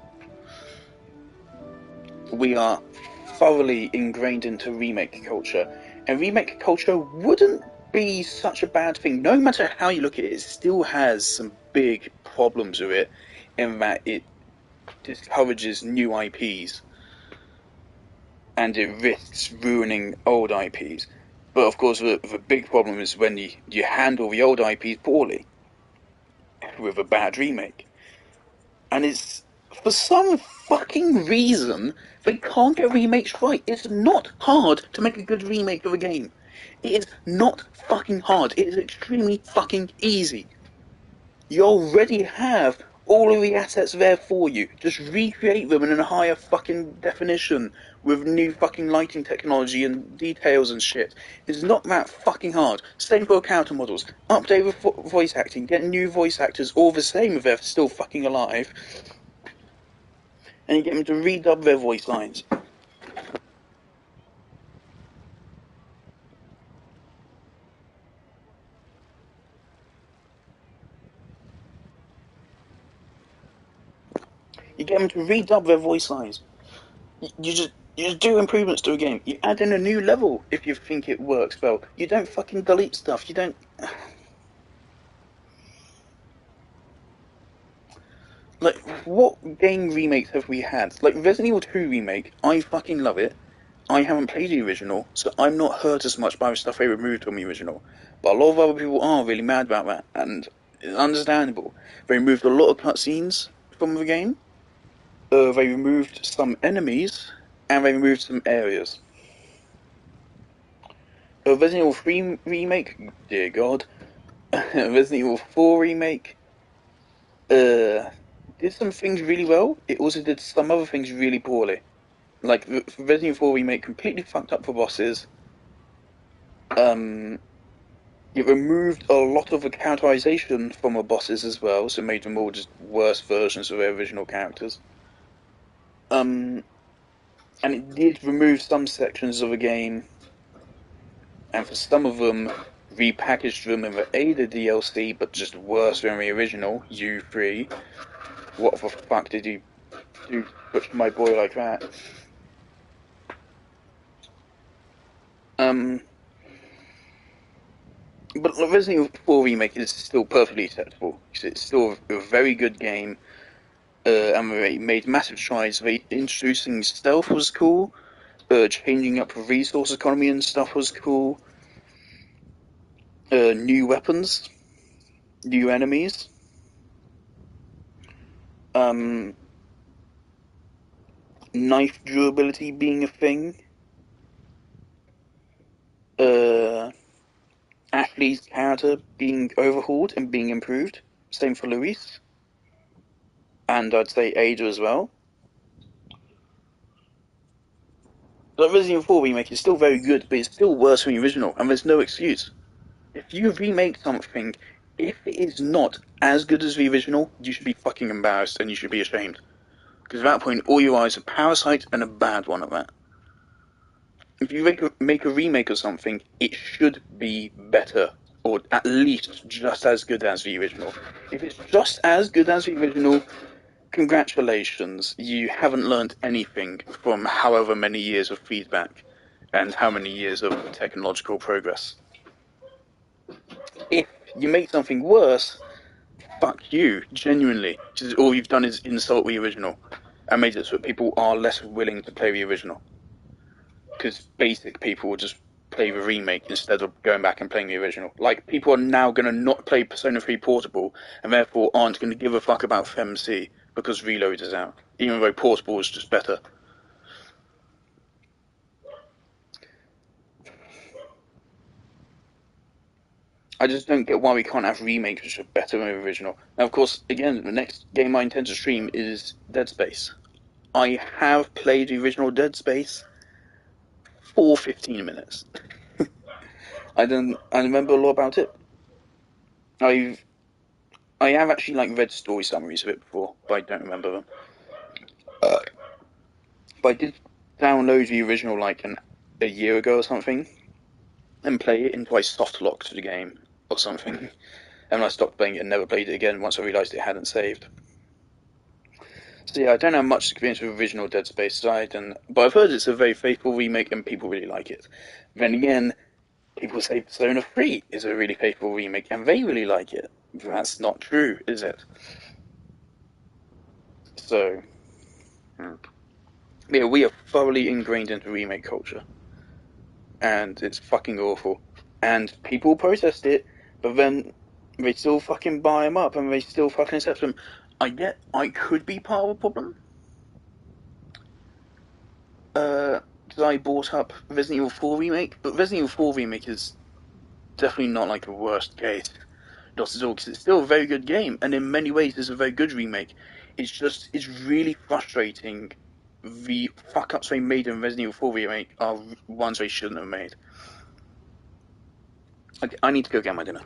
We are thoroughly ingrained into remake culture. And remake culture wouldn't be such a bad thing. No matter how you look at it, it still has some big problems with it, in that it discourages new IPs. And it risks ruining old IPs. But of course, the big problem is when you handle the old IPs poorly, with a bad remake. And it's, for some fucking reason, they can't get remakes right. It's not hard to make a good remake of a game. It is not fucking hard. It is extremely fucking easy. You already have all of the assets there for you. Just recreate them in a higher fucking definition with new fucking lighting technology and details and shit. It's not that fucking hard. Same for character models. Update with voice acting. Get new voice actors, all the same if they're still fucking alive. And you get them to redub their voice lines. You get them to redub their voice lines. You just do improvements to a game. You add in a new level if you think it works well. You don't fucking delete stuff. You don't... Like, what game remakes have we had? Like, Resident Evil 2 remake, I fucking love it. I haven't played the original, so I'm not hurt as much by the stuff they removed from the original. But a lot of other people are really mad about that, and it's understandable. They removed a lot of cutscenes from the game. They removed some enemies, and they removed some areas. Resident Evil 3 remake, dear God. Resident Evil 4 remake did some things really well. It also did some other things really poorly. Like, the Resident Evil 4 remake completely fucked up for bosses. It removed a lot of the characterization from the bosses as well, so it made them all just worse versions of their original characters. And it did remove some sections of the game, and for some of them, repackaged them in the Ada DLC, but just worse than the original, U3. What the fuck did you do to butcher my boy like that? But Resident Evil 4 Remake is still perfectly acceptable. It's still a very good game, and they made massive strides. Introducing stealth was cool, changing up the resource economy and stuff was cool, new weapons, new enemies, knife durability being a thing, Ashley's character being overhauled and being improved. Same for Luis. And I'd say Ada as well. The Resident Evil 4 remake is still very good, but it's still worse than the original, and there's no excuse. If you remake something, if it is not as good as the original, you should be fucking embarrassed and you should be ashamed. Because at that point, all your eyes are Parasite and a bad one at that. If you make a remake of something, it should be better, or at least just as good as the original. If it's just as good as the original, congratulations, you haven't learned anything from however many years of feedback and how many years of technological progress. If you make something worse, fuck you, genuinely. All you've done is insult the original and made it so that people are less willing to play the original. Because basic people will just play the remake instead of going back and playing the original. Like, people are now going to not play Persona 3 Portable and therefore aren't going to give a fuck about FemC because Reload is out, even though Portable is just better. I just don't get why we can't have remakes which are better than the original. Now, of course, again, the next game I intend to stream is Dead Space. I have played the original Dead Space for 15 minutes. I remember a lot about it. I have actually read story summaries of it before, but I don't remember them. But I did download the original a year ago or something, and play it until I soft locked the game or something, and I stopped playing it and never played it again once I realised it hadn't saved. So yeah, I don't have much experience with original Dead Space side, but I've heard it's a very faithful remake and people really like it. Then again, people say Persona 3 is a really faithful remake and they really like it. That's not true, is it? So, yeah, we are thoroughly ingrained into remake culture. And it's fucking awful. And people protest it, but then they still fucking buy them up and they still fucking accept them. I could be part of the problem. Because I bought up Resident Evil 4 Remake, but Resident Evil 4 Remake is definitely not the worst case. Not at all, because it's still a very good game, and in many ways it's a very good remake. It's really frustrating. The fuck-ups they made in Resident Evil 4 Remake are ones they shouldn't have made. Okay, I need to go get my dinner.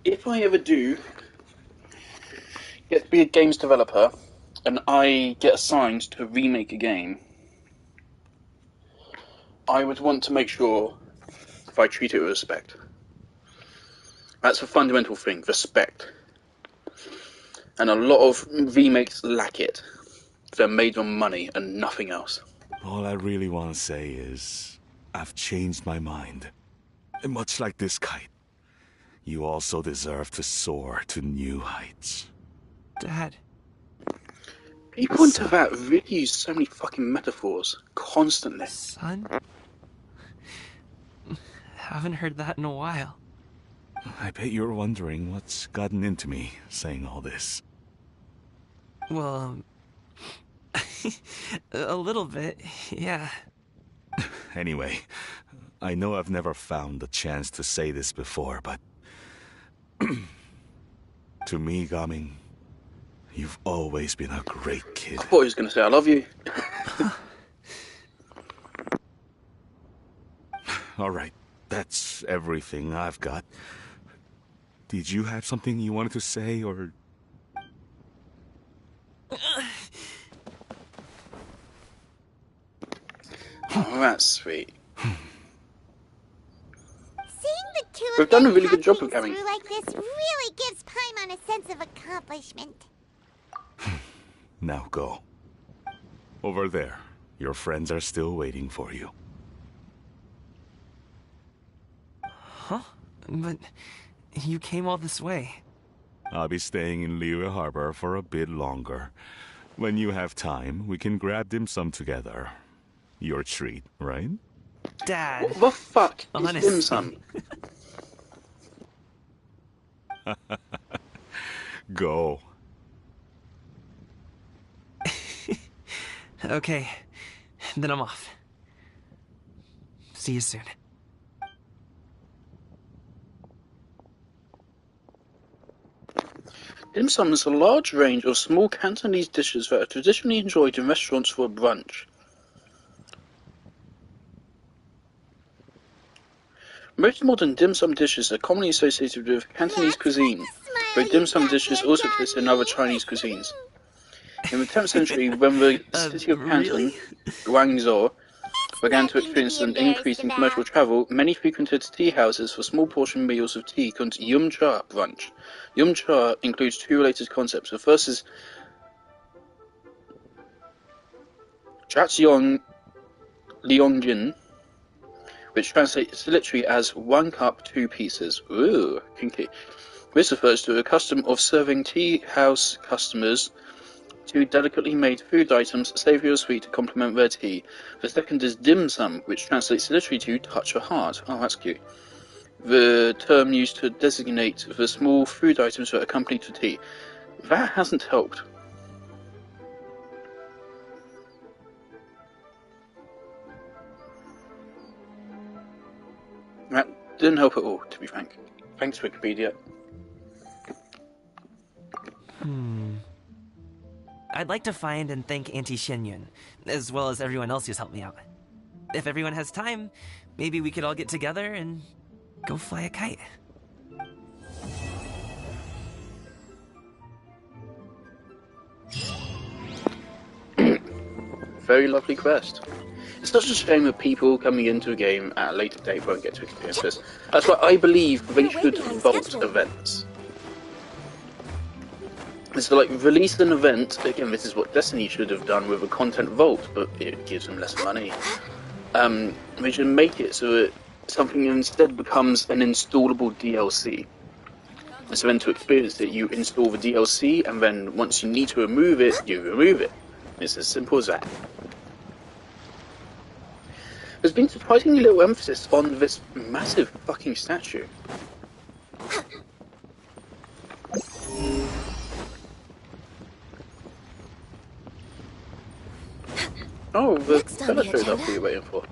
if I ever do get to be a games developer and I get assigned to remake a game, I would want to make sure if I treat it with respect. That's a fundamental thing, respect. And a lot of remakes lack it. They're made on money and nothing else. All I really want to say is, I've changed my mind. And much like this kite, you also deserve to soar to new heights. Dad. People into that really use so many fucking metaphors, constantly. Son? Haven't heard that in a while. I bet you're wondering what's gotten into me saying all this. Well, a little bit, yeah. Anyway, I know I've never found the chance to say this before, but to me, Gaming, you've always been a great kid. I thought he was going to say I love you. All right, that's everything I've got. Did you have something you wanted to say, or... Oh, that's sweet. Seeing the two We've of done them a really good job have of things having... through like this really gives Paimon a sense of accomplishment. Now go. Over there. Your friends are still waiting for you. Huh? But you came all this way. I'll be staying in Liyue Harbor for a bit longer. When you have time, we can grab dim sum together. Your treat, right? Dad. What the fuck is Honestly. dim sum? Go. Okay, then I'm off. See you soon. Dim sum is a large range of small Cantonese dishes that are traditionally enjoyed in restaurants for a brunch. Most modern dim sum dishes are commonly associated with Cantonese cuisine, though dim sum dishes also exist in other Chinese cuisines. In the 10th century, when the city of Canton, Guangzhou, began to experience an increase in commercial travel, many frequented tea houses for small portion meals of tea called yum cha brunch. Yum cha includes two related concepts. The first is Jiaxiong Liangjin, which translates literally as 1 cup, 2 pieces. Ooh, kinky. This refers to a custom of serving tea house customers two delicately made food items, savoury or sweet, to complement their tea. The second is dim sum, which translates literally to touch a heart. Oh, that's cute. The term used to designate the small food items that accompany the tea. That hasn't helped. That didn't help at all, to be frank. Thanks, Wikipedia. I'd like to find and thank Auntie Xinyun, as well as everyone else who's helped me out. If everyone has time, maybe we could all get together and go fly a kite. Very lovely quest. It's such a shame that people coming into a game at a later date won't get to experience this. That's why I believe they should vault events. So, like, release an event. Again, this is what Destiny should have done with a content vault, but it gives them less money. They should make it so that something instead becomes an installable DLC. So then to experience it, you install the DLC, and then once you need to remove it, you remove it. It's as simple as that. There's been surprisingly little emphasis on this massive fucking statue. Oh, the fella showed up. What are you waiting for?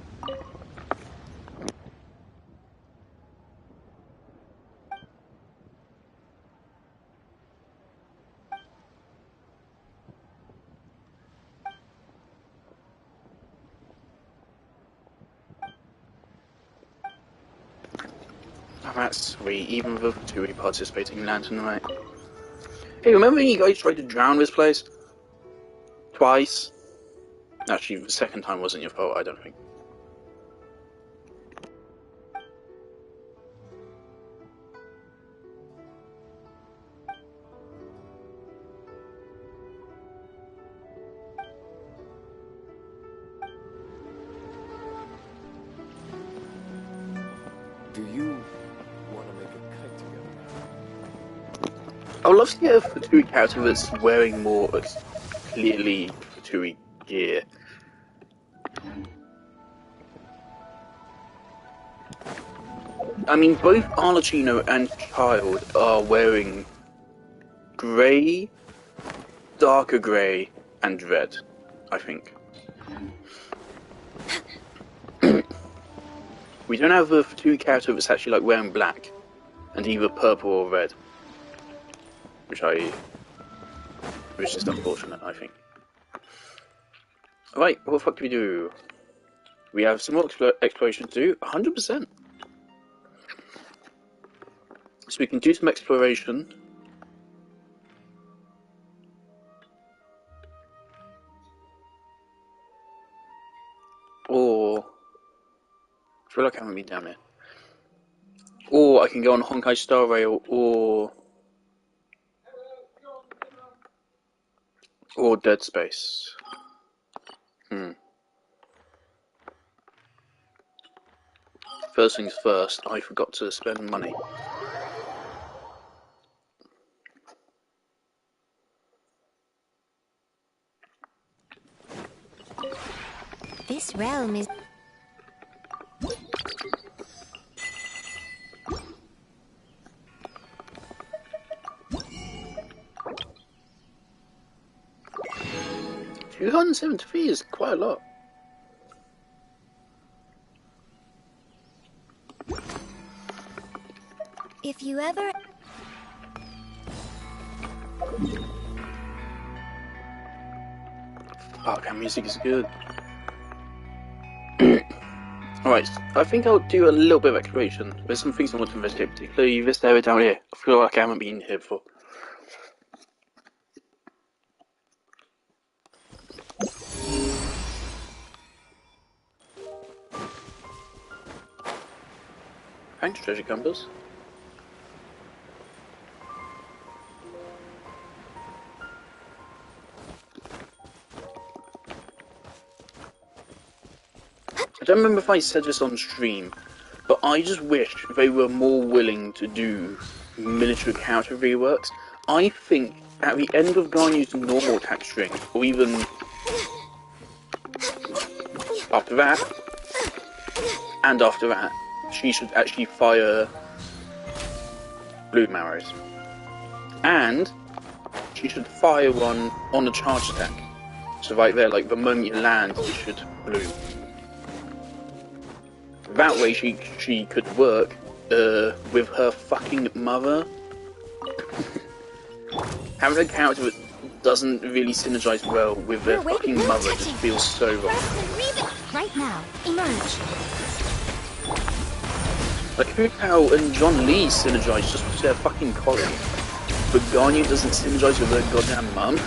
that's sweet, even with Fatui participating in Lantern Night. Hey, remember when you guys tried to drown this place? Twice? Actually, the second time wasn't your fault, I don't think. Do you want to make a kite together? I would love to get a Fatui character that's wearing more clearly Fatui gear. I mean, both Arlecchino and Child are wearing grey, darker grey, and red, I think. We don't have a Fatui character that's actually like wearing black, and either purple or red, which is just unfortunate, I think. Alright, what the fuck do we do? We have some more exploration to do, 100%. So we can do some exploration. Or I feel like I haven't been down there. Or I can go on Honkai Star Rail or Dead Space. First things first, I forgot to spend money. This realm is... $273 is quite a lot. If you ever... Fuck, that music is good. Alright, I think I'll do a little bit of exploration. There's some things I want to investigate, particularly this area down here. I feel like I haven't been here before. Thanks, treasure compass. I don't remember if I said this on stream, but I just wish they were more willing to do miniature character reworks. I think at the end of Garnu's normal attack string, or even after that, and after that, she should actually fire bloom arrows. And she should fire one on a charge attack. So right there, like the moment you land, it should bloom. That way she could work with her fucking mother. Having a character that doesn't really synergize well with their fucking mother just feels so wrong. Right now, emerge. Like Hu Tao and John Lee synergize just with their fucking colleague. But Garnu doesn't synergize with her goddamn mum.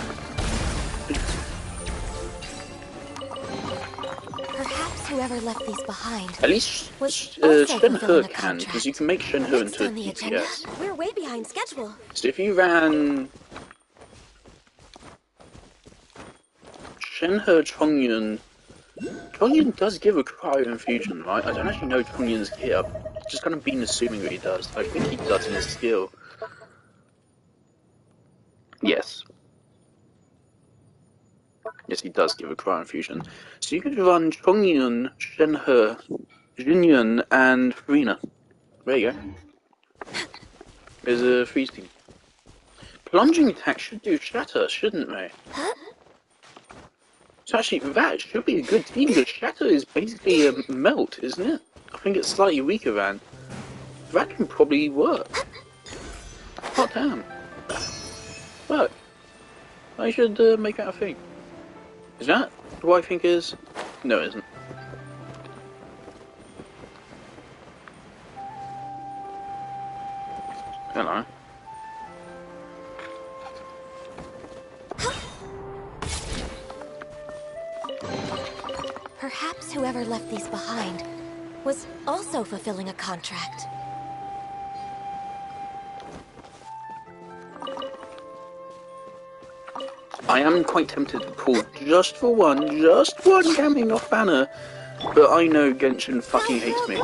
Whoever left these behind. At least Shenhe can, because you can make Shenhe into a DPS. We're way behind schedule. So if you ran Shenhe Chongyun, Chongyun does give a cryo infusion, right? I don't actually know Chongyun's gear. I've just kind of been assuming that he does. I think he does in his skill. Yes. Yes, he does give a cryo infusion. So you could run Chongyun, Shenhe, Jinyun, and Farina. There you go. There's a freeze team. Plunging attack should do shatter, shouldn't they? So actually, that should be a good team, because shatter is basically a melt, isn't it? I think it's slightly weaker than. That can probably work. Hot damn. Look. I should make that a thing. Is that what I think is? No, it isn't. Hello. Perhaps whoever left these behind was also fulfilling a contract. I am quite tempted to pull just one gaming off banner, but I know Genshin fucking hates me,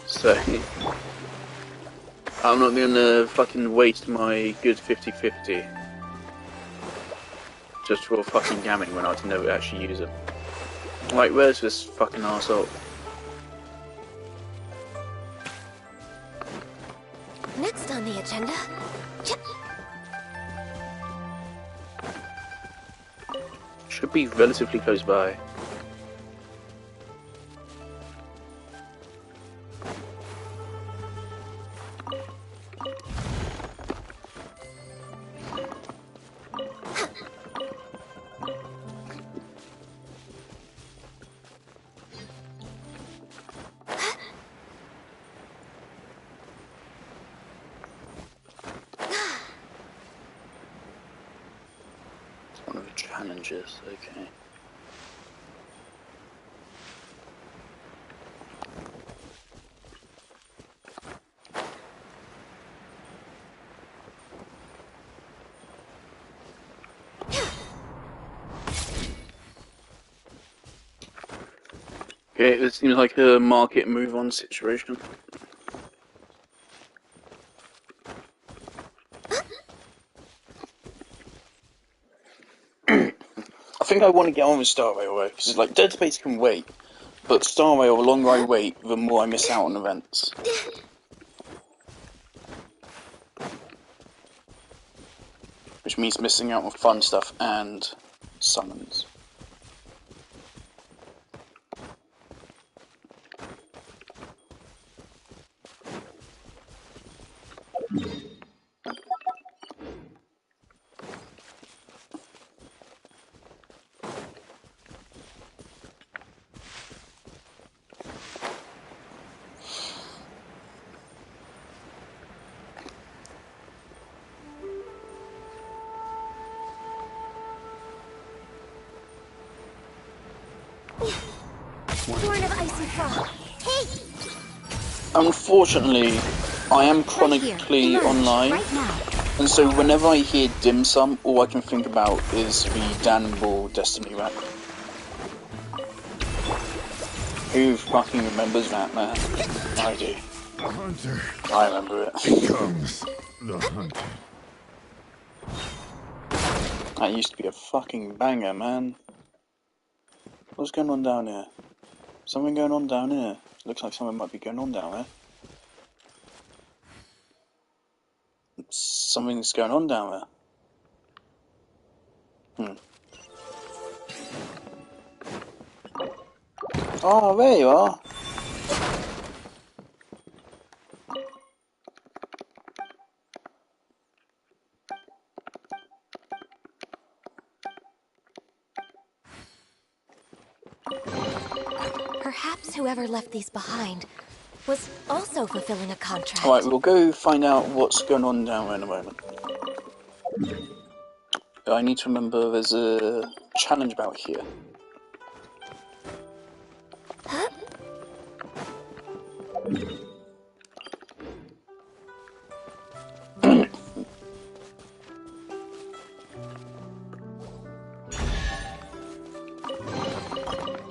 so I'm not gonna fucking waste my good 50-50 just for fucking gamming when I can never actually use it. Like, where's this fucking arsehole? Next on the agenda... Should be relatively close by. One of the challenges, okay. Okay, it seems like a market move on situation. I think I want to get on with Star Railway, because like Dead Space can wait, but Star Rail, the longer I wait, the more I miss out on events. Which means missing out on fun stuff and summons. Born of icy frost. Unfortunately, I am chronically online, and so whenever I hear dim sum, all I can think about is the Dan Ball Destiny rap. Who fucking remembers that, man? I do. The hunter. I remember it. Becomes the hunted. That used to be a fucking banger, man. What's going on down here? Something going on down here. Looks like something might be going on down there. Something's going on down there. Oh, there you are. Perhaps whoever left these behind was also fulfilling a contract. Alright, we'll go find out what's going on down there in a moment. I need to remember there's a challenge about here. Huh?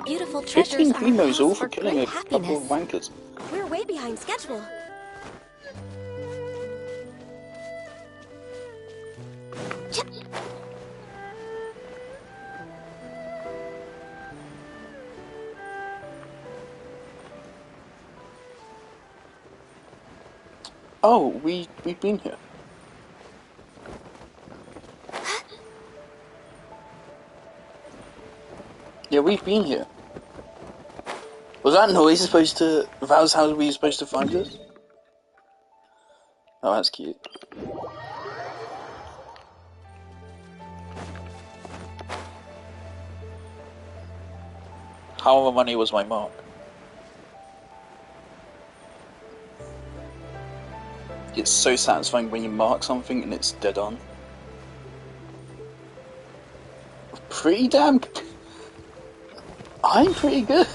Beautiful treasures 15 females are all cause for killing a couple of wankers. We're way behind schedule. Oh, we've been here. Yeah, we've been here. Was that noise supposed to... That was how we were supposed to find us? Oh, that's cute. However money was my mark. It's so satisfying when you mark something and it's dead on. Pretty damn. I'm pretty good.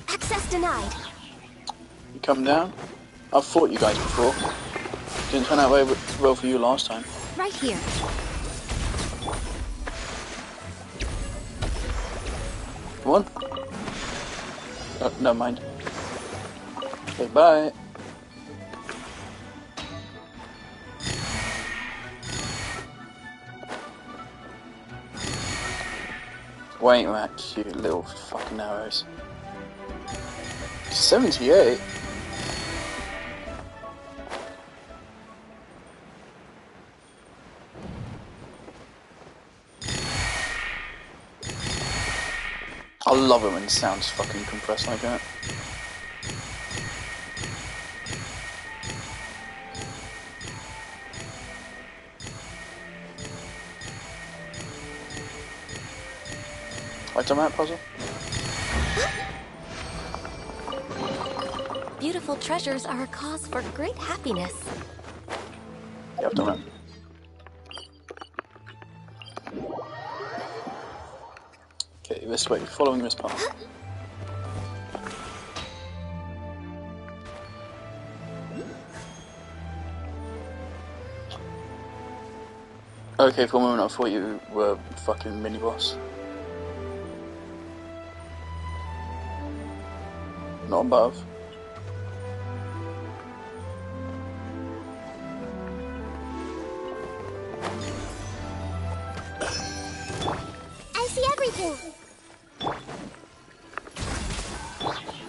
Access denied. You come down? I've fought you guys before. Didn't turn out well for you last time. Right here. Come on. Oh, never mind. Okay, bye. Wait, Max, you little fucking arrows. 78? I love it when it sounds fucking compressed like that. Right on that puzzle? Beautiful treasures are a cause for great happiness. Yeah, I've done that. Okay, this way, following this path. Okay, for a moment I thought you were fucking mini-boss. Not above. I see everything.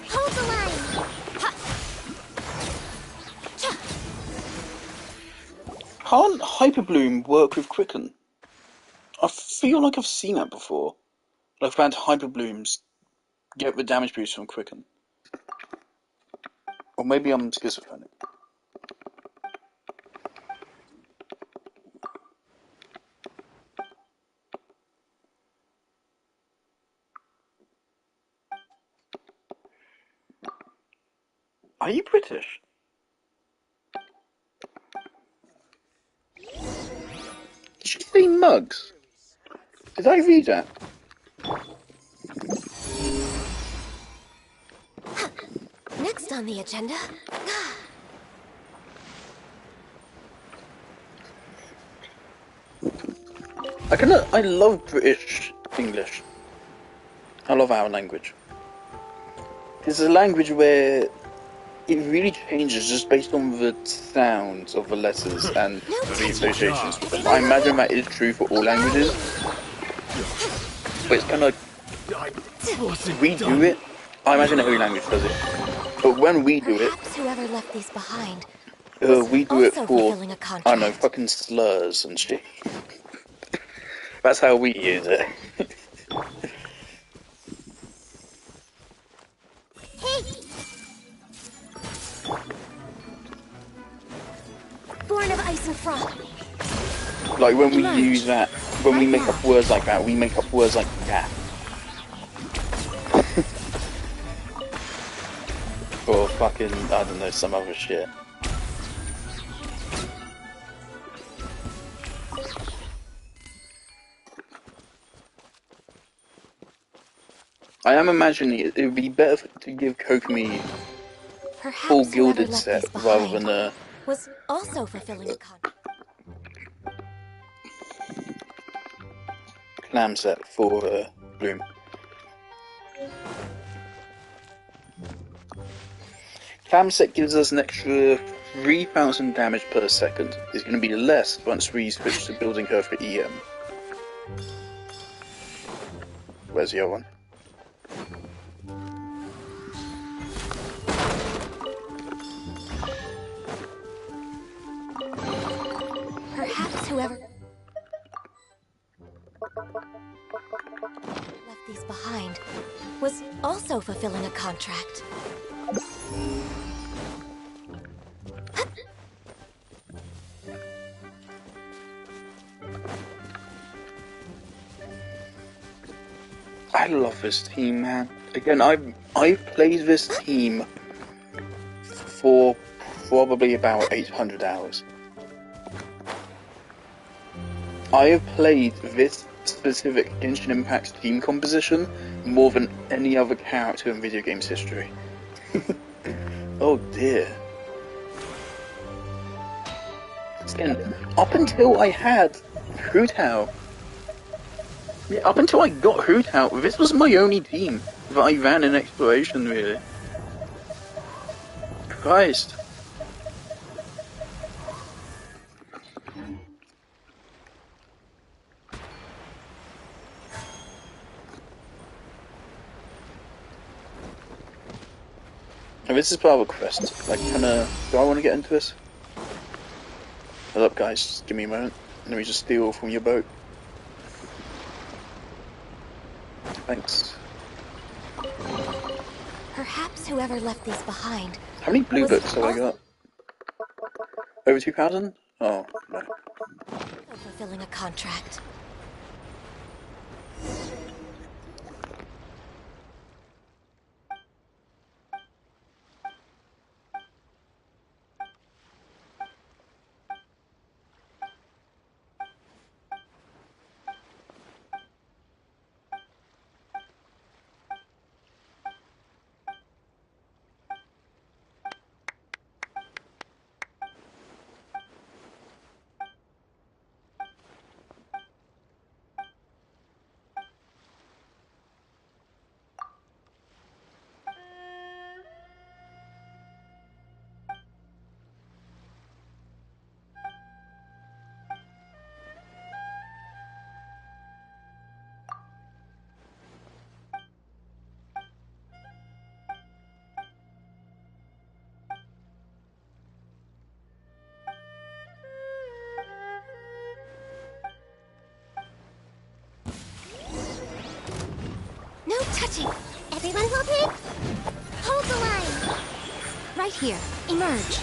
Hold the line. Can't Hyperbloom work with Quicken? I feel like I've seen that before. Like I've had Hyperblooms get the damage boost from Quicken. Or maybe I'm schizophrenic. Are you British? Did you say mugs? Did I read that? Next on the agenda. I love British English. I love our language. It's a language where it really changes just based on the sounds of the letters and the associations with them. I imagine that is true for all languages. But it's kind of like, we do it. I imagine every language does it. But when we do it, Perhaps whoever left these behind we do it also for, fulfilling a I contract. don't know, fucking slurs and shit. That's how we use it. Hey! Born of ice and froth. Like when we use that, when we make up words like that, we make up words like that. Or fucking, I don't know, some other shit. I am imagining it would be better to give Kokomi full Perhaps whoever gilded left set these rather behind than a was also fulfilling a contract. clam set for Bloom. Clam set gives us an extra 3,000 damage per second. It's going to be less once we switch to building her for EM. Where's the other one? Perhaps whoever left these behind was also fulfilling a contract. I love this team, man. Again, I've played this team for probably about 800 hours. I have played this specific Genshin Impact team composition more than any other character in video games history. Oh dear. Again, up until I had Hu Tao, yeah, up until I got Hu Tao, this was my only team that I ran in exploration, really. Christ. And this is part of a quest. Like, do I want to get into this? Hold up, guys, just give me a moment. Let me just steal from your boat. Thanks. Perhaps whoever left these behind. How many blue books have I got? Over 2,000? Oh, no. Fulfilling a contract. No touching! Everyone hold it! Hold the line! Right here. Emerge.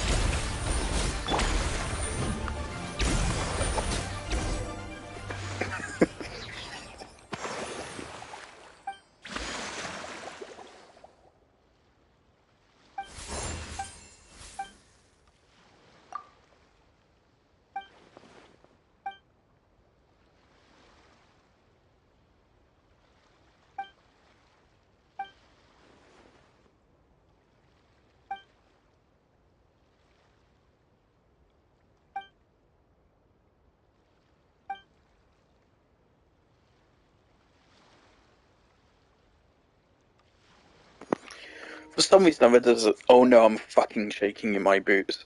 For some reason I read this as, oh no, I'm fucking shaking in my boots.